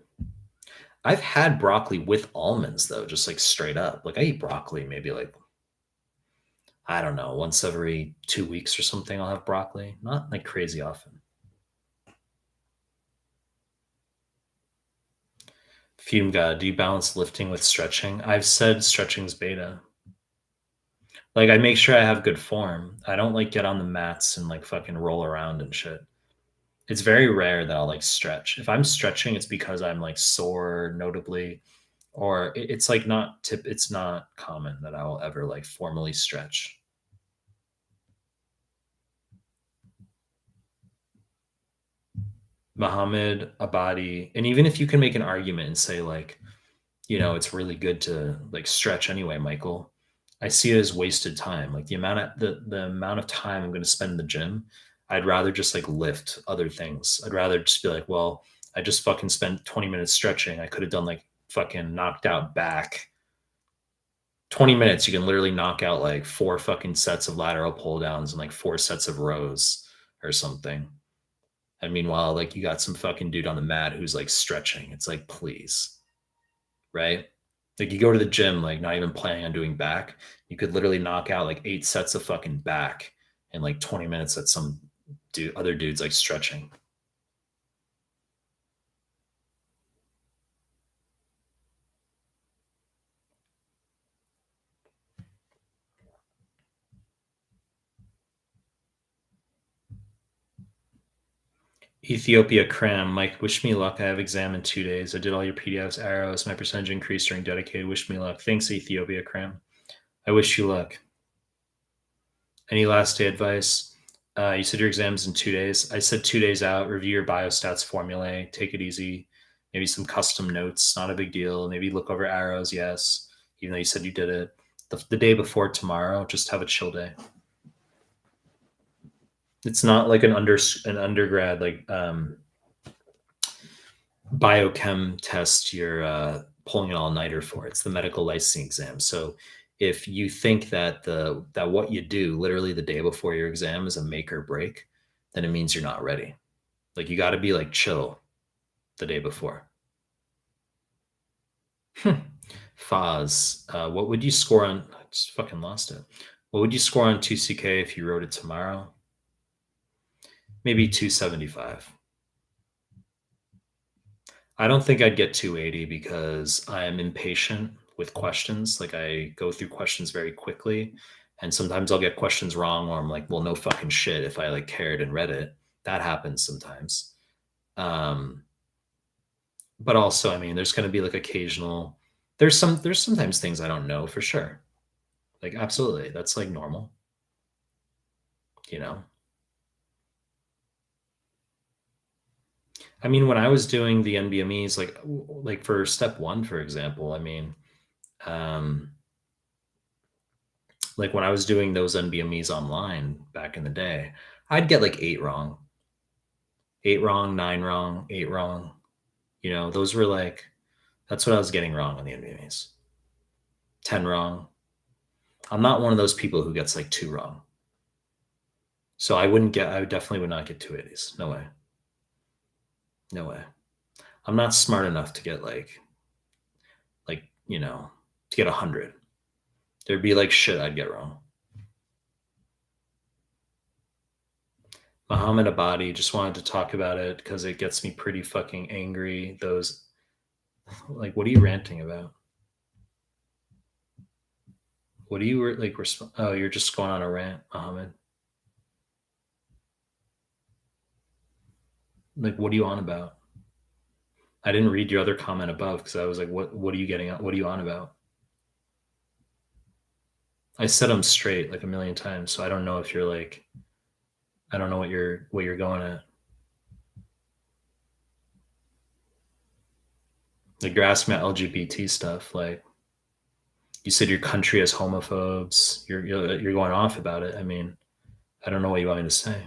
I've had broccoli with almonds though, just like straight up. Like I eat broccoli maybe like I don't know, once every 2 weeks or something I'll have broccoli. Not like crazy often. Fume God, do you balance lifting with stretching? I've said stretching's beta. Like I make sure I have good form. I don't like get on the mats and like fucking roll around and shit. It's very rare that I'll like stretch. If I'm stretching, it's because I'm like sore, notably, or it's like it's not common that I will ever like formally stretch. Muhammad Abadi, and even if you can make an argument and say like, it's really good to like stretch anyway, Michael. I see it as wasted time. Like the amount of time I'm going to spend in the gym, I'd rather just like lift other things. I'd rather just be like, well, I just fucking spent 20 minutes stretching. I could have done like fucking knocked out back. 20 minutes, you can literally knock out like 4 fucking sets of lateral pull downs and like 4 sets of rows or something. And meanwhile, like you got some fucking dude on the mat who's like stretching. It's like, please, right? Like you go to the gym, like not even planning on doing back. You could literally knock out like 8 sets of fucking back in like 20 minutes at some other dudes like stretching. Ethiopia cram. Mike, wish me luck. I have exam in 2 days. I did all your PDFs, arrows. My percentage increased during dedicated. Wish me luck. Thanks, Ethiopia cram. I wish you luck. Any last day advice? You said your exam's in 2 days. I said 2 days out. Review your biostats formulae. Take it easy. Maybe some custom notes. Not a big deal. Maybe look over arrows. Yes, even though you said you did it. The day before tomorrow, just have a chill day. It's not like an undergrad like biochem test you're pulling an all-nighter for. It's the medical licensing exam. So if you think that what you do literally the day before your exam is a make or break, then it means you're not ready. Like you got to be like chill the day before. Foz, what would you score on? I just fucking lost it. What would you score on 2CK if you wrote it tomorrow? Maybe 275. I don't think I'd get 280 because I'm impatient with questions. Like I go through questions very quickly, and sometimes I'll get questions wrong, or I'm like, well, no fucking shit. If I like cared and read it, that happens sometimes. But also, I mean, there's going to be like occasional. There's sometimes things I don't know for sure. Like absolutely, that's like normal. You know. I mean, when I was doing the NBMEs, like for step 1, for example, I mean, like when I was doing those NBMEs online back in the day, I'd get like 8 wrong, 8 wrong, 9 wrong, 8 wrong. You know, those were like, that's what I was getting wrong on the NBMEs. 10 wrong. I'm not one of those people who gets like 2 wrong. So I definitely would not get 280s. No way. No way. I'm not smart enough to get like, you know, to get 100. There'd be like shit I'd get wrong. Muhammad Abadi, just wanted to talk about it because it gets me pretty fucking angry. Those, like, what are you ranting about? What are you like? Oh, you're just going on a rant, Muhammad. Like, what are you on about? I didn't read your other comment above because I was like, what are you getting at? What are you on about? I said I'm straight like a million times, so I don't know if you're like, I don't know what you're going at. Like you're asking about LGBT stuff. Like you said, your country has homophobes. You're going off about it. I mean, I don't know what you want me to say.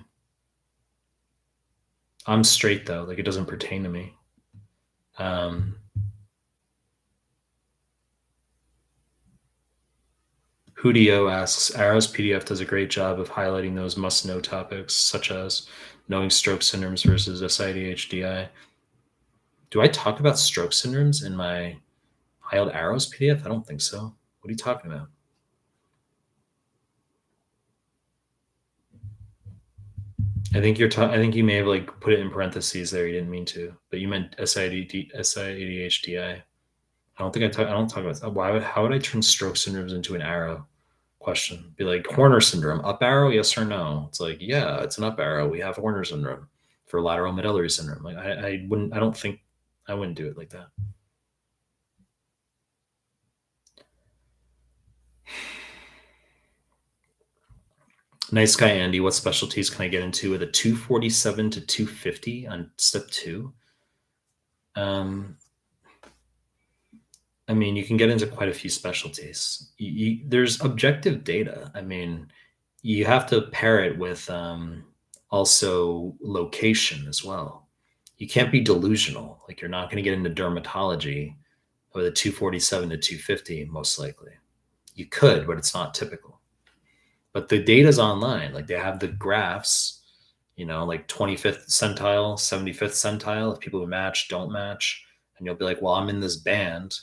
I'm straight though. Like it doesn't pertain to me. Hudio asks, Arrow's PDF does a great job of highlighting those must-know topics, such as knowing stroke syndromes versus SIDHDI. Do I talk about stroke syndromes in my Highlight Arrows PDF? I don't think so. What are you talking about? I think I think you may have like put it in parentheses there. You didn't mean to, but you meant SIDHDI. I don't think I don't talk about that. How would I turn stroke syndromes into an arrow question? Be like Horner syndrome, up arrow, yes or no? It's like, yeah, it's an up arrow. We have Horner syndrome for lateral medullary syndrome. Like I wouldn't do it like that. Nice guy, Andy. What specialties can I get into with a 247 to 250 on step 2? I mean, you can get into quite a few specialties. There's objective data. I mean, you have to pair it with Also location as well. You can't be delusional. Like you're not going to get into dermatology with a 247 to 250, most likely. You could, but it's not typical. But the data's online. Like they have the graphs, like 25th centile, 75th centile, if people who match don't match. And you'll be like, well, I'm in this band.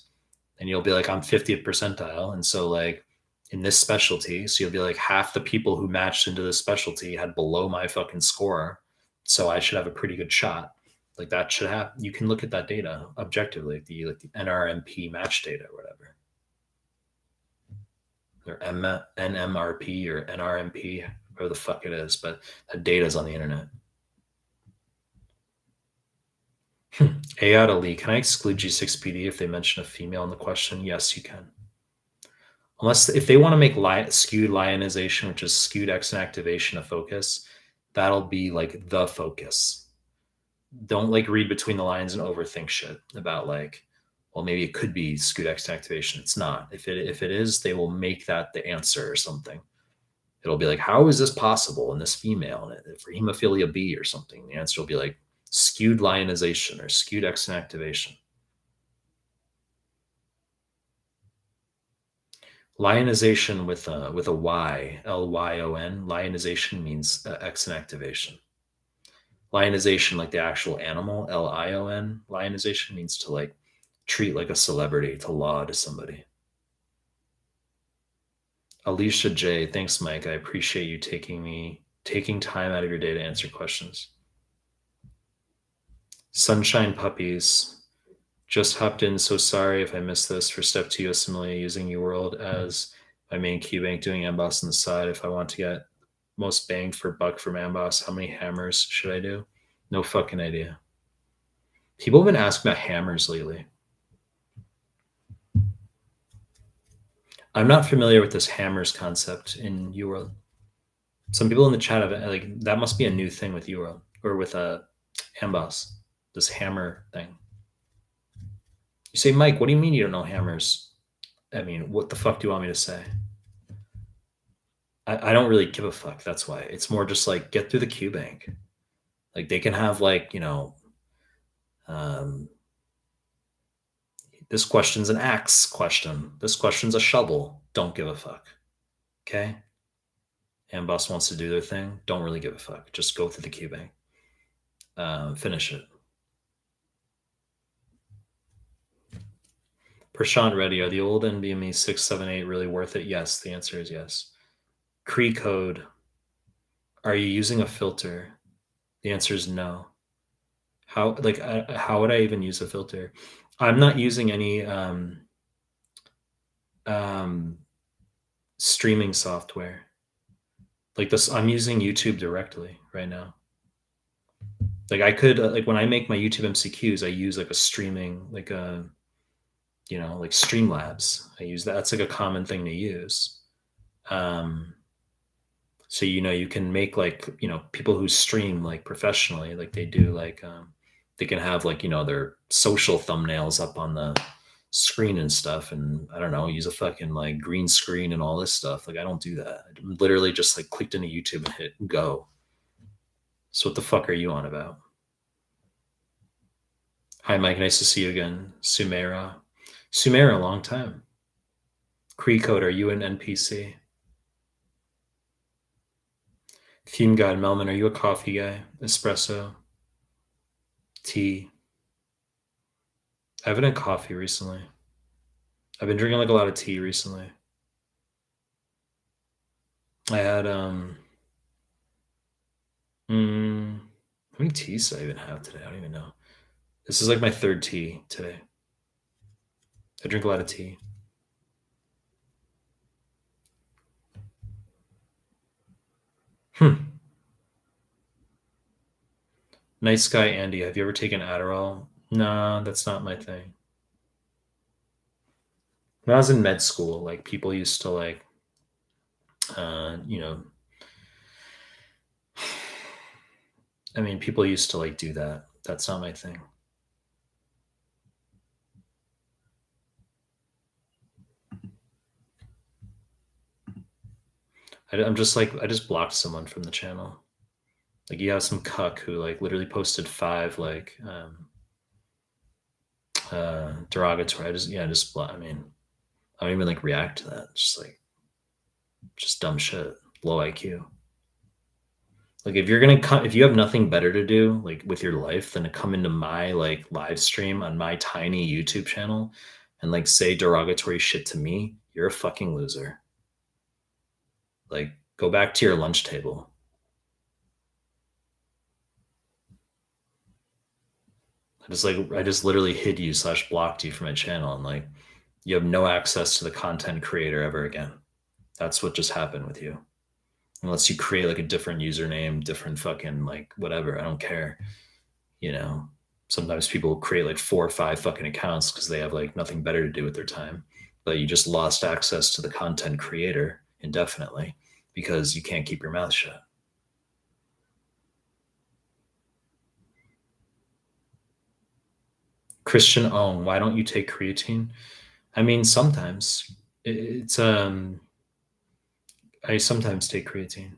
And you'll be like, I'm 50th percentile. And so, like, in this specialty, so you'll be like, half the people who matched into this specialty had below my fucking score. So I should have a pretty good shot. Like that should happen. You can look at that data objectively, like the NRMP match data or whatever, or NMRP or NRMP, whatever the fuck it is. But that data is on the internet. Ayatollah, can I exclude G6PD if they mention a female in the question? Yes, you can. Unless if they want to make skewed lionization, which is skewed exon activation, a focus, that'll be like the focus. Don't like read between the lines and overthink shit about like, well, maybe it could be skewed exon activation. It's not. If it is, they will make that the answer or something. It'll be like, how is this possible in this female for hemophilia B or something? The answer will be like skewed lionization or skewed exon activation. Lionization with a Y, Lyon. Lionization means exon activation. Lionization, like the actual animal, Lion. Lionization means to like treat like a celebrity, to laud somebody. Alicia J, thanks, Mike. I appreciate you taking time out of your day to answer questions. Sunshine Puppies. Just hopped in, so sorry if I missed this. For step 2 USMLE, using UWorld as my main key bank, doing Amboss on the side. If I want to get most bang for buck from Amboss, how many hammers should I do? No fucking idea. People have been asking about hammers lately. I'm not familiar with this hammers concept in UWorld. Some people in the chat have like that must be a new thing with UWorld or with Amboss, this hammer thing. You say, Mike, what do you mean you don't know hammers? I mean, what the fuck do you want me to say? I don't really give a fuck. That's why. It's more just like get through the Q bank. Like they can have like, this question's an axe question. This question's a shovel. Don't give a fuck. Okay? Amboss wants to do their thing. Don't really give a fuck. Just go through the Q bank. Finish it. Prashant Reddy, are the old NVMe 678 really worth it? Yes, the answer is yes. Cree code, are you using a filter? The answer is no. How would I even use a filter? I'm not using any streaming software. Like this, I'm using YouTube directly right now. Like I could like when I make my YouTube MCQs, I use like a streaming, like a like Streamlabs. I use that. That's like a common thing to use. So you can make like people who stream like professionally, like they do like they can have like their social thumbnails up on the screen and stuff, and I don't know, use a fucking like green screen and all this stuff. Like I don't do that. I literally just like clicked into YouTube and hit go. So what the fuck are you on about? Hi Mike, nice to see you again. Sumera, long time. Cree code, are you an NPC? Theme God, Melman, are you a coffee guy? Espresso? Tea? I haven't had coffee recently. I've been drinking like a lot of tea recently. I had how many teas do I even have today? I don't even know. This is like my third tea today. I drink a lot of tea. Nice guy Andy, have you ever taken Adderall? Nah, that's not my thing. When I was in med school, like people used to like, I mean, people used to like do that. That's not my thing. I'm just like, I just blocked someone from the channel. Like you have some cuck who like literally posted 5 like derogatory. I mean, I don't even like react to that. Just like just dumb shit, low IQ. Like if you're gonna come, if you have nothing better to do like with your life than to come into my like live stream on my tiny YouTube channel and like say derogatory shit to me, you're a fucking loser. Like go back to your lunch table. I just literally hid you slash blocked you from my channel and like you have no access to the content creator ever again. That's what just happened with you. Unless you create like a different username, different fucking like whatever. I don't care. You know, sometimes people create like 4 or 5 fucking accounts because they have like nothing better to do with their time. But you just lost access to the content creator indefinitely because you can't keep your mouth shut. Christian Ohm, why don't you take creatine? I mean, sometimes it's I sometimes take creatine.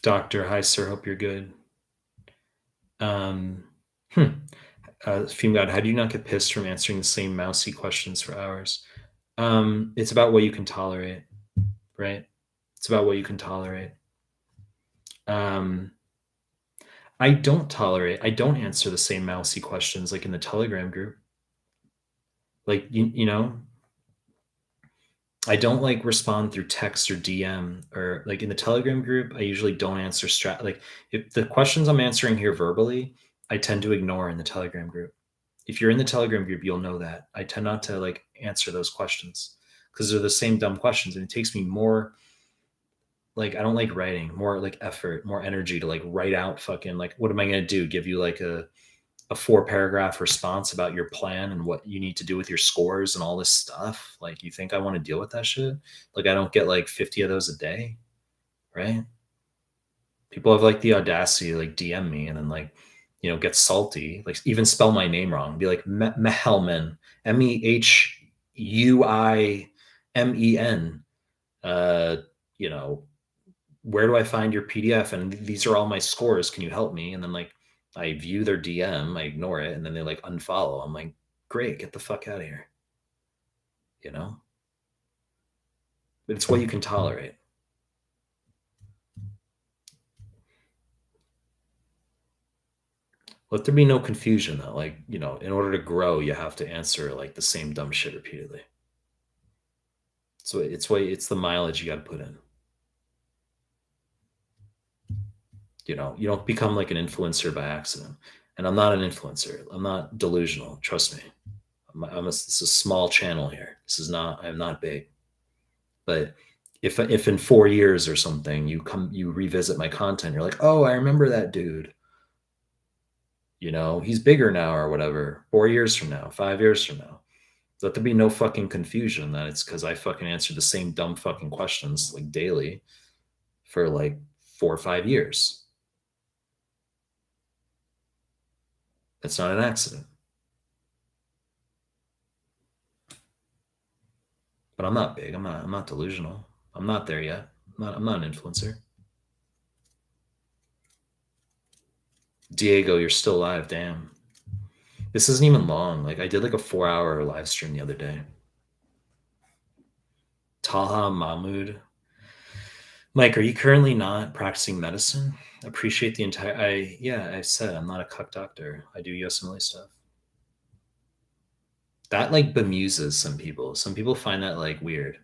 Doctor, hi sir, hope you're good. Um, hmm. Fume God, how do you not get pissed from answering the same mousy questions for hours? It's about what you can tolerate, right? It's about what you can tolerate. Um, I don't answer the same mousy questions like in the Telegram group. Like you know, I don't like respond through text or DM or like in the Telegram group. I usually don't answer like if the questions I'm answering here verbally, I tend to ignore in the Telegram group. If you're in the Telegram group, you'll know that I tend not to like answer those questions because they're the same dumb questions, and it takes me more like I don't like writing, more like effort, more energy to like write out fucking like what am I gonna do? Give you like a 4 paragraph response about your plan and what you need to do with your scores and all this stuff. Like you think I want to deal with that shit? Like I don't get like 50 of those a day, right? People have like the audacity to like DM me and then like, you know, get salty, like even spell my name wrong, be like Mehlman, Mehuymen. Uh, you know, where do I find your PDF? And these are all my scores. Can you help me? And then like I view their DM, I ignore it, and then they like unfollow. I'm like, great, get the fuck out of here. You know? But it's what you can tolerate. Let there be no confusion though. Like, you know, in order to grow, you have to answer like the same dumb shit repeatedly. So it's the mileage you got to put in. You know, you don't become like an influencer by accident. And I'm not an influencer. I'm not delusional. Trust me. This is a small channel here. This is not. I'm not big. But if in 4 years or something you revisit my content, you're like, oh, I remember that dude. You know, he's bigger now or whatever. 4 years from now, 5 years from now. Let there be no fucking confusion that it's because I fucking answered the same dumb fucking questions like daily for like 4 or 5 years. It's not an accident. But I'm not big. I'm not delusional. I'm not there yet. I'm not an influencer. Diego, you're still alive. Damn. This isn't even long. Like I did like a 4 hour live stream the other day. Taha Mahmood. Mike, are you currently not practicing medicine? Appreciate the entire I said I'm not a cuck doctor. I do USMLE stuff. That like bemuses some people. Some people find that like weird.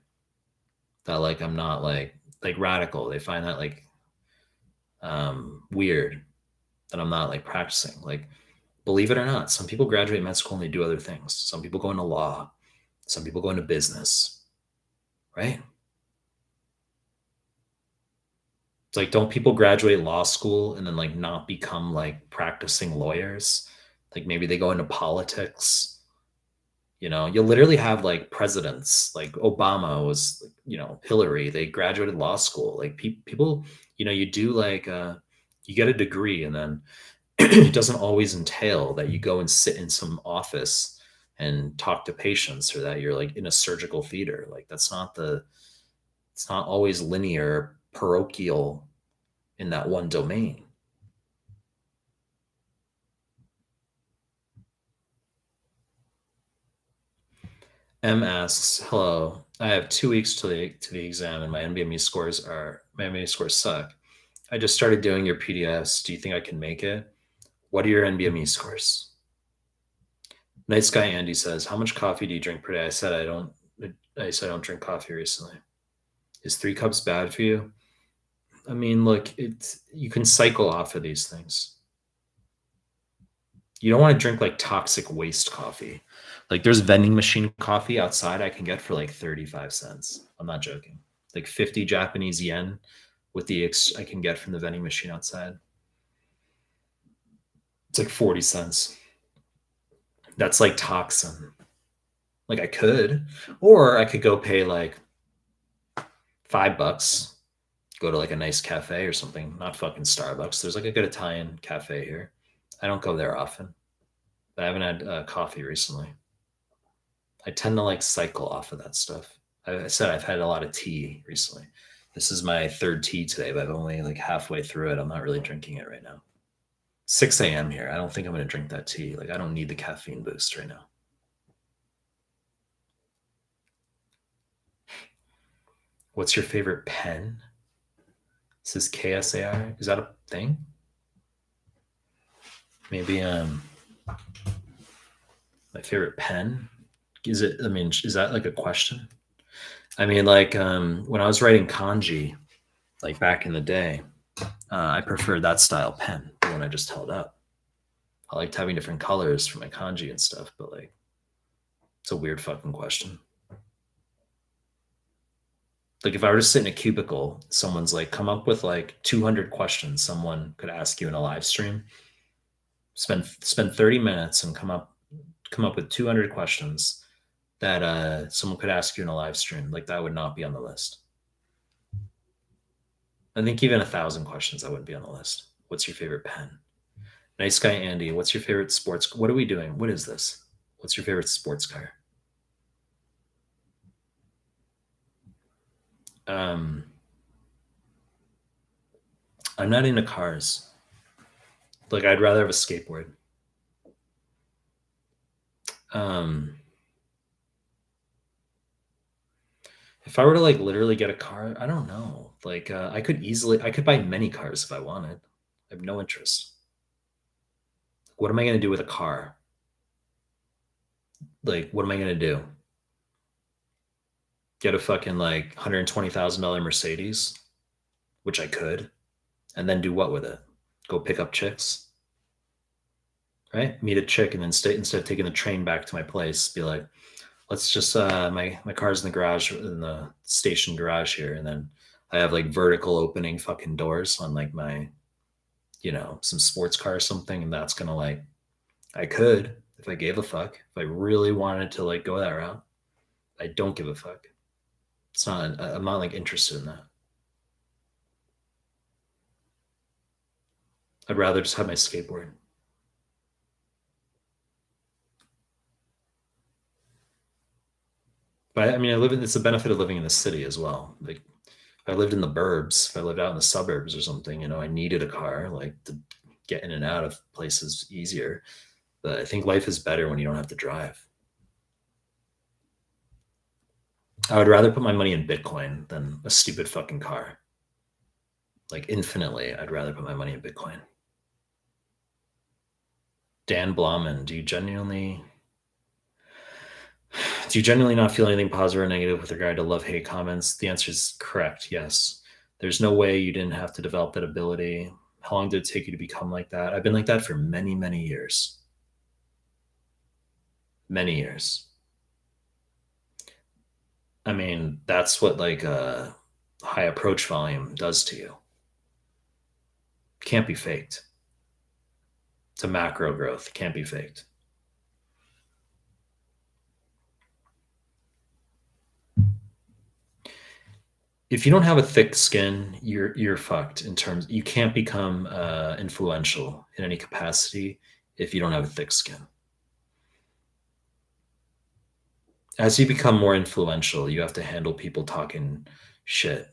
That like I'm not like radical. They find that like weird that I'm not like practicing. Like believe it or not, some people graduate med school and they do other things. Some people go into law. Some people go into business. Right? It's like, don't people graduate law school and then like not become like practicing lawyers? Like maybe they go into politics. You know, you literally have like presidents, like Obama was, you know, Hillary. They graduated law school. Like people, you know, you do like you get a degree, and then it doesn't always entail that you go and sit in some office and talk to patients, or that you're like in a surgical theater. Like it's not always linear, parochial in that one domain. M asks, "Hello, I have 2 weeks to the exam, and my NBME scores suck. I just started doing your PDS. Do you think I can make it? What are your NBME scores?" Night Sky Andy says, "How much coffee do you drink per day?" I said I don't. I said I don't drink coffee recently. Is 3 cups bad for you? I mean, look, you can cycle off of these things. You don't want to drink like toxic waste coffee. Like there's vending machine coffee outside I can get for like 35 cents. I'm not joking. Like 50 Japanese yen with I can get from the vending machine outside. It's like 40 cents. That's like toxin. Like I could, or I could go pay like $5, go to like a nice cafe or something, not fucking Starbucks. There's like a good Italian cafe here. I don't go there often, but I haven't had coffee recently. I tend to like cycle off of that stuff. I said I've had a lot of tea recently. This is my third tea today, but I'm only like halfway through it. I'm not really drinking it right now. 6 a.m. here. I don't think I'm going to drink that tea. Like, I don't need the caffeine boost right now. What's your favorite pen? This is KSAI. Is that a thing? Maybe my favorite pen? Is it, I mean, is that like a question? I mean, like when I was writing kanji, like back in the day, I preferred that style pen, the one I just held up. I liked having different colors for my kanji and stuff, but like, it's a weird fucking question. Like, if I were to sit in a cubicle, someone's like, come up with like 200 questions someone could ask you in a live stream. Spend 30 minutes and come up with 200 questions that someone could ask you in a live stream. Like, that would not be on the list. I think even 1,000 questions that wouldn't be on the list. What's your favorite pen? Nice guy Andy. What's your favorite sports? What are we doing? What is this? What's your favorite sports car? I'm not into cars. Like, I'd rather have a skateboard. Um, if I were to like literally get a car, I don't know. Like, I could buy many cars if I wanted. I have no interest. What am I going to do with a car? Like, what am I going to do? Get a fucking like $120,000 Mercedes, which I could, and then do what with it? Go pick up chicks, right? Meet a chick and then stay, instead of taking the train back to my place, be like, let's just my car's in the garage, in the station garage here, and then I have like vertical opening fucking doors on like my, some sports car or something, and that's gonna like, I could, if I gave a fuck, if I really wanted to like go that route. I don't give a fuck. It's not. I'm not like interested in that. I'd rather just have my skateboard. But I mean, it's the benefit of living in the city as well. Like, if I lived in the burbs, if I lived out in the suburbs or something, I needed a car, like, to get in and out of places easier. But I think life is better when you don't have to drive. I would rather put my money in Bitcoin than a stupid fucking car. Like, infinitely, I'd rather put my money in Bitcoin. Dan Blauman, do you genuinely not feel anything positive or negative with regard to love hate comments? The answer is correct. Yes. There's no way you didn't have to develop that ability. How long did it take you to become like that? I've been like that for many, many years. Many years. I mean, that's what like a high approach volume does to you. Can't be faked. It's a macro growth. Can't be faked. If you don't have a thick skin, you're fucked. In terms, you can't become influential in any capacity if you don't have a thick skin. As you become more influential, you have to handle people talking shit,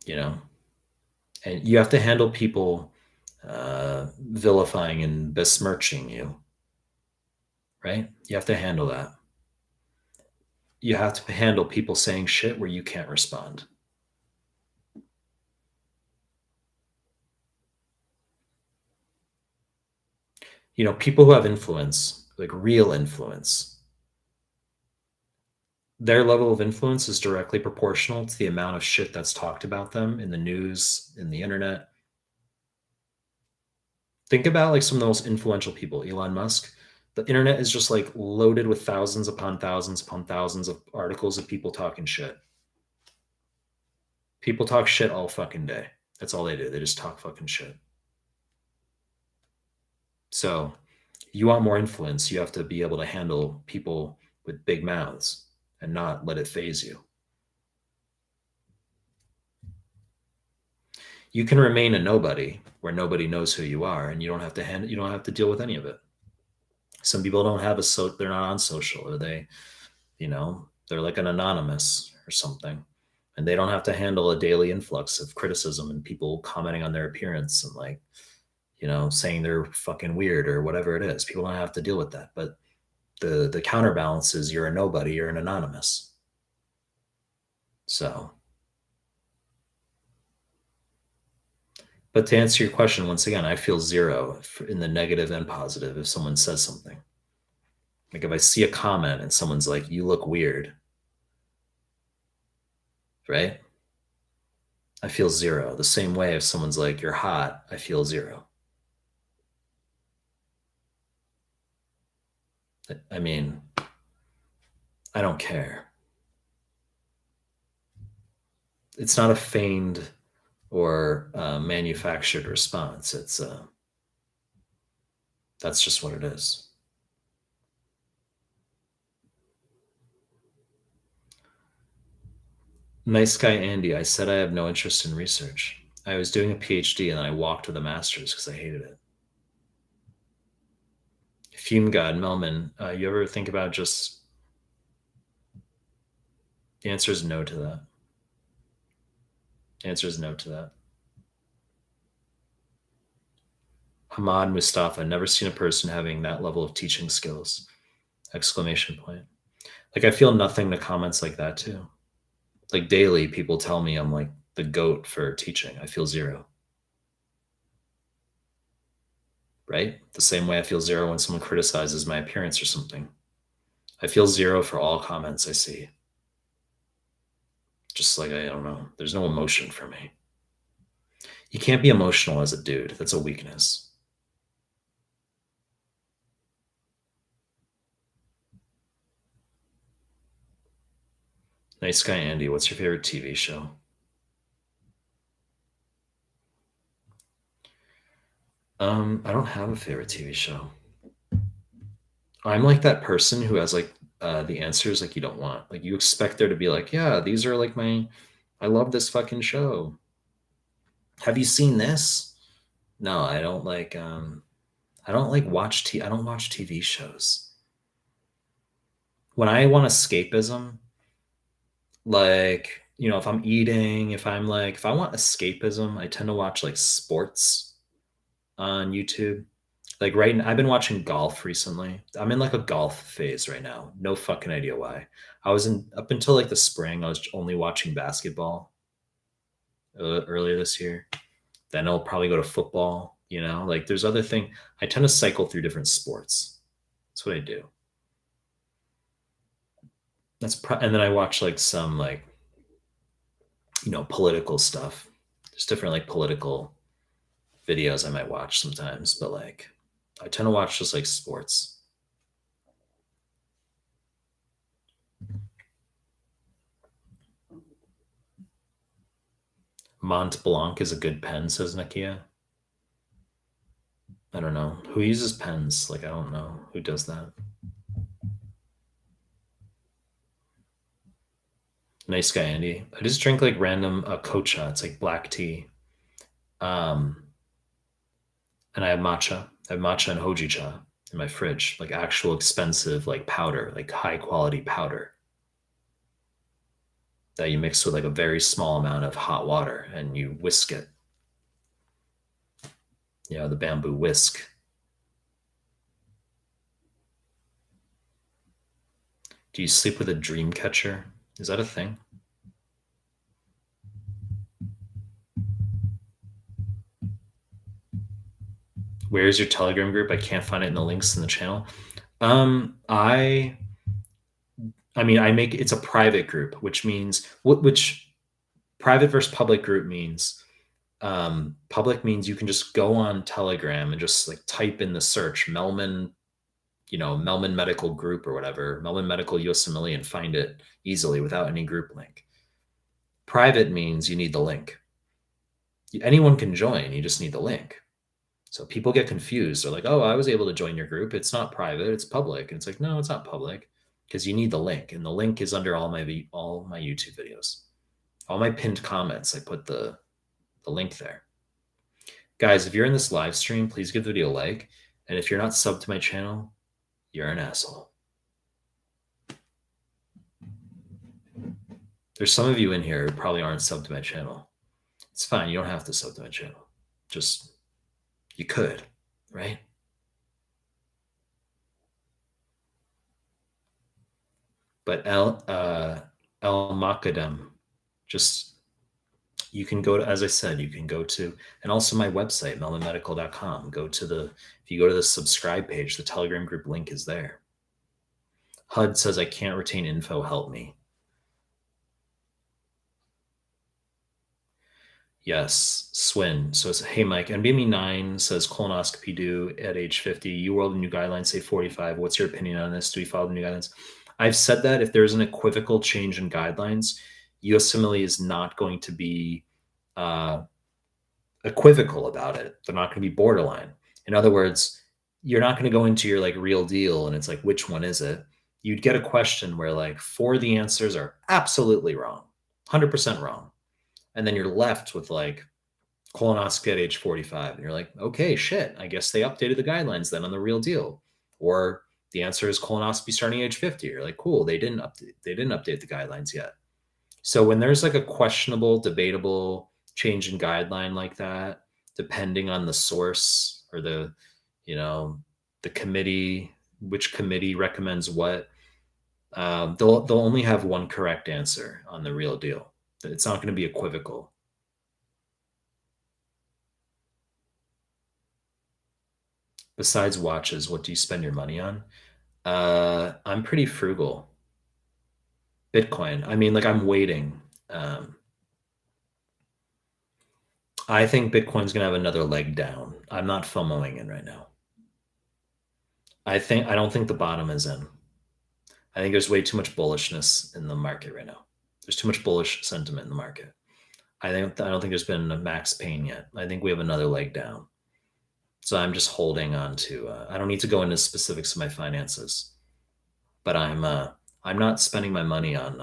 you know? And you have to handle people vilifying and besmirching you, right? You have to handle that. You have to handle people saying shit where you can't respond. People who have influence, like real influence, their level of influence is directly proportional to the amount of shit that's talked about them in the news, in the internet. Think about like some of the most influential people, Elon Musk. The internet is just like loaded with thousands upon thousands of articles of people talking shit. People talk shit all fucking day. That's all they do. They just talk fucking shit. So, you want more influence, you have to be able to handle people with big mouths and not let it phase you. You can remain a nobody where nobody knows who you are, and you don't have to deal with any of it. Some people don't have they're not on social, or they're like an anonymous or something, and they don't have to handle a daily influx of criticism and people commenting on their appearance and like saying they're fucking weird or whatever it is. People don't have to deal with that. But the counterbalance is you're a nobody, you're an anonymous. So, but to answer your question once again, I feel zero in the negative and positive if someone says something. Like if I see a comment and someone's like, "You look weird," right? I feel zero. The same way if someone's like, "You're hot," I feel zero. I mean, I don't care. It's not a feigned or manufactured response. That's just what it is. Nice guy Andy, I said I have no interest in research. I was doing a PhD and then I walked to the master's because I hated it. Fume God, Melman, you ever think about just the answer is no to that. The answer is no to that. Hamad Mustafa, never seen a person having that level of teaching skills. Exclamation point. Like I feel nothing to comments like that too. Like daily, people tell me I'm like the goat for teaching. I feel zero. Right? The same way I feel zero when someone criticizes my appearance or something. I feel zero for all comments I see. Just like I don't know. There's no emotion for me. You can't be emotional as a dude. That's a weakness. Nice guy Andy, what's your favorite TV show? I don't have a favorite TV show. I'm like that person who has like the answers like you don't want. Like you expect there to be like, yeah, these are like I love this fucking show. Have you seen this? No, I don't like I don't watch TV shows. When I want escapism, like, if I'm eating, if I want escapism, I tend to watch like sports on YouTube. Like I've been watching golf recently. I'm in like a golf phase right now. No fucking idea why. I was in up until like the spring, I was only watching basketball earlier this year. Then I'll probably go to football, like there's other thing. I tend to cycle through different sports. That's what I do. And then I watch like some like, political stuff. There's different like political videos I might watch sometimes, but like I tend to watch just like sports. Mont Blanc is a good pen, says Nakia. I don't know. Who uses pens? Like, I don't know who does that. Nice guy, Andy. I just drink like random kocha. It's like black tea. Um, and I have matcha. I have matcha and hojicha. in my fridge, like actual expensive, like powder, like high quality powder that you mix with like a very small amount of hot water and you whisk it. You know, the bamboo whisk. Do you sleep with a dream catcher? Is that a thing? Where's your Telegram group? I can't find it in the links in the channel. I mean, I make it's a private group, which means which private versus public group means public means you can just go on Telegram and just like type in the search Mehlman, Mehlmanmedical group or whatever, Mehlmanmedical USMLE and find it easily without any group link. Private means you need the link. Anyone can join, you just need the link. So people get confused. They're like, oh, I was able to join your group. It's not private, it's public. And it's like, no, it's not public because you need the link. And the link is under all my YouTube videos. All my pinned comments, I put the link there. Guys, if you're in this live stream, please give the video a like. And if you're not subbed to my channel, you're an asshole. There's some of you in here who probably aren't subbed to my channel. It's fine. You don't have to sub to my channel. Just, you could, right? But El Makadam, just, you can go to, as I said, you can go to, and also my website, mehlmanmedical.com. If you go to the subscribe page, the Telegram group link is there. HUD says, I can't retain info, help me. Yes, Swin. So it's, hey, Mike, NBME9 says colonoscopy due at age 50. UWorld new guidelines say 45. What's your opinion on this? Do we follow the new guidelines? I've said that if there's an equivocal change in guidelines, USMLE is not going to be equivocal about it. They're not going to be borderline. In other words, you're not going to go into your like real deal and it's like, which one is it? You'd get a question where like 4 of the answers are absolutely wrong, 100% wrong. And then you're left with like colonoscopy at age 45. And you're like, okay, shit, I guess they updated the guidelines then on the real deal. Or the answer is colonoscopy starting at age 50. You're like, cool, they didn't update the guidelines yet. So when there's like a questionable, debatable change in guideline like that, depending on the source or the committee, which committee recommends what, they'll only have one correct answer on the real deal. It's not going to be equivocal. Besides watches, what do you spend your money on? I'm pretty frugal. Bitcoin. I mean, like I'm waiting. I think Bitcoin's going to have another leg down. I'm not FOMOing in right now. I don't think the bottom is in. I think there's way too much bullishness in the market right now. There's too much bullish sentiment in the market. I don't think there's been a max pain yet. I think we have another leg down. So I'm just holding on to, I don't need to go into specifics of my finances, but I'm not spending my money on,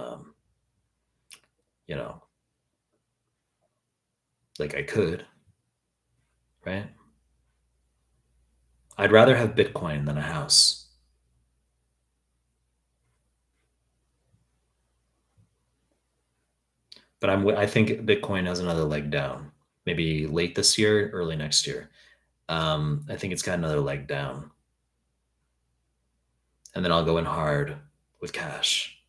like I could, right? I'd rather have Bitcoin than a house. But I think Bitcoin has another leg down, maybe late this year, early next year. I think it's got another leg down. And then I'll go in hard with cash.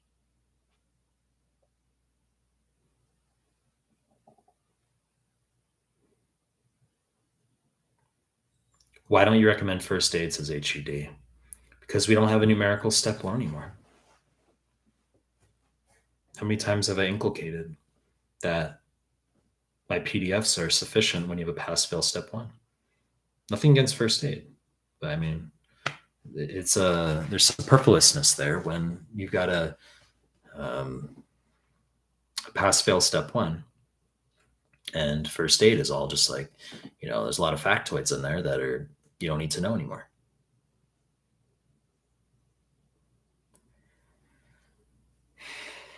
Why don't you recommend first aids as HUD? Because we don't have a numerical step 1 anymore. How many times have I inculcated that my PDFs are sufficient when you have a pass-fail step 1? Nothing against first aid, but I mean, there's superfluousness there when you've got a pass-fail step 1, and first aid is all just like, there's a lot of factoids in there that you don't need to know anymore.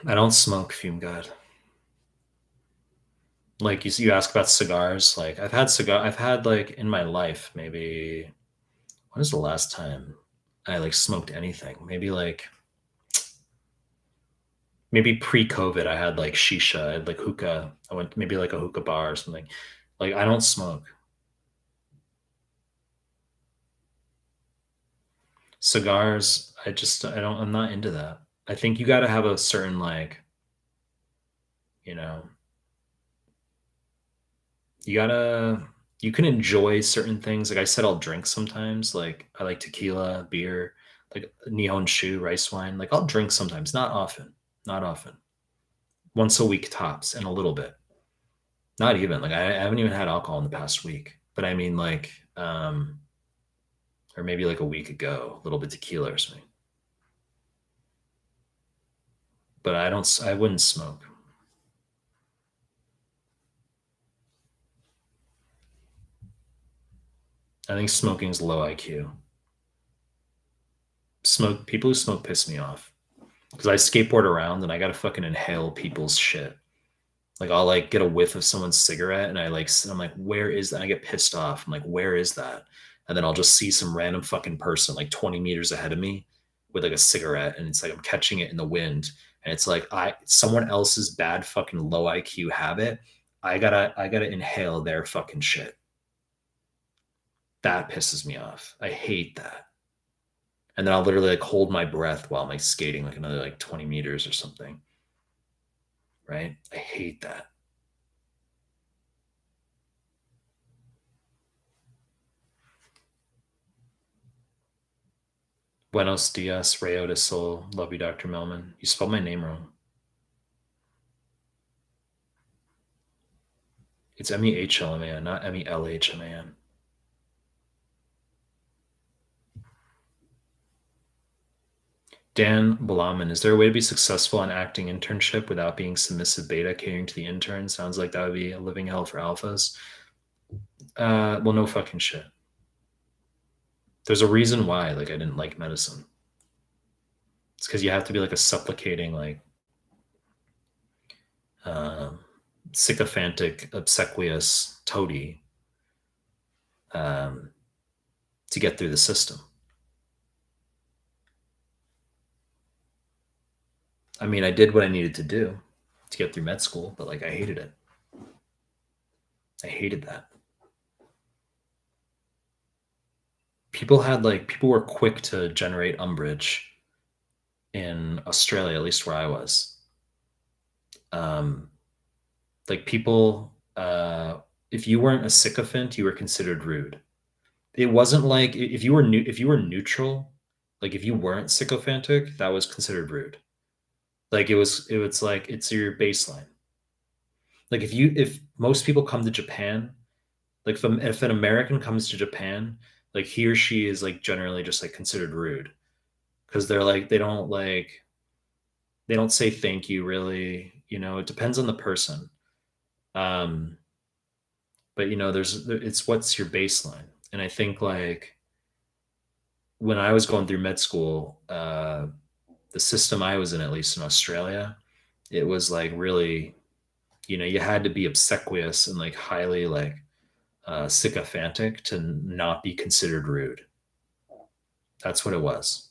I don't smoke, Fume God. Like you ask about cigars. Like I've had like in my life maybe When was the last time I like smoked anything? Maybe pre-COVID I had like shisha, I had like hookah. I went maybe like a hookah bar or something. Like I don't smoke. Cigars, I'm not into that. I think you got to have a certain like, you know, you gotta you can enjoy certain things. Like I said, I'll drink sometimes. Like I like tequila, beer, like Nihon Shu, rice wine. Like I'll drink sometimes, not often, not often. Once a week tops, and a little bit. Not even like I haven't even had alcohol in the past week. But I mean like, or maybe like a week ago, a little bit tequila or something. But I don't. I wouldn't smoke. I think smoking's low IQ. Smoke People who smoke piss me off because I skateboard around and I gotta fucking inhale people's shit. Like I'll like get a whiff of someone's cigarette and I'm like, where is that? I get pissed off. I'm like, where is that? And then I'll just see some random fucking person like 20 meters ahead of me with like a cigarette, and it's like I'm catching it in the wind, and it's like someone else's bad fucking low IQ habit. I gotta inhale their fucking shit. That pisses me off. I hate that. And then I'll literally like hold my breath while I'm like skating like another like 20 meters or something. Right? I hate that. Buenos dias, Rayo de Sol. Love you, Dr. Mehlman. You spelled my name wrong. It's Mehlman, not Melhman. Dan Balaman, is there a way to be successful on acting internship without being submissive beta catering to the intern? Sounds like that would be a living hell for alphas. Well, no fucking shit. There's a reason why like I didn't like medicine. It's because you have to be like a supplicating, like um, sycophantic, obsequious toady um, to get through the system. I mean, I did what I needed to do to get through med school, but like I hated it. I hated that. People were quick to generate umbrage in Australia, at least where I was. Um, like people, if you weren't a sycophant, you were considered rude. It wasn't like if you were neutral, like if you weren't sycophantic, that was considered rude. Like it was like it's your baseline. Like if most people come to Japan, like if an American comes to Japan, like he or she is like generally just like considered rude because they don't say thank you really. It depends on the person. Um, but it's what's your baseline, and I think like when I was going through med school, the system I was in, at least in Australia, it was like really, you had to be obsequious and like highly like sycophantic to not be considered rude. That's what it was.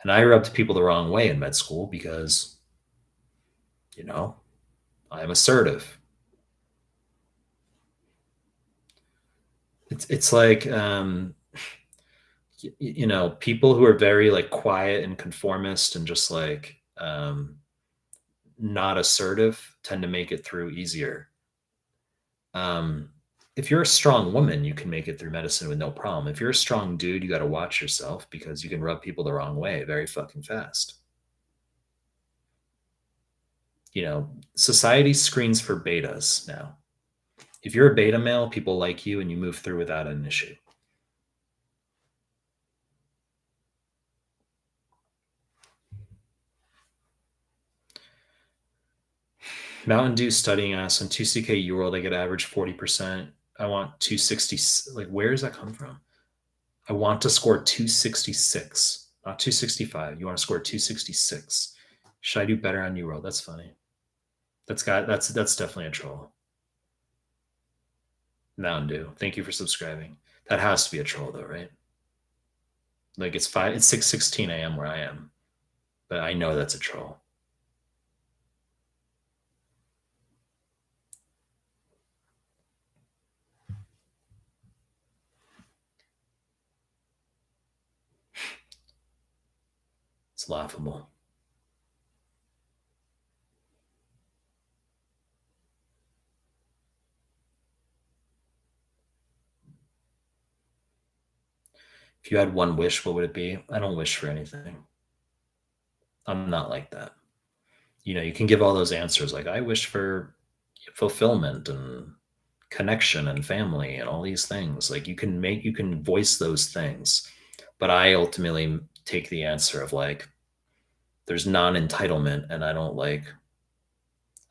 And I rubbed people the wrong way in med school because, you know, I'm assertive. It's like, people who are very like quiet and conformist and just like not assertive tend to make it through easier. Um, if you're a strong woman, you can make it through medicine with no problem. If you're a strong dude, you got to watch yourself because you can rub people the wrong way very fucking fast. Society screens for betas now. If you're a beta male, people like you and you move through without an issue. Mountain Dew studying us on 2CK UWorld, I get average 40%. I want 260. Like, where does that come from? I want to score 266, not 265. You want to score 266. Should I do better on UWorld? That's funny. That's definitely a troll. Mountain Dew. Thank you for subscribing. That has to be a troll though, right? Like it's 6:16 a.m. where I am, but I know that's a troll. It's laughable. If you had one wish, what would it be? I don't wish for anything. I'm not like that. You know, you can give all those answers like I wish for fulfillment and connection and family and all these things. Like you can voice those things. But I ultimately take the answer of like there's non-entitlement and I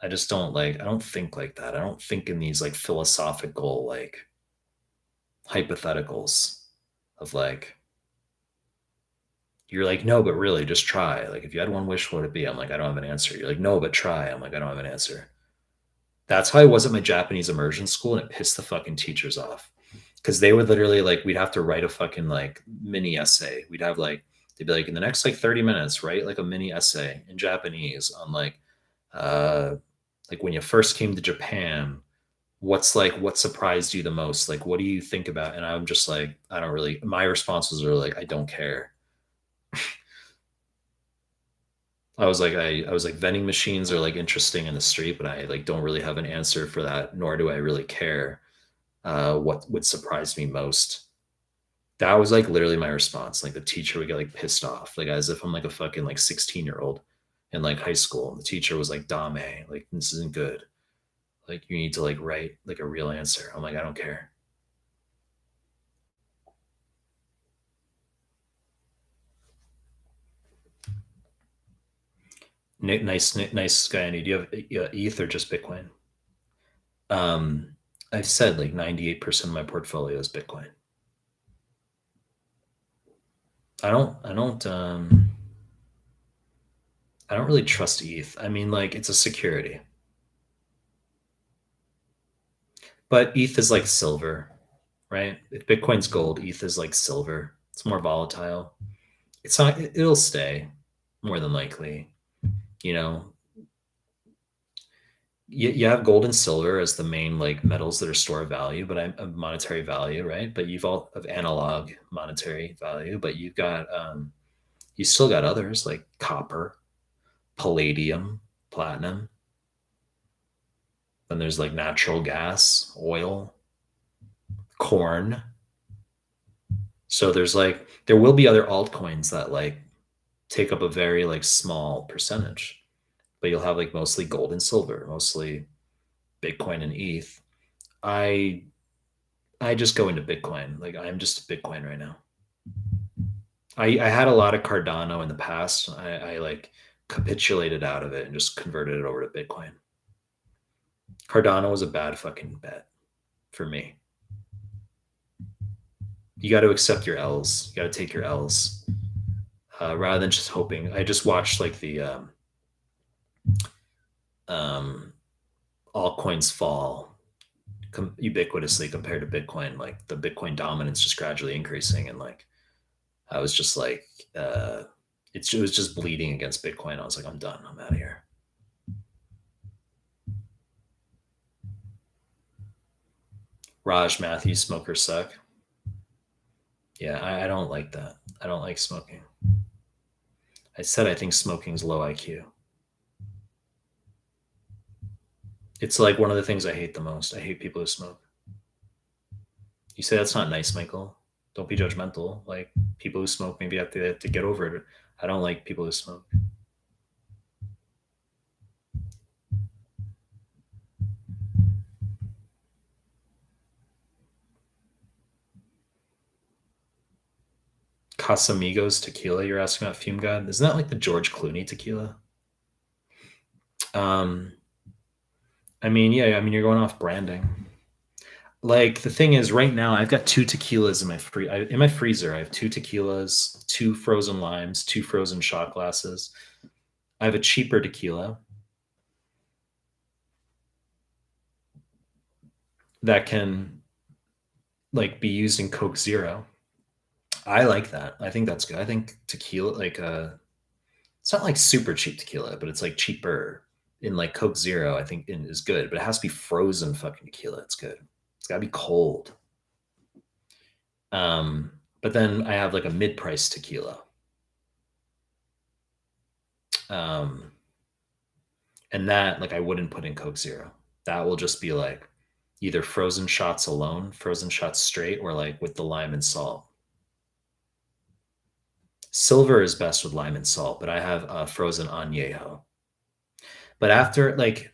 just don't I don't think like that. I don't think in these like philosophical like hypotheticals of like you're like, no, but really just try. Like if you had one wish, what would it be? I'm like, I don't have an answer. You're like, no, but try. I'm like, I don't have an answer. That's how I was at my Japanese immersion school, and it pissed the fucking teachers off. Because they would literally like we'd have to write a fucking like mini essay. We'd have like they'd be like in the next like 30 minutes, write like a mini essay in Japanese on uh like when you first came to Japan, what surprised you the most? Like what do you think about? And I'm just like, I don't really my responses are like, I don't care. I was like vending machines are like interesting in the street, but I like don't really have an answer for that, nor do I really care what would surprise me most. That was like literally my response. Like the teacher would get like pissed off, like as if I'm like a fucking like 16-year-old in like high school. The teacher was like, Dame, like this isn't good. Like you need to like write like a real answer. I'm like, I don't care. Nice guy. Do you have ETH or just Bitcoin? Um, I've said like 98% of my portfolio is Bitcoin. I don't really trust ETH. I mean, like it's a security, but ETH is like silver, right? If Bitcoin's gold, ETH is like silver. It's more volatile. It's not. It'll stay more than likely. You know, you have gold and silver as the main like metals that are store of value, but I'm a monetary value, right? But you've all of analog monetary value, but you still got others like copper, palladium, platinum. Then there's like natural gas, oil, corn. So there will be other altcoins that like take up a very like small percentage, but you'll have like mostly gold and silver, mostly Bitcoin and ETH. I I just go into Bitcoin. Like I'm just Bitcoin right now. I had a lot of Cardano in the past. I like capitulated out of it and just converted it over to Bitcoin. Cardano was a bad fucking bet for me. You got to accept your L's. You got to take your L's rather than just hoping. I just watched like the um, altcoins fall ubiquitously compared to Bitcoin. Like the Bitcoin dominance just gradually increasing, and like I was just like, uh, it was just bleeding against Bitcoin. I was like, I'm done. I'm out of here. Raj Matthews, smoker suck. Yeah, I don't like that. I don't like smoking. I said I think smoking's low IQ. It's like one of the things I hate the most. I hate people who smoke. You say that's not nice, Michael. Don't be judgmental. Like people who smoke maybe have to get over it. I don't like people who smoke. Casamigos tequila, you're asking about Fume God? Isn't that like the George Clooney tequila? Um, I mean, yeah, I mean, you're going off branding. Like the thing is, right now I've got two tequilas in my freezer. I have two tequilas, two frozen limes, two frozen shot glasses. I have a cheaper tequila that can like be used in Coke Zero. I like that. I think that's good. I think tequila, like it's not like super cheap tequila, but it's like cheaper. In like Coke Zero, I think is good, but it has to be frozen fucking tequila. It's good. It's gotta be cold. Um, but then I have like a mid-price tequila. Um, and that like I wouldn't put in Coke Zero. That will just be like either frozen shots alone, frozen shots straight, or like with the lime and salt. Silver is best with lime and salt, but I have frozen añejo. But after like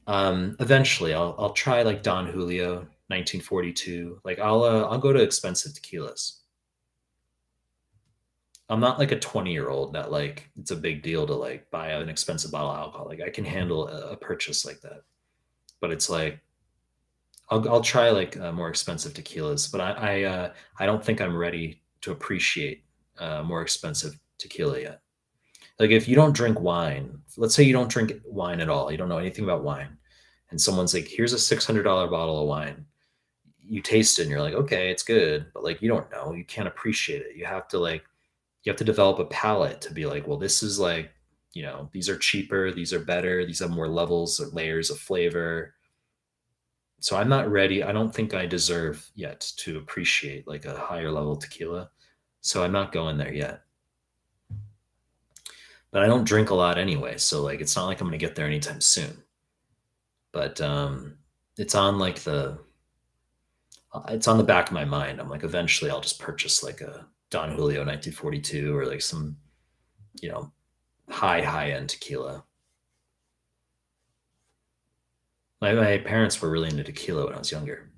eventually I'll try like Don Julio 1942. Like I'll go to expensive tequilas. I'm not like a 20-year-old that like it's a big deal to like buy an expensive bottle of alcohol. Like I can handle a purchase like that. But it's like I'll try like more expensive tequilas, but I don't think I'm ready to appreciate more expensive tequila yet. Like if you don't drink wine, let's say you don't drink wine at all, you don't know anything about wine, and someone's like, "Here's a $600 bottle of wine." You taste it and you're like, "Okay, it's good," but like you don't know, you can't appreciate it. You have to develop a palate to be like, "Well, this is like, these are cheaper, these are better, these have more levels or layers of flavor." So I'm not ready. I don't think I deserve yet to appreciate like a higher level tequila. So I'm not going there yet. But I don't drink a lot anyway, so like it's not like I'm going to get there anytime soon. But it's on like it's on the back of my mind. I'm like eventually I'll just purchase like a Don Julio 1942 or like some, you know, high end tequila. My parents were really into tequila when I was younger.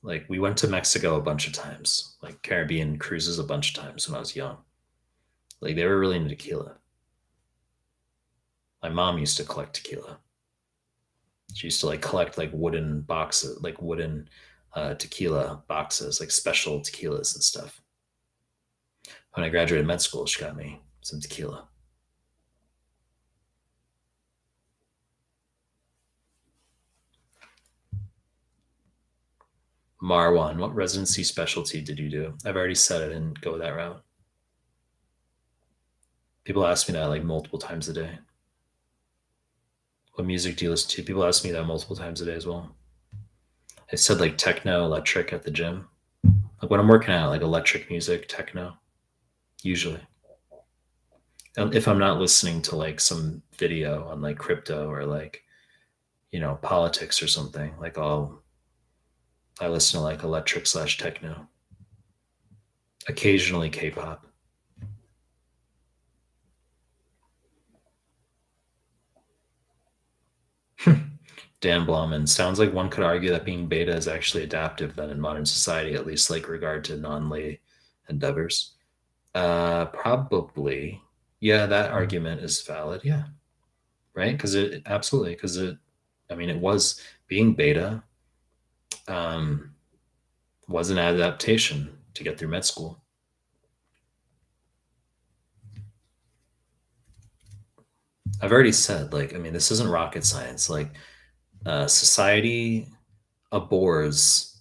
Like we went to Mexico a bunch of times, like Caribbean cruises a bunch of times when I was young. Like they were really into tequila. My mom used to collect tequila. She used to like collect like wooden boxes, like wooden tequila boxes, like special tequilas and stuff. When I graduated med school, she got me some tequila. Marwan, what residency specialty did you do? I've already said I didn't go that route. People ask me that like multiple times a day. What music do you listen to? People ask me that multiple times a day as well. I said like techno, electric at the gym. Like when I'm working out, like electric music, techno, usually. If I'm not listening to like some video on like crypto or like, politics or something, like I listen to like electric slash techno, occasionally K-pop. Dan Blauman, sounds like one could argue that being beta is actually adaptive then in modern society, at least like regard to non-lay endeavors. Probably. Yeah, that argument is valid. Yeah. Right. Because it absolutely, because I mean, it was being beta um, was an adaptation to get through med school. I've already said, like, I mean, this isn't rocket science. Like, society abhors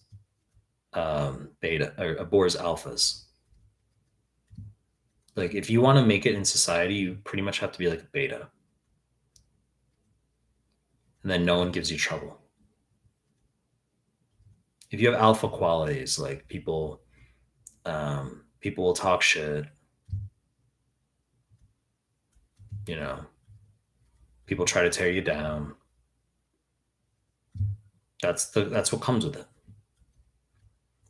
beta or abhors alphas. Like, if you want to make it in society, you pretty much have to be like a beta, and then no one gives you trouble. If you have alpha qualities, like people will talk shit. You know, people try to tear you down. That's what comes with it.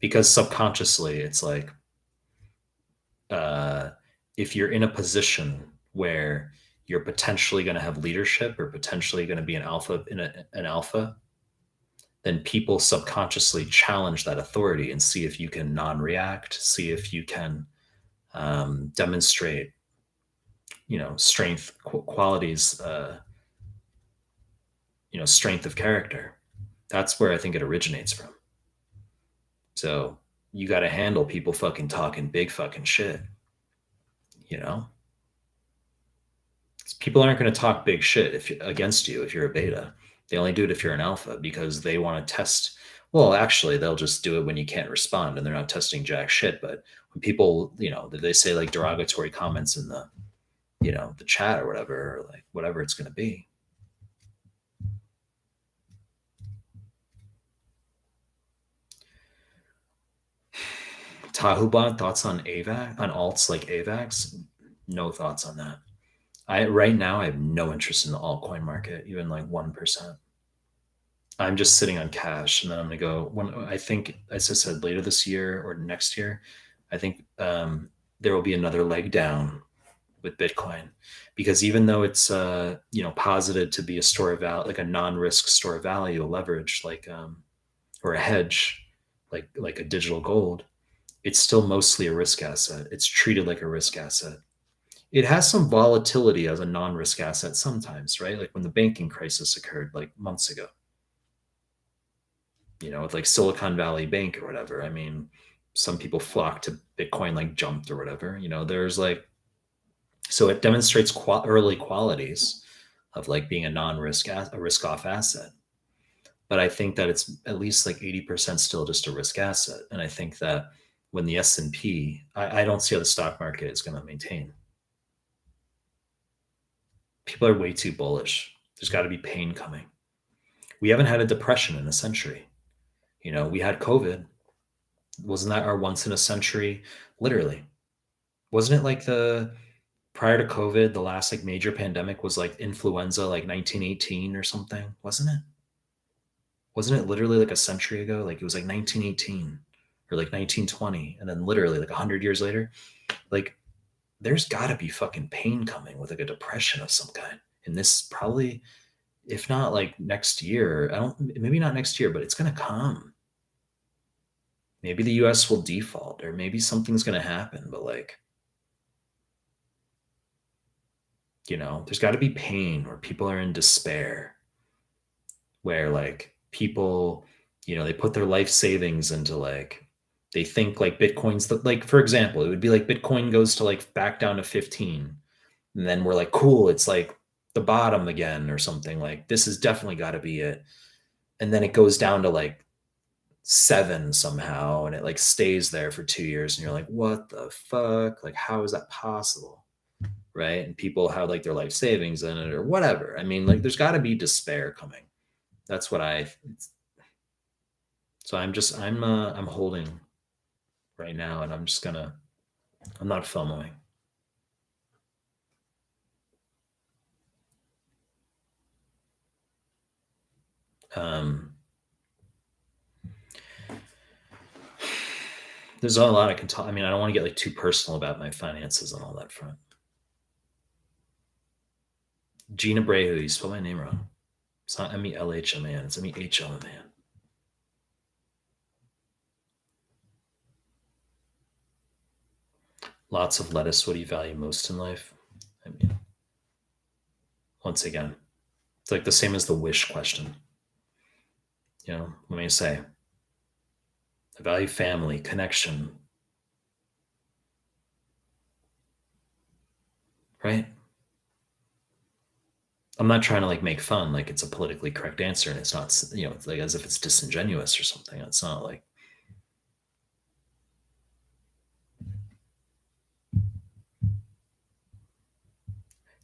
Because subconsciously, it's like uh, if you're in a position where you're potentially going to have leadership or potentially going to be an alpha an alpha, then people subconsciously challenge that authority and see if you can non-react, see if you can demonstrate, strength qualities, strength of character. That's where I think it originates from. So you got to handle people fucking talking big fucking shit, you know? People aren't going to talk big shit against you if you're a beta. They only do it if you're an alpha because they want to test Well, actually, they'll just do it when you can't respond and they're not testing jack shit. But when people, they say like derogatory comments in the chat or whatever, or like whatever it's going to be. Tahubot, thoughts on AVAX, on alts like AVAX? No thoughts on that. Right now I have no interest in the altcoin market, even like 1%. I'm just sitting on cash, and then I'm gonna go when I think, as I said, later this year or next year. I think there will be another leg down with Bitcoin, because even though it's posited to be a store of value, like a non-risk store of value, a leverage, like or a hedge, like a digital gold, it's still mostly a risk asset. It's treated like a risk asset. It has some volatility as a non-risk asset sometimes, right? Like when the banking crisis occurred like months ago, with like Silicon Valley Bank or whatever. I mean, some people flocked to Bitcoin, like jumped or whatever. There's like, so it demonstrates early qualities of like being a non-risk, a risk-off asset. But I think that it's at least like 80% still just a risk asset. And I think that when the S&P, I don't see how the stock market is going to maintain. People are way too bullish. There's got to be pain coming. We haven't had a depression in a century. We had COVID. Wasn't that our once in a century? Literally. Wasn't it like prior to COVID, the last like major pandemic was like influenza, like 1918 or something? Wasn't it literally like a century ago? Like it was like 1918 or like 1920. And then literally like 100 years later, like there's got to be fucking pain coming with like a depression of some kind. And this probably, if not like next year, maybe not next year, but it's going to come. Maybe the US will default, or maybe something's going to happen, but like, there's got to be pain where people are in despair, where like people, they put their life savings into like, they think like Bitcoin's like, for example, it would be like Bitcoin goes to like back down to 15. And then we're like, cool, it's like the bottom again or something. Like, this has definitely got to be it. And then it goes down to like 7 somehow, and it like stays there for 2 years. And you're like, what the fuck? Like, how is that possible? Right? And people have like their life savings in it or whatever. I mean, like, there's got to be despair coming. That's what so I'm holding right now, and I'm not FOMOing. There's a lot I can talk. I mean, I don't want to get like too personal about my finances and all that front. Gina Brehu, you spelled my name wrong. It's not Mehlman, it's Mehlman. Lots of lettuce. What do you value most in life? I mean, once again, it's like the same as the wish question. Let me say, I value family, connection, right? I'm not trying to like make fun, like it's a politically correct answer, and it's not, it's like as if it's disingenuous or something. It's not like,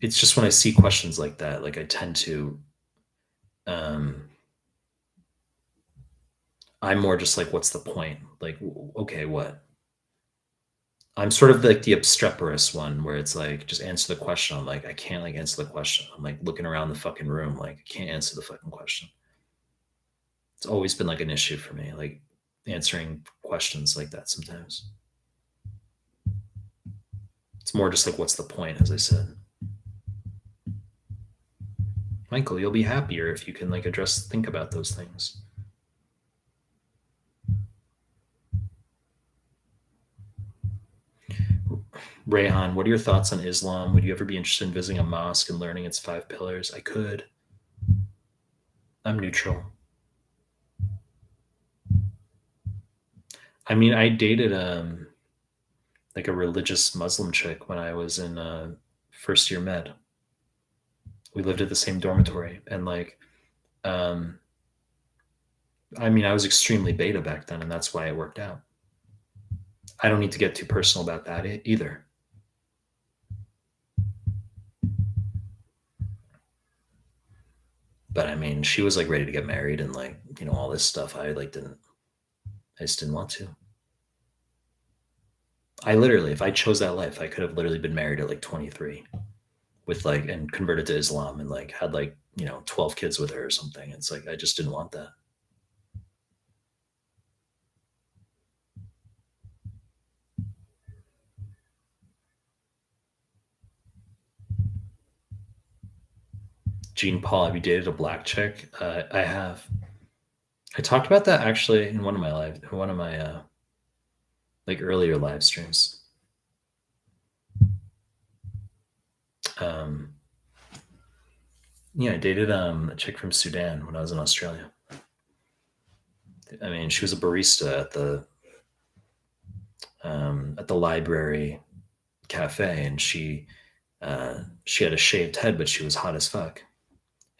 it's just when I see questions like that, like I tend to, I'm more just like, what's the point? Like, okay, what? I'm sort of like the obstreperous one, where it's like, just answer the question. I'm like, I can't like answer the question. I'm like looking around the fucking room, like I can't answer the fucking question. It's always been like an issue for me, like answering questions like that sometimes. It's more just like, what's the point, as I said. Michael, you'll be happier if you can like think about those things. Rayhan, what are your thoughts on Islam? Would you ever be interested in visiting a mosque and learning its 5 pillars? I could. I'm neutral. I mean, I dated like a religious Muslim chick when I was in first year med. We lived at the same dormitory, and like I mean, I was extremely beta back then, and that's why it worked out. I don't need to get too personal about that either. But I mean, she was like ready to get married and like, all this stuff. I just didn't want to. I literally, if I chose that life, I could have literally been married at like 23 with like, and converted to Islam and like had like, 12 kids with her or something. It's like, I just didn't want that. Jean Paul, have you dated a black chick? I have. I talked about that actually in one of my like earlier live streams. Um, yeah, I dated a chick from Sudan when I was in Australia. I mean, she was a barista at the library cafe, and she had a shaved head, but she was hot as fuck.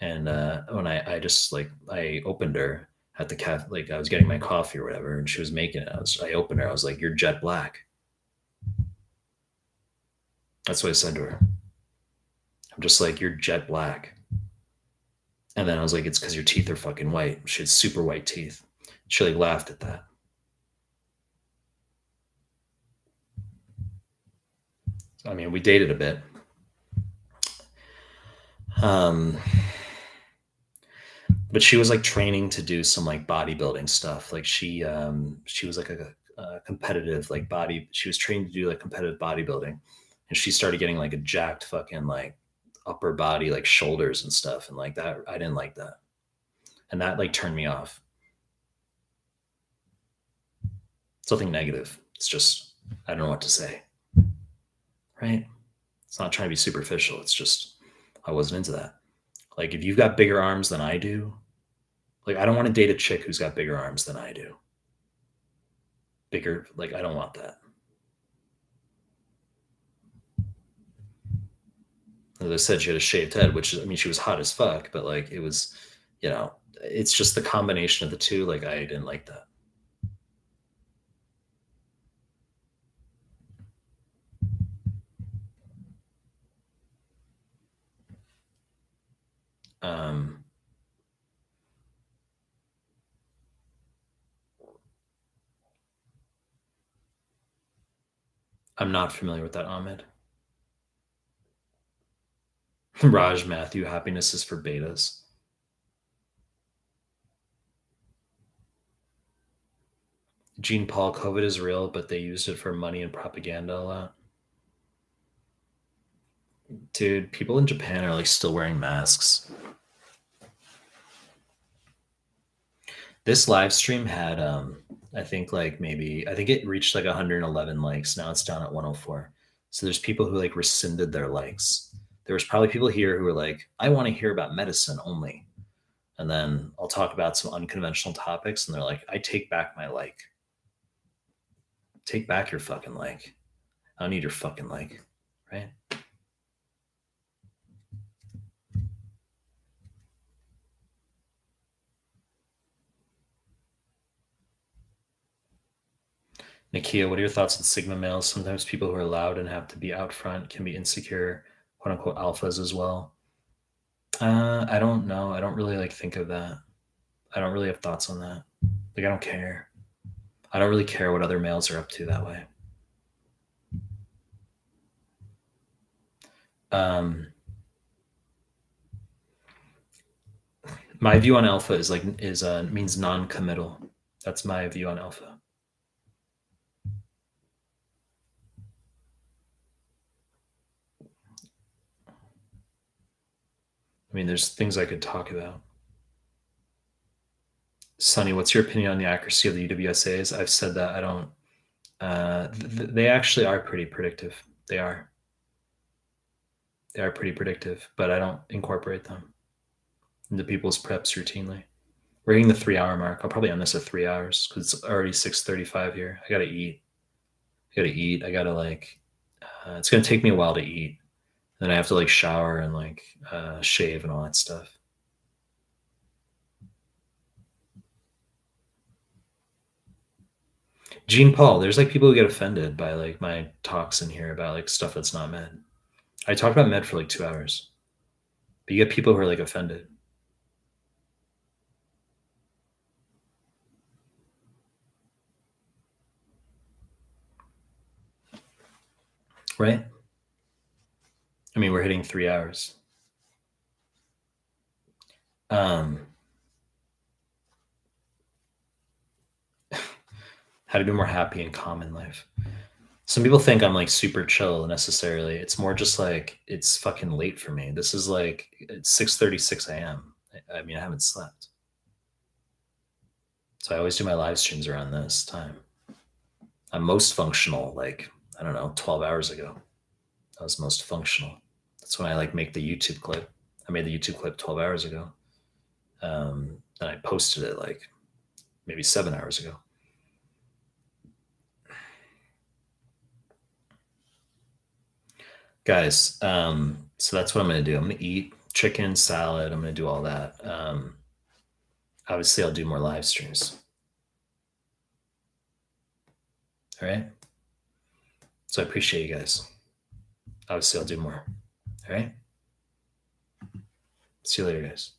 And when I just like I opened her at the cafe, like I was getting my coffee or whatever, and she was making it. I opened her. I was like, "You're jet black." That's what I said to her. I'm just like, "You're jet black." And then I was like, "It's because your teeth are fucking white." She had super white teeth. She like laughed at that. I mean, we dated a bit. Um, but she was like training to do some like bodybuilding stuff. Like she was like a competitive like body. She was trained to do like competitive bodybuilding, and she started getting like a jacked fucking like upper body, like shoulders and stuff, and like that. I didn't like that, and that like turned me off. It's nothing negative. It's just I don't know what to say. Right? It's not trying to be superficial. It's just I wasn't into that. Like if you've got bigger arms than I do, like I don't want to date a chick who's got bigger arms than I do. Bigger, like I don't want that. As I said, she had a shaved head, which is, I mean, she was hot as fuck, but like it was, it's just the combination of the two. Like I didn't like that. Um, I'm not familiar with that, Ahmed. Raj Matthew, happiness is for betas. Jean Paul, COVID is real, but they used it for money and propaganda a lot. Dude, people in Japan are like still wearing masks. This live stream had I think like maybe I think it reached like 111 likes. Now it's down at 104. So there's people who like rescinded their likes. There was probably people here who were like, I want to hear about medicine only. And then I'll talk about some unconventional topics and they're like, I take back my like. Take back your fucking like. I don't need your fucking like. Right? Nakia, what are your thoughts on Sigma males? Sometimes people who are loud and have to be out front can be insecure, quote unquote alphas as well. I don't know. I don't really like think of that. I don't really have thoughts on that. Like I don't care. I don't really care what other males are up to that way. Um, my view on alpha is means non-committal. That's my view on alpha. I mean, there's things I could talk about. Sonny, what's your opinion on the accuracy of the UWSAs? I've said that I don't. They actually are pretty predictive. They are. They are pretty predictive, but I don't incorporate them into people's preps routinely. We're hitting the 3 hour mark. I'll probably end this at 3 hours because it's already 6:35 here. I gotta eat. I gotta eat. I gotta like. It's gonna take me a while to eat. Then I have to like shower and like shave and all that stuff. Gene Paul, there's like people who get offended by like my talks in here about like stuff that's not med. I talked about med for like 2 hours, but you get people who are like offended. Right? I mean, we're hitting 3 hours. How to be more happy and calm in life. Some people think I'm like super chill necessarily. It's more just like it's fucking late for me. This is like it's 6:36 a.m. I mean, I haven't slept. So I always do my live streams around this time. I'm most functional, like, I don't know, 12 hours ago. I was most functional. That's when I like make the YouTube clip. I made the YouTube clip 12 hours ago. And I posted it like maybe 7 hours ago. Guys, so that's what I'm going to do. I'm going to eat chicken, salad. I'm going to do all that. Obviously, I'll do more live streams. All right. So I appreciate you guys. Obviously, I'll do more. All right. See you later, guys.